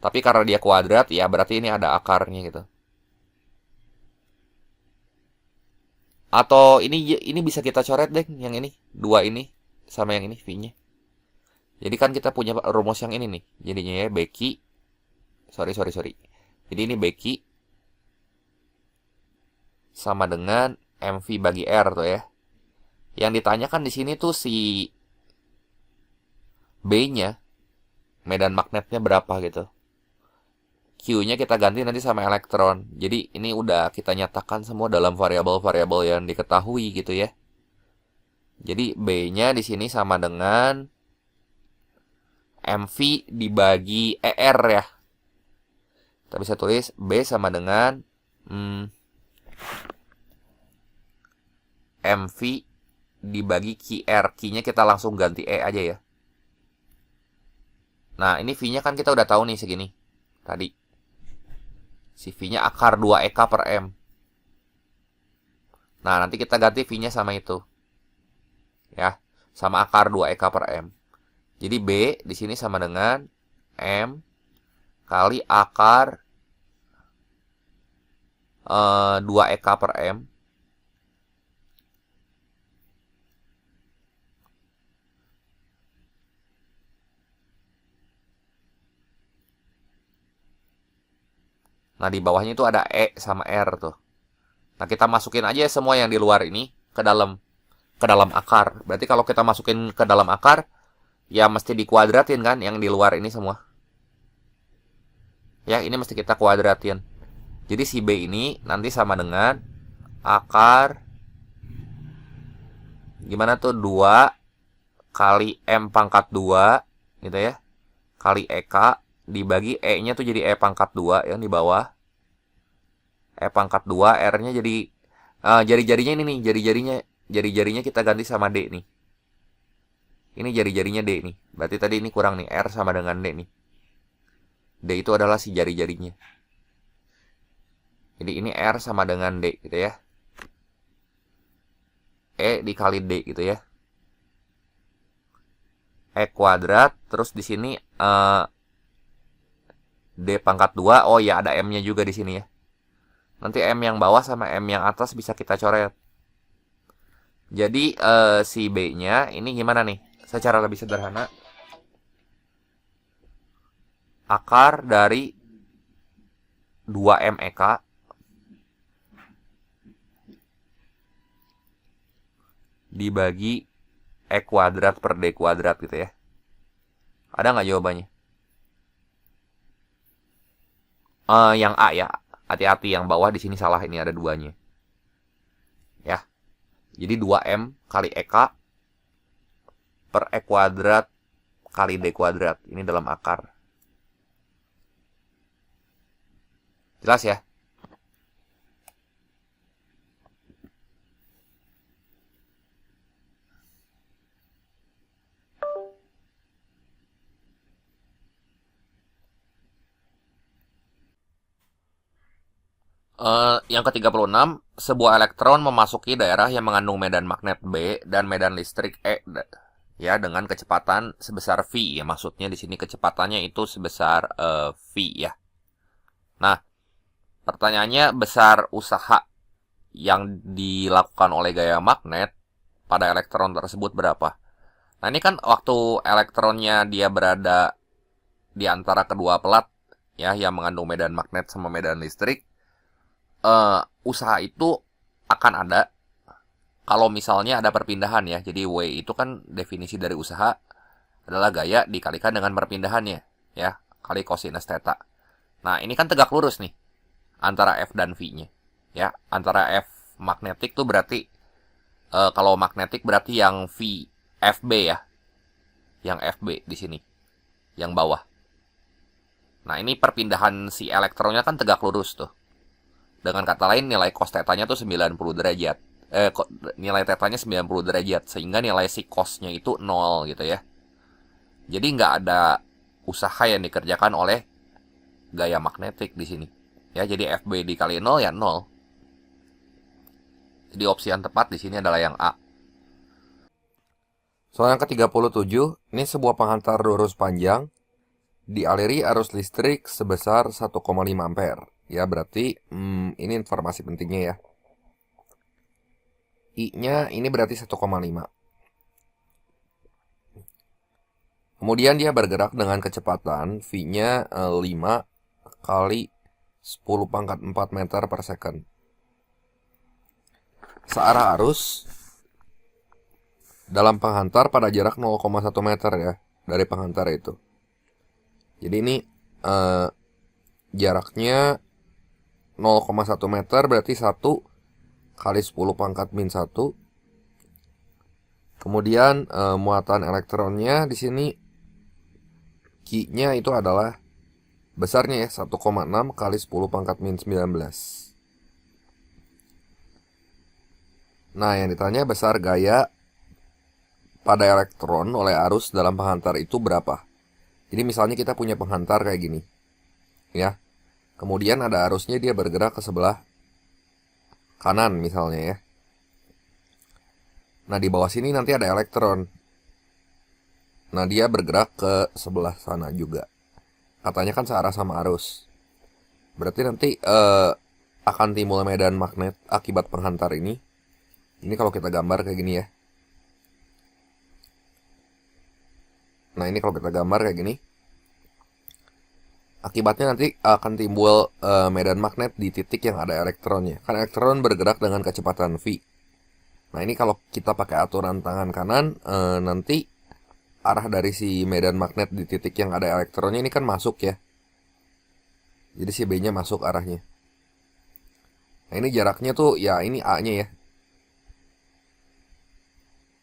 Tapi karena dia kuadrat ya berarti ini ada akarnya gitu. Atau ini bisa kita coret deh yang ini, 2 ini sama yang ini V-nya. Jadi kan kita punya rumus yang ini nih. Jadinya ya Beki. Sorry. Jadi ini Beki sama dengan MV bagi R tuh ya. Yang ditanyakan di sini tuh si B-nya, medan magnetnya berapa gitu. Q-nya kita ganti nanti sama elektron. Jadi ini udah kita nyatakan semua dalam variabel-variabel yang diketahui gitu ya. Jadi B-nya di sini sama dengan MV dibagi ER ya. Kita bisa tulis B sama dengan MV dibagi QR. Q-nya kita langsung ganti E aja ya. Nah, ini V-nya kan kita udah tahu nih segini. Tadi. Si V-nya akar 2EK per M. Nah, nanti kita ganti V-nya sama itu. Ya, sama akar 2EK per M. Jadi B di sini sama dengan M kali akar 2EK per M. Nah, di bawahnya itu ada E sama R tuh. Nah, kita masukin aja semua yang di luar ini ke dalam akar. Berarti kalau kita masukin ke dalam akar, ya mesti dikuadratin kan yang di luar ini semua. Ya, ini mesti kita kuadratin. Jadi si B ini nanti sama dengan akar gimana tuh 2 kali M pangkat 2 gitu ya. Kali EK dibagi E-nya tuh jadi E pangkat 2 yang di bawah. E pangkat 2 R-nya jadi jari-jarinya ini nih, jari-jarinya kita ganti sama D nih. Ini jari-jarinya D nih. Berarti tadi ini kurang nih, R sama dengan D nih. D itu adalah si jari-jarinya. Jadi ini R sama dengan D gitu ya. E dikali D gitu ya. E kuadrat, terus di sini D pangkat 2. Oh ya, ada M-nya juga di sini ya. Nanti M yang bawah sama M yang atas bisa kita coret. Jadi si B-nya ini gimana nih? Secara lebih sederhana. Akar dari 2M EK dibagi E kuadrat per D kuadrat gitu ya. Ada nggak jawabannya? Yang A ya. Hati-hati yang bawah di sini salah, ini ada 2-nya. Ya. Jadi 2M kali EK per E kuadrat kali D kuadrat. Ini dalam akar. Jelas ya? Yang ke-36, sebuah elektron memasuki daerah yang mengandung medan magnet B dan medan listrik E, ya, dengan kecepatan sebesar V, ya, maksudnya di sini kecepatannya itu sebesar V, ya. Nah, pertanyaannya, besar usaha yang dilakukan oleh gaya magnet pada elektron tersebut berapa? Nah, ini kan waktu elektronnya dia berada di antara kedua pelat, ya, yang mengandung medan magnet sama medan listrik. Usaha itu akan ada kalau misalnya ada perpindahan, ya. Jadi W itu kan definisi dari usaha adalah gaya dikalikan dengan perpindahannya, ya, kali kosinus theta. Nah, ini kan tegak lurus nih antara F dan V-nya, ya. Antara F magnetik tuh berarti kalau magnetik berarti yang V FB, ya. Yang FB di sini, yang bawah. Nah, ini perpindahan si elektronnya kan tegak lurus tuh. Dengan kata lain, nilai cos tetanya tuh 90 derajat. Nilai tetanya 90 derajat. Sehingga nilai si cosnya itu 0 gitu, ya. Jadi nggak ada usaha yang dikerjakan oleh gaya magnetik di sini. Ya, jadi FB dikali 0 ya 0. Jadi opsi yang tepat di sini adalah yang A. Soal yang ke-37, ini sebuah penghantar lurus panjang dialiri arus listrik sebesar 1,5 ampere. Ya, berarti ini informasi pentingnya, ya. I-nya ini berarti 1,5. Kemudian dia bergerak dengan kecepatan V-nya 5 kali 10 pangkat 4 meter per second. Searah arus dalam penghantar pada jarak 0,1 meter, ya, dari penghantar itu. Jadi ini jaraknya 0,1 meter berarti 1 kali 10 pangkat min 1. Kemudian muatan elektronnya di sini Q-nya itu adalah besarnya, ya, 1,6 kali 10 pangkat min 19. Nah, yang ditanya besar gaya pada elektron oleh arus dalam penghantar itu berapa? Jadi misalnya kita punya penghantar kayak gini, ya. Kemudian ada arusnya, dia bergerak ke sebelah kanan misalnya, ya. Nah, di bawah sini nanti ada elektron. Nah, dia bergerak ke sebelah sana juga. Katanya kan searah sama arus. Berarti nanti akan timbul medan magnet akibat penghantar ini. Ini kalau kita gambar kayak gini, ya. Nah, ini kalau kita gambar kayak gini. Akibatnya nanti akan timbul medan magnet di titik yang ada elektronnya. Kan elektron bergerak dengan kecepatan V. Nah, ini kalau kita pakai aturan tangan kanan, nanti arah dari si medan magnet di titik yang ada elektronnya ini kan masuk, ya. Jadi si B-nya masuk arahnya. Nah, ini jaraknya tuh, ya, ini A-nya, ya.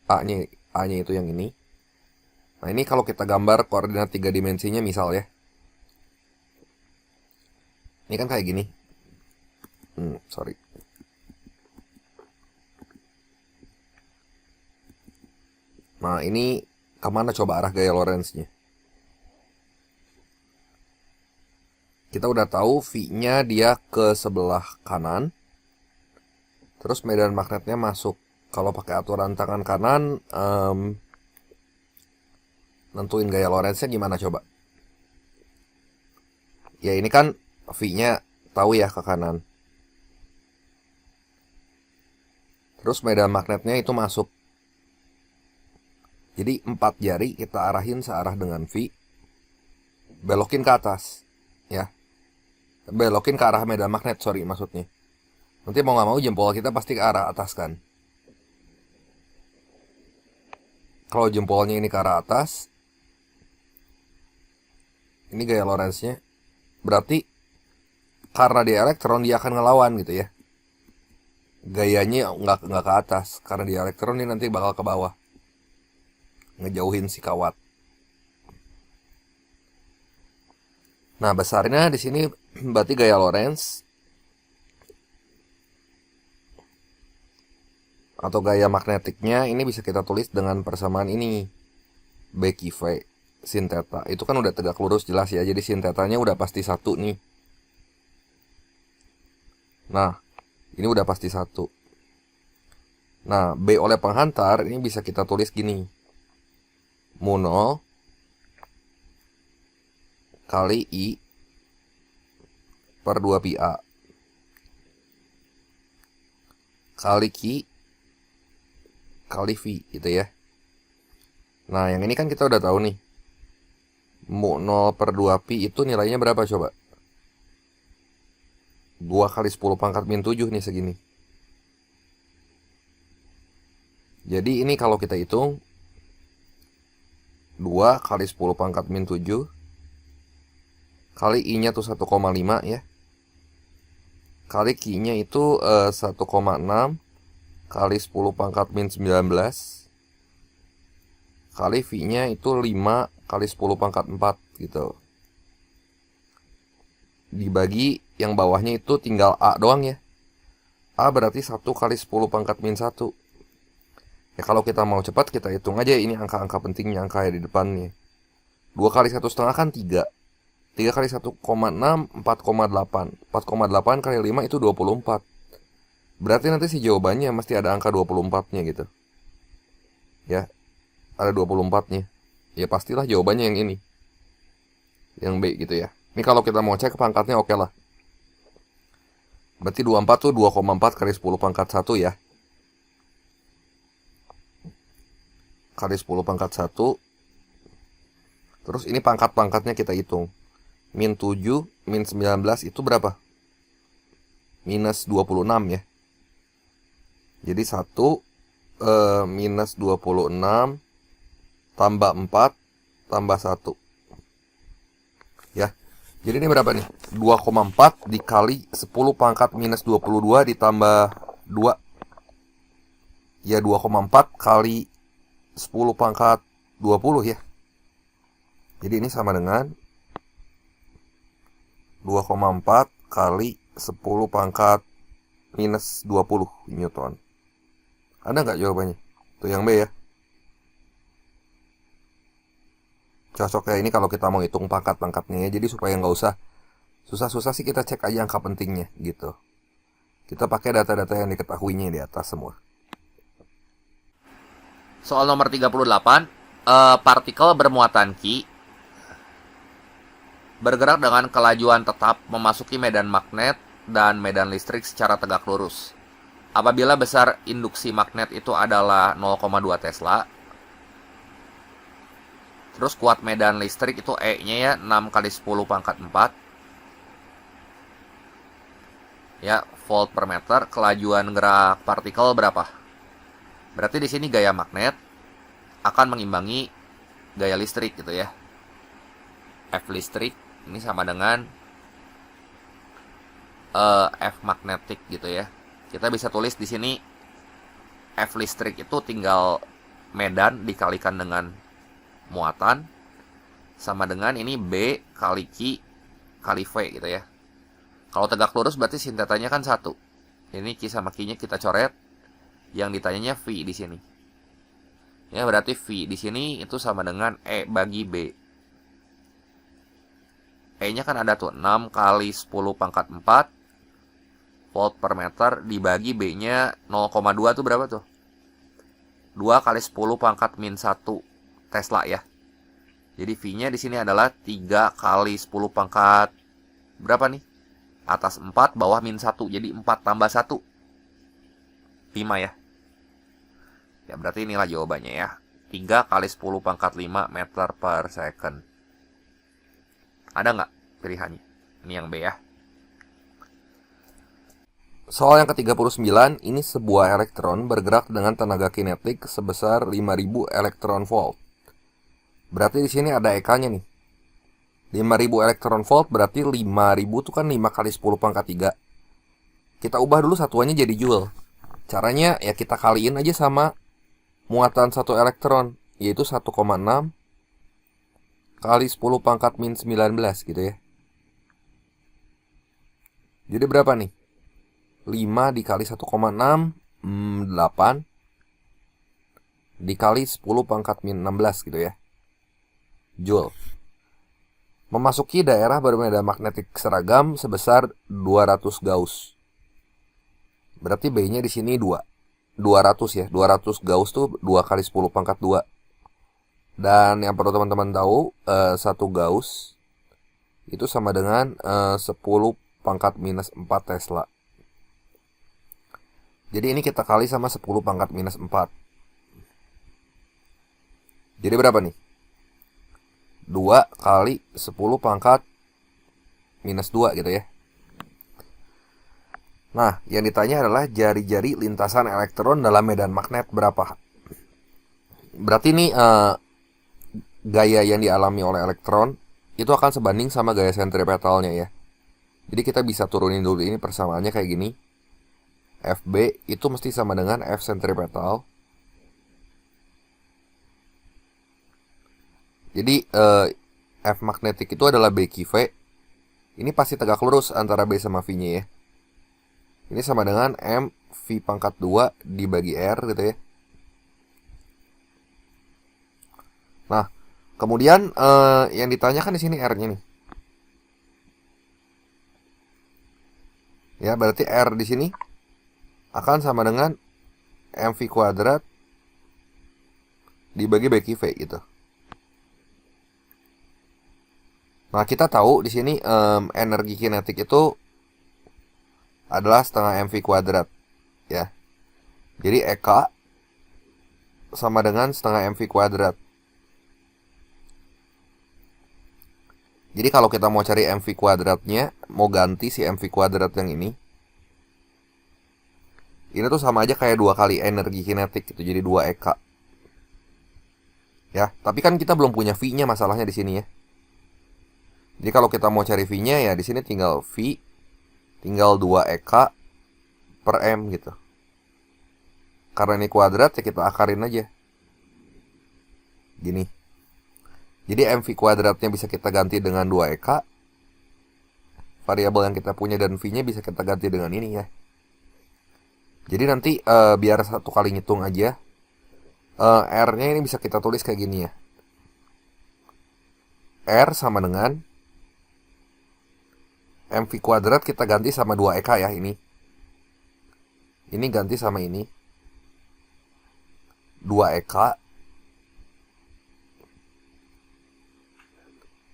A-nya itu yang ini. Nah, ini kalau kita gambar koordinat 3 dimensinya misal, ya. Ini kan kayak gini. Sorry. Nah, ini kemana coba arah gaya Lorentz-nya? Kita udah tahu V-nya dia ke sebelah kanan. Terus medan magnetnya masuk. Kalau pakai aturan tangan kanan, nentuin gaya Lorentz-nya gimana coba? Ya, ini kan V-nya tahu, ya, ke kanan. Terus medan magnetnya itu masuk. Jadi 4 jari kita arahin searah dengan V. Belokin ke atas, ya. Belokin ke arah medan magnet, sorry maksudnya. Nanti mau gak mau jempol kita pasti ke arah atas kan. Kalau jempolnya ini ke arah atas, ini gaya Lorentz-nya. Berarti karena dia elektron, dia akan ngelawan gitu, ya. Gayanya nggak ke atas. Karena dia elektron, dia nanti bakal ke bawah, ngejauhin si kawat. Nah, besarnya di sini berarti gaya Lorentz atau gaya magnetiknya ini bisa kita tulis dengan persamaan ini. B Q V sin theta. Itu kan udah tegak lurus jelas, ya. Jadi sin tetanya udah pasti 1 nih. Nah, ini udah pasti 1. Nah, B oleh penghantar ini bisa kita tulis gini. Mu 0 kali I per 2 pi A kali Q kali V gitu ya. Nah, yang ini kan kita udah tahu nih. Mu 0 per 2 pi itu nilainya berapa coba? 2 kali 10 pangkat min 7 nih segini. Jadi ini kalau kita hitung 2 kali 10 pangkat min 7 kali I-nya tuh 1,5 ya. Kali Q-nya itu 1,6 kali 10 pangkat min 19 kali V-nya itu 5 kali 10 pangkat 4 gitu. Dibagi yang bawahnya itu tinggal A doang ya. A berarti 1 kali 10 pangkat min 1. Ya kalau kita mau cepat kita hitung aja ini angka-angka pentingnya, angka yang di depannya. 2 kali 1,5 kan 3. 3 kali 1,6 4,8. 4,8 kali 5 itu 24. Berarti nanti si jawabannya mesti ada angka 24-nya gitu. Ya, ada 24-nya. Ya pastilah jawabannya yang ini. Yang B gitu ya. Ini kalau kita mau cek pangkatnya oke lah. Berarti 24 tuh 2,4 kali 10 pangkat 1 ya. Kali 10 pangkat 1. Terus ini pangkat-pangkatnya kita hitung. Min 7, min 19 itu berapa? Minus 26 ya. Jadi 1 minus 26 tambah 4 tambah 1. Ya. Jadi ini berapa nih? 2,4 dikali 10 pangkat minus 22 ditambah 2. Ya 2,4 kali 10 pangkat 20 ya. Jadi ini sama dengan 2,4 kali 10 pangkat minus 20 Newton. Ada nggak jawabannya? Itu yang B ya. Cocok ya ini kalau kita mau hitung pangkat-pangkatnya ya. Jadi supaya nggak usah susah-susah sih, kita cek aja angka pentingnya gitu. Kita pakai data-data yang diketahuinya di atas semua. Soal nomor 38, partikel bermuatan Q bergerak dengan kelajuan tetap memasuki medan magnet dan medan listrik secara tegak lurus. Apabila besar induksi magnet itu adalah 0,2 Tesla, terus kuat medan listrik itu E-nya ya 6 kali 10 pangkat 4 ya volt per meter. Kelajuan gerak partikel berapa? Berarti di sini gaya magnet akan mengimbangi gaya listrik gitu ya. F listrik ini sama dengan F magnetik gitu ya. Kita bisa tulis di sini F listrik itu tinggal medan dikalikan dengan muatan sama dengan ini B kali Q kali V gitu ya. Kalau tegak lurus berarti sintetanya kan 1. Ini Q sama Q-nya kita coret. Yang ditanyanya V di sini. Ya berarti V di sini itu sama dengan E bagi B. E-nya kan ada tuh 6 kali 10 pangkat 4 volt per meter dibagi B-nya 0,2 tuh berapa tuh? 2 kali 10 pangkat min 1 Tesla ya. Jadi V-nya di sini adalah 3 kali 10 pangkat berapa nih? Atas 4, bawah min 1. Jadi 4 tambah 1. 5 ya. Ya berarti inilah jawabannya ya. 3 kali 10 pangkat 5 meter per second. Ada nggak pilihannya? Ini yang B ya. Soal yang ke-39, ini sebuah elektron bergerak dengan tenaga kinetik sebesar 5000 elektron volt. Berarti di sini ada EK-nya nih. 5000 elektron volt berarti 5000 itu kan 5 kali 10 pangkat 3. Kita ubah dulu satuannya jadi joule. Caranya ya kita kaliin aja sama muatan 1 elektron, yaitu 1,6 kali 10 pangkat min 19 gitu ya. Jadi berapa nih? 5 dikali 1,6 8 dikali 10 pangkat min 16 gitu ya. Joule. Memasuki daerah bermedan magnetik seragam sebesar 200 Gauss. Berarti B-nya di sini 2. 200 ya. 200 Gauss tuh 2 kali 10 pangkat 2. Dan yang perlu teman-teman tahu, 1 Gauss itu sama dengan 10 pangkat minus 4 Tesla. Jadi ini kita kali sama 10 pangkat minus 4. Jadi berapa nih? 2 kali 10 pangkat minus 2 gitu ya. Nah, yang ditanya adalah jari-jari lintasan elektron dalam medan magnet berapa? Berarti ini gaya yang dialami oleh elektron itu akan sebanding sama gaya sentripetalnya ya. Jadi kita bisa turunin dulu ini persamaannya kayak gini. FB itu mesti sama dengan F sentripetal. Jadi F magnetik itu adalah B V. Ini pasti tegak lurus antara B sama V-nya ya. Ini sama dengan M V pangkat 2 dibagi R gitu ya. Nah, kemudian yang ditanyakan di sini R-nya nih. Ya, berarti R di sini akan sama dengan MV kuadrat dibagi B V gitu. Nah, kita tahu di sini energi kinetik itu adalah setengah MV kuadrat ya. Jadi EK sama dengan setengah MV kuadrat. Jadi kalau kita mau cari MV kuadratnya, mau ganti si MV kuadrat yang ini tuh sama aja kayak 2 kali energi kinetik gitu, jadi 2 EK. Ya, tapi kan kita belum punya V-nya masalahnya di sini ya. Jadi kalau kita mau cari V-nya ya di sini tinggal V tinggal 2 EK per M gitu. Karena ini kuadrat ya kita akarin aja. Gini. Jadi MV kuadratnya bisa kita ganti dengan 2 EK. Variabel yang kita punya dan V-nya bisa kita ganti dengan ini ya. Jadi nanti biar satu kali ngitung aja, R-nya ini bisa kita tulis kayak gini ya. R sama dengan MV kuadrat kita ganti sama 2 EK ya ini. Ini ganti sama ini. 2 EK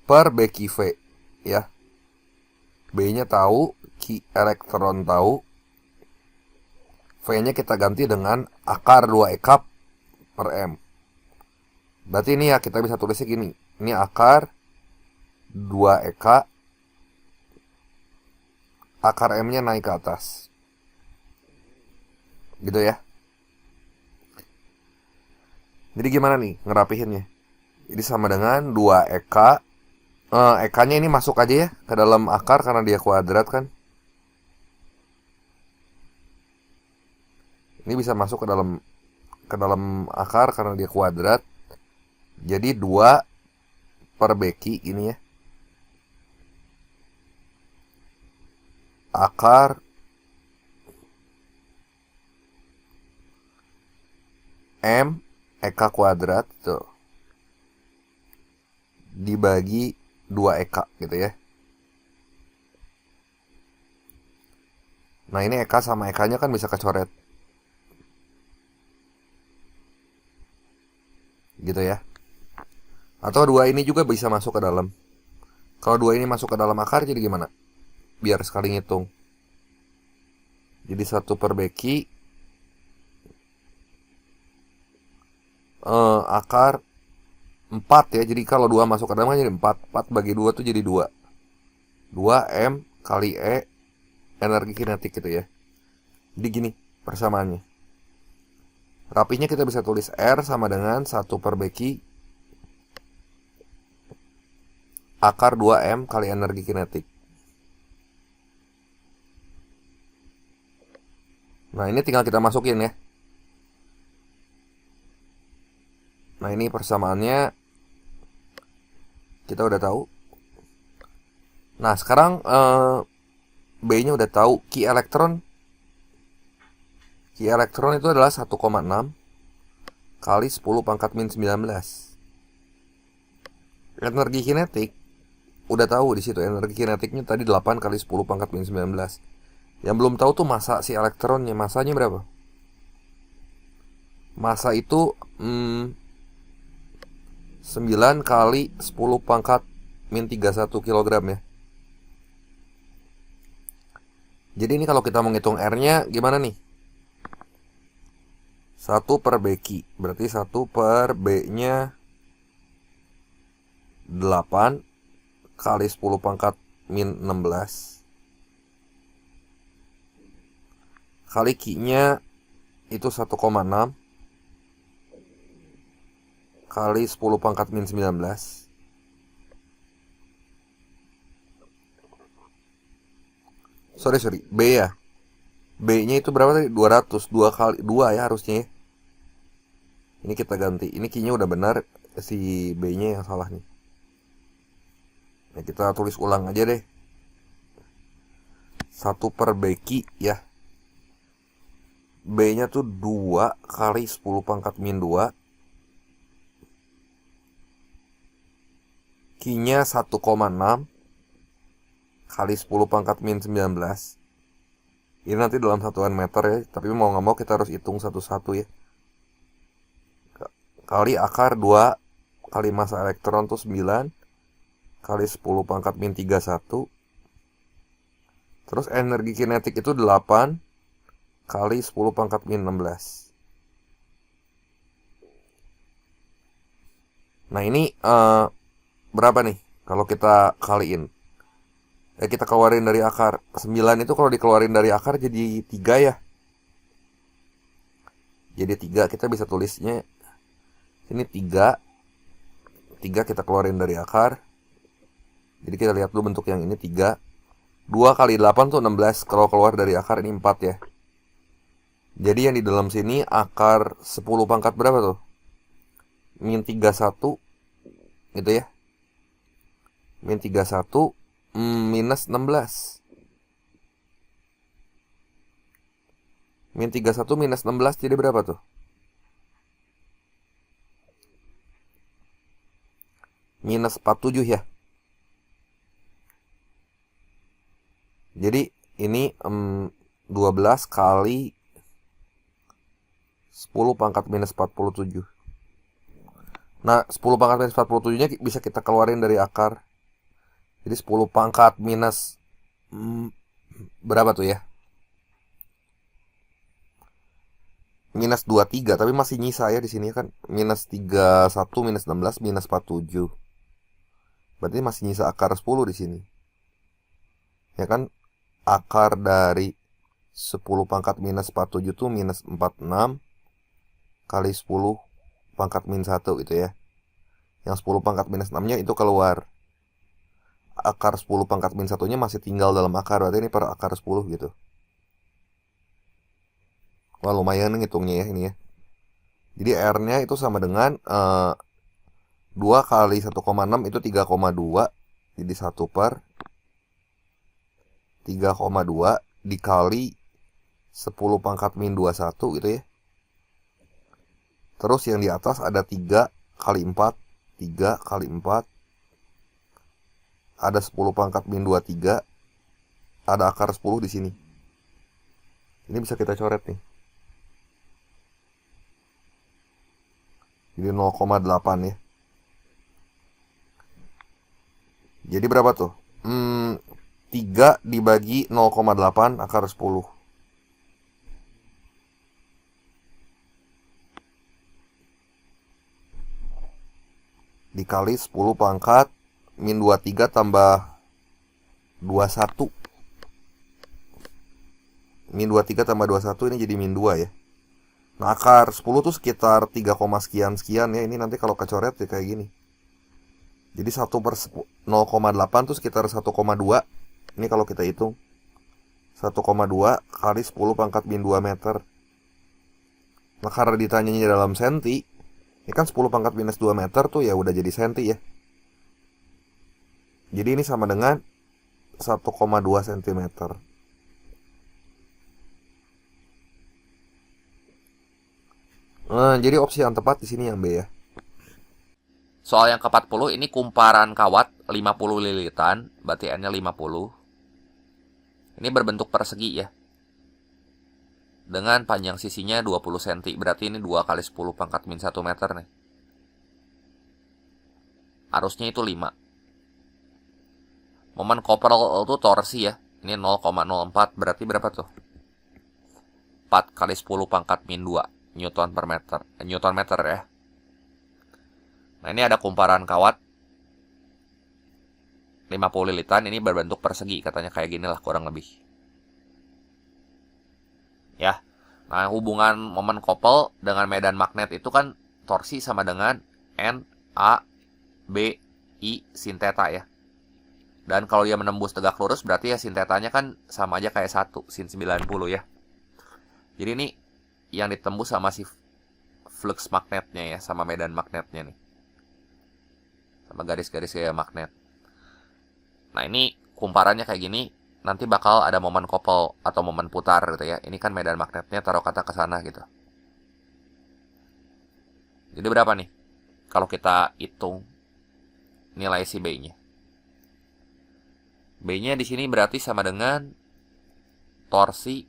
per B V ya. B-nya tahu, Q elektron tahu. V-nya kita ganti dengan akar 2 EK per M. Berarti ini ya kita bisa tulisnya gini. Ini akar 2 EK, akar M-nya naik ke atas. Gitu ya. Jadi gimana nih ngerapihinnya? Jadi sama dengan 2 EK. EK-nya ini masuk aja ya ke dalam akar karena dia kuadrat kan. Ini bisa masuk ke dalam akar karena dia kuadrat. Jadi 2 per beki ini ya. Akar M EK kuadrat tuh dibagi 2 EK gitu ya. Nah ini EK sama EK-nya kan bisa kecoret. Gitu ya. Atau 2 ini juga bisa masuk ke dalam. Kalau 2 ini masuk ke dalam akar jadi gimana? Biar sekali ngitung. Jadi 1 per beki akar 4 ya. Jadi kalau 2 masuk ke dalam jadi 4. 4 bagi 2 tuh jadi 2. 2 M kali E energi kinetik gitu ya. Jadi gini persamaannya. Rapinya kita bisa tulis R sama dengan 1 per beki akar 2M kali energi kinetik. Nah ini tinggal kita masukin ya. Nah ini persamaannya kita udah tahu. Nah sekarang B-nya udah tahu. Q elektron itu adalah 1,6 kali 10 pangkat min 19. Energi kinetik udah tahu di situ. Energi kinetiknya tadi 8 kali 10 pangkat min 19. Yang belum tahu tuh massa si elektronnya. Massanya berapa? Massa itu 9 kali 10 pangkat min 31 kilogram ya. Jadi ini kalau kita menghitung R-nya gimana nih? 1 per BQ. Berarti 1 per B-nya 8 kali 10 pangkat min 16 kali Q-nya itu 1,6 kali 10 pangkat min 19. Sorry, B ya. B-nya itu berapa tadi? 200. 2 kali 2 ya harusnya ya. Ini kita ganti. Ini Q-nya udah benar, si B-nya yang salah nih. Nah, kita tulis ulang aja deh. 1 per BQ ya. B-nya tuh 2 kali 10 pangkat min 2. Q-nya 1,6 kali 10 pangkat min 19. Ini nanti dalam satuan meter ya. Tapi mau gak mau kita harus hitung satu-satu ya. Kali akar 2 kali massa elektron tuh 9 kali 10 pangkat min 31. Terus energi kinetik itu 8 kali 10 pangkat min 16. Nah ini berapa nih kalau kita kaliin? Kita keluarin dari akar. 9 itu kalau dikeluarin dari akar jadi 3 ya. Jadi 3 kita bisa tulisnya. Ini 3. 3 kita keluarin dari akar. Jadi kita lihat dulu bentuk yang ini 3. 2 kali 8 tuh 16. Kalau keluar dari akar ini 4 ya. Jadi yang di dalam sini akar 10 pangkat berapa tuh? Min 31 gitu ya. Min 31 minus 16. Min 31 minus 16 jadi berapa tuh? Minus 47 ya. Jadi ini 12 kali 10 pangkat minus 47. Nah 10 pangkat minus 47 nya bisa kita keluarin dari akar. Jadi 10 pangkat minus berapa tuh ya? Minus 23. Tapi masih nyisa ya di sini kan. Minus 31 minus 16 minus 47. Berarti masih nyisa akar 10 di sini. Ya kan? Akar dari 10 pangkat minus 47 tuh minus 46 kali 10 pangkat min 1 gitu ya. Yang 10 pangkat minus 6 nya itu keluar. Akar 10 pangkat min 1 nya masih tinggal dalam akar. Berarti ini per akar 10 gitu. Wah lumayan ngitungnya ya ini ya. Jadi R nya itu sama dengan 2 kali 1,6 itu 3,2. Jadi 1 per 3,2 dikali 10 pangkat min 21 gitu ya. Terus yang di atas ada 3 kali 4. 3 kali 4. Ada 10 pangkat min 23. Ada akar 10 di sini. Ini bisa kita coret nih. Jadi 0,8 ya. Jadi berapa tuh? 3 dibagi 0,8 akar 10. Dikali 10 pangkat min 23 tambah 21. Min 23 tambah 21 ini jadi min 2 ya. Nah akar 10 tuh sekitar 3, sekian ya. Ini nanti kalau kecoret ya kayak gini. Jadi 1 per 0,8 tuh sekitar 1,2. Ini kalau kita hitung 1,2 kali 10 pangkat min 2 meter. Nah karena ditanyanya dalam senti, ini kan 10 pangkat minus 2 meter tuh ya udah jadi senti ya. Jadi ini sama dengan 1,2 cm. Nah, jadi opsi yang tepat di sini yang B ya. Soal yang ke-40 ini kumparan kawat 50 lilitan, berarti N-nya 50. Ini berbentuk persegi ya. Dengan panjang sisinya 20 cm. Berarti ini 2 kali 10 pangkat min 1 meter nih. Arusnya itu 5. Momen koper itu torsi ya. Ini 0,04. Berarti berapa tuh? 4 kali 10 pangkat min 2 Newton per meter. Newton meter ya. Nah ini ada kumparan kawat 50 lilitan. Ini berbentuk persegi. Katanya kayak gini lah kurang lebih. Ya. Nah hubungan momen kopel dengan medan magnet itu kan torsi sama dengan N, A, B, I, sin theta ya. Dan kalau dia menembus tegak lurus berarti ya sin tetanya kan sama aja kayak 1, sin 90 ya. Jadi ini yang ditembus sama si flux magnetnya ya, sama medan magnetnya nih. Sama garis-garis kayak magnet. Nah ini kumparannya kayak gini, nanti bakal ada momen kopel atau momen putar gitu ya. Ini kan medan magnetnya taruh kata ke sana gitu. Jadi berapa nih? Kalau kita hitung nilai si B-nya. B-nya di sini berarti sama dengan torsi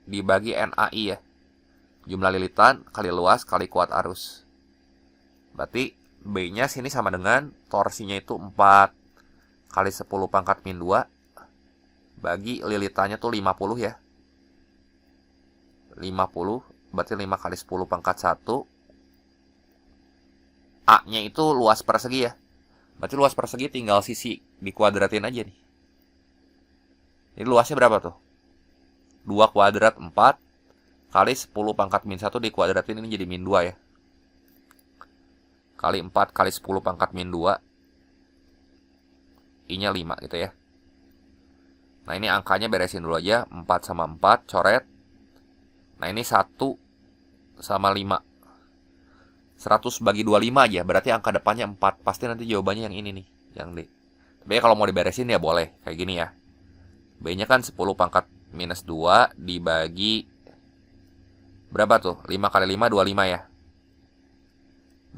dibagi NAI ya. Jumlah lilitan kali luas kali kuat arus. Berarti B-nya sini sama dengan torsinya itu 4 kali 10 pangkat min 2 bagi lilitannya tuh 50 ya. 50 berarti 5 kali 10 pangkat 1. A-nya itu luas persegi ya. Berarti luas persegi tinggal sisi dikuadratin aja nih. Ini luasnya berapa tuh? 2 kuadrat 4 kali 10 pangkat min 1 dikuadratin, ini jadi min 2 ya. Kali 4 kali 10 pangkat min 2. I-nya 5 gitu ya. Nah ini angkanya beresin dulu aja. 4 sama 4 coret. Nah ini 1 sama 5. 100 bagi 25 aja. Berarti angka depannya 4. Pasti nanti jawabannya yang ini nih. Yang D. Tapi kalau mau diberesin ya boleh. Kayak gini ya. B-nya kan 10 pangkat minus 2 dibagi berapa tuh? 5 kali 5, 25 ya.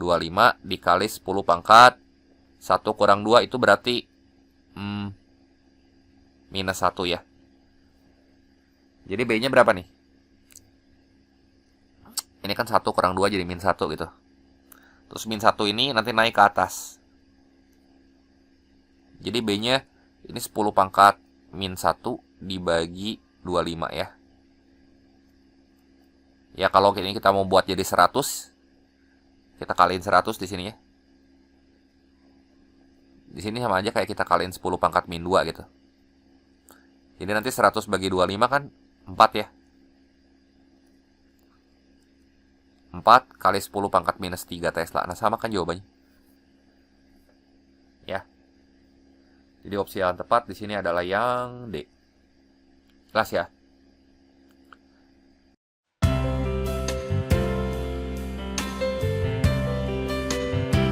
25 dikali 10 pangkat 1 kurang 2 itu berarti minus 1 ya. Jadi B-nya berapa nih? Ini kan 1 kurang 2 jadi min 1 gitu. Terus min 1 ini nanti naik ke atas. Jadi B-nya ini 10 pangkat min 1 dibagi 25 ya. Ya kalau ini kita mau buat jadi 100, kita kaliin 100 di sini ya. Di sini sama aja kayak kita kaliin 10 pangkat min 2 gitu. Jadi nanti 100 bagi 25 kan 4 ya. 4 kali 10 pangkat minus 3 Tesla. Nah sama kan jawabannya. Ya. Jadi opsi yang tepat di sini adalah yang D. Jelas ya?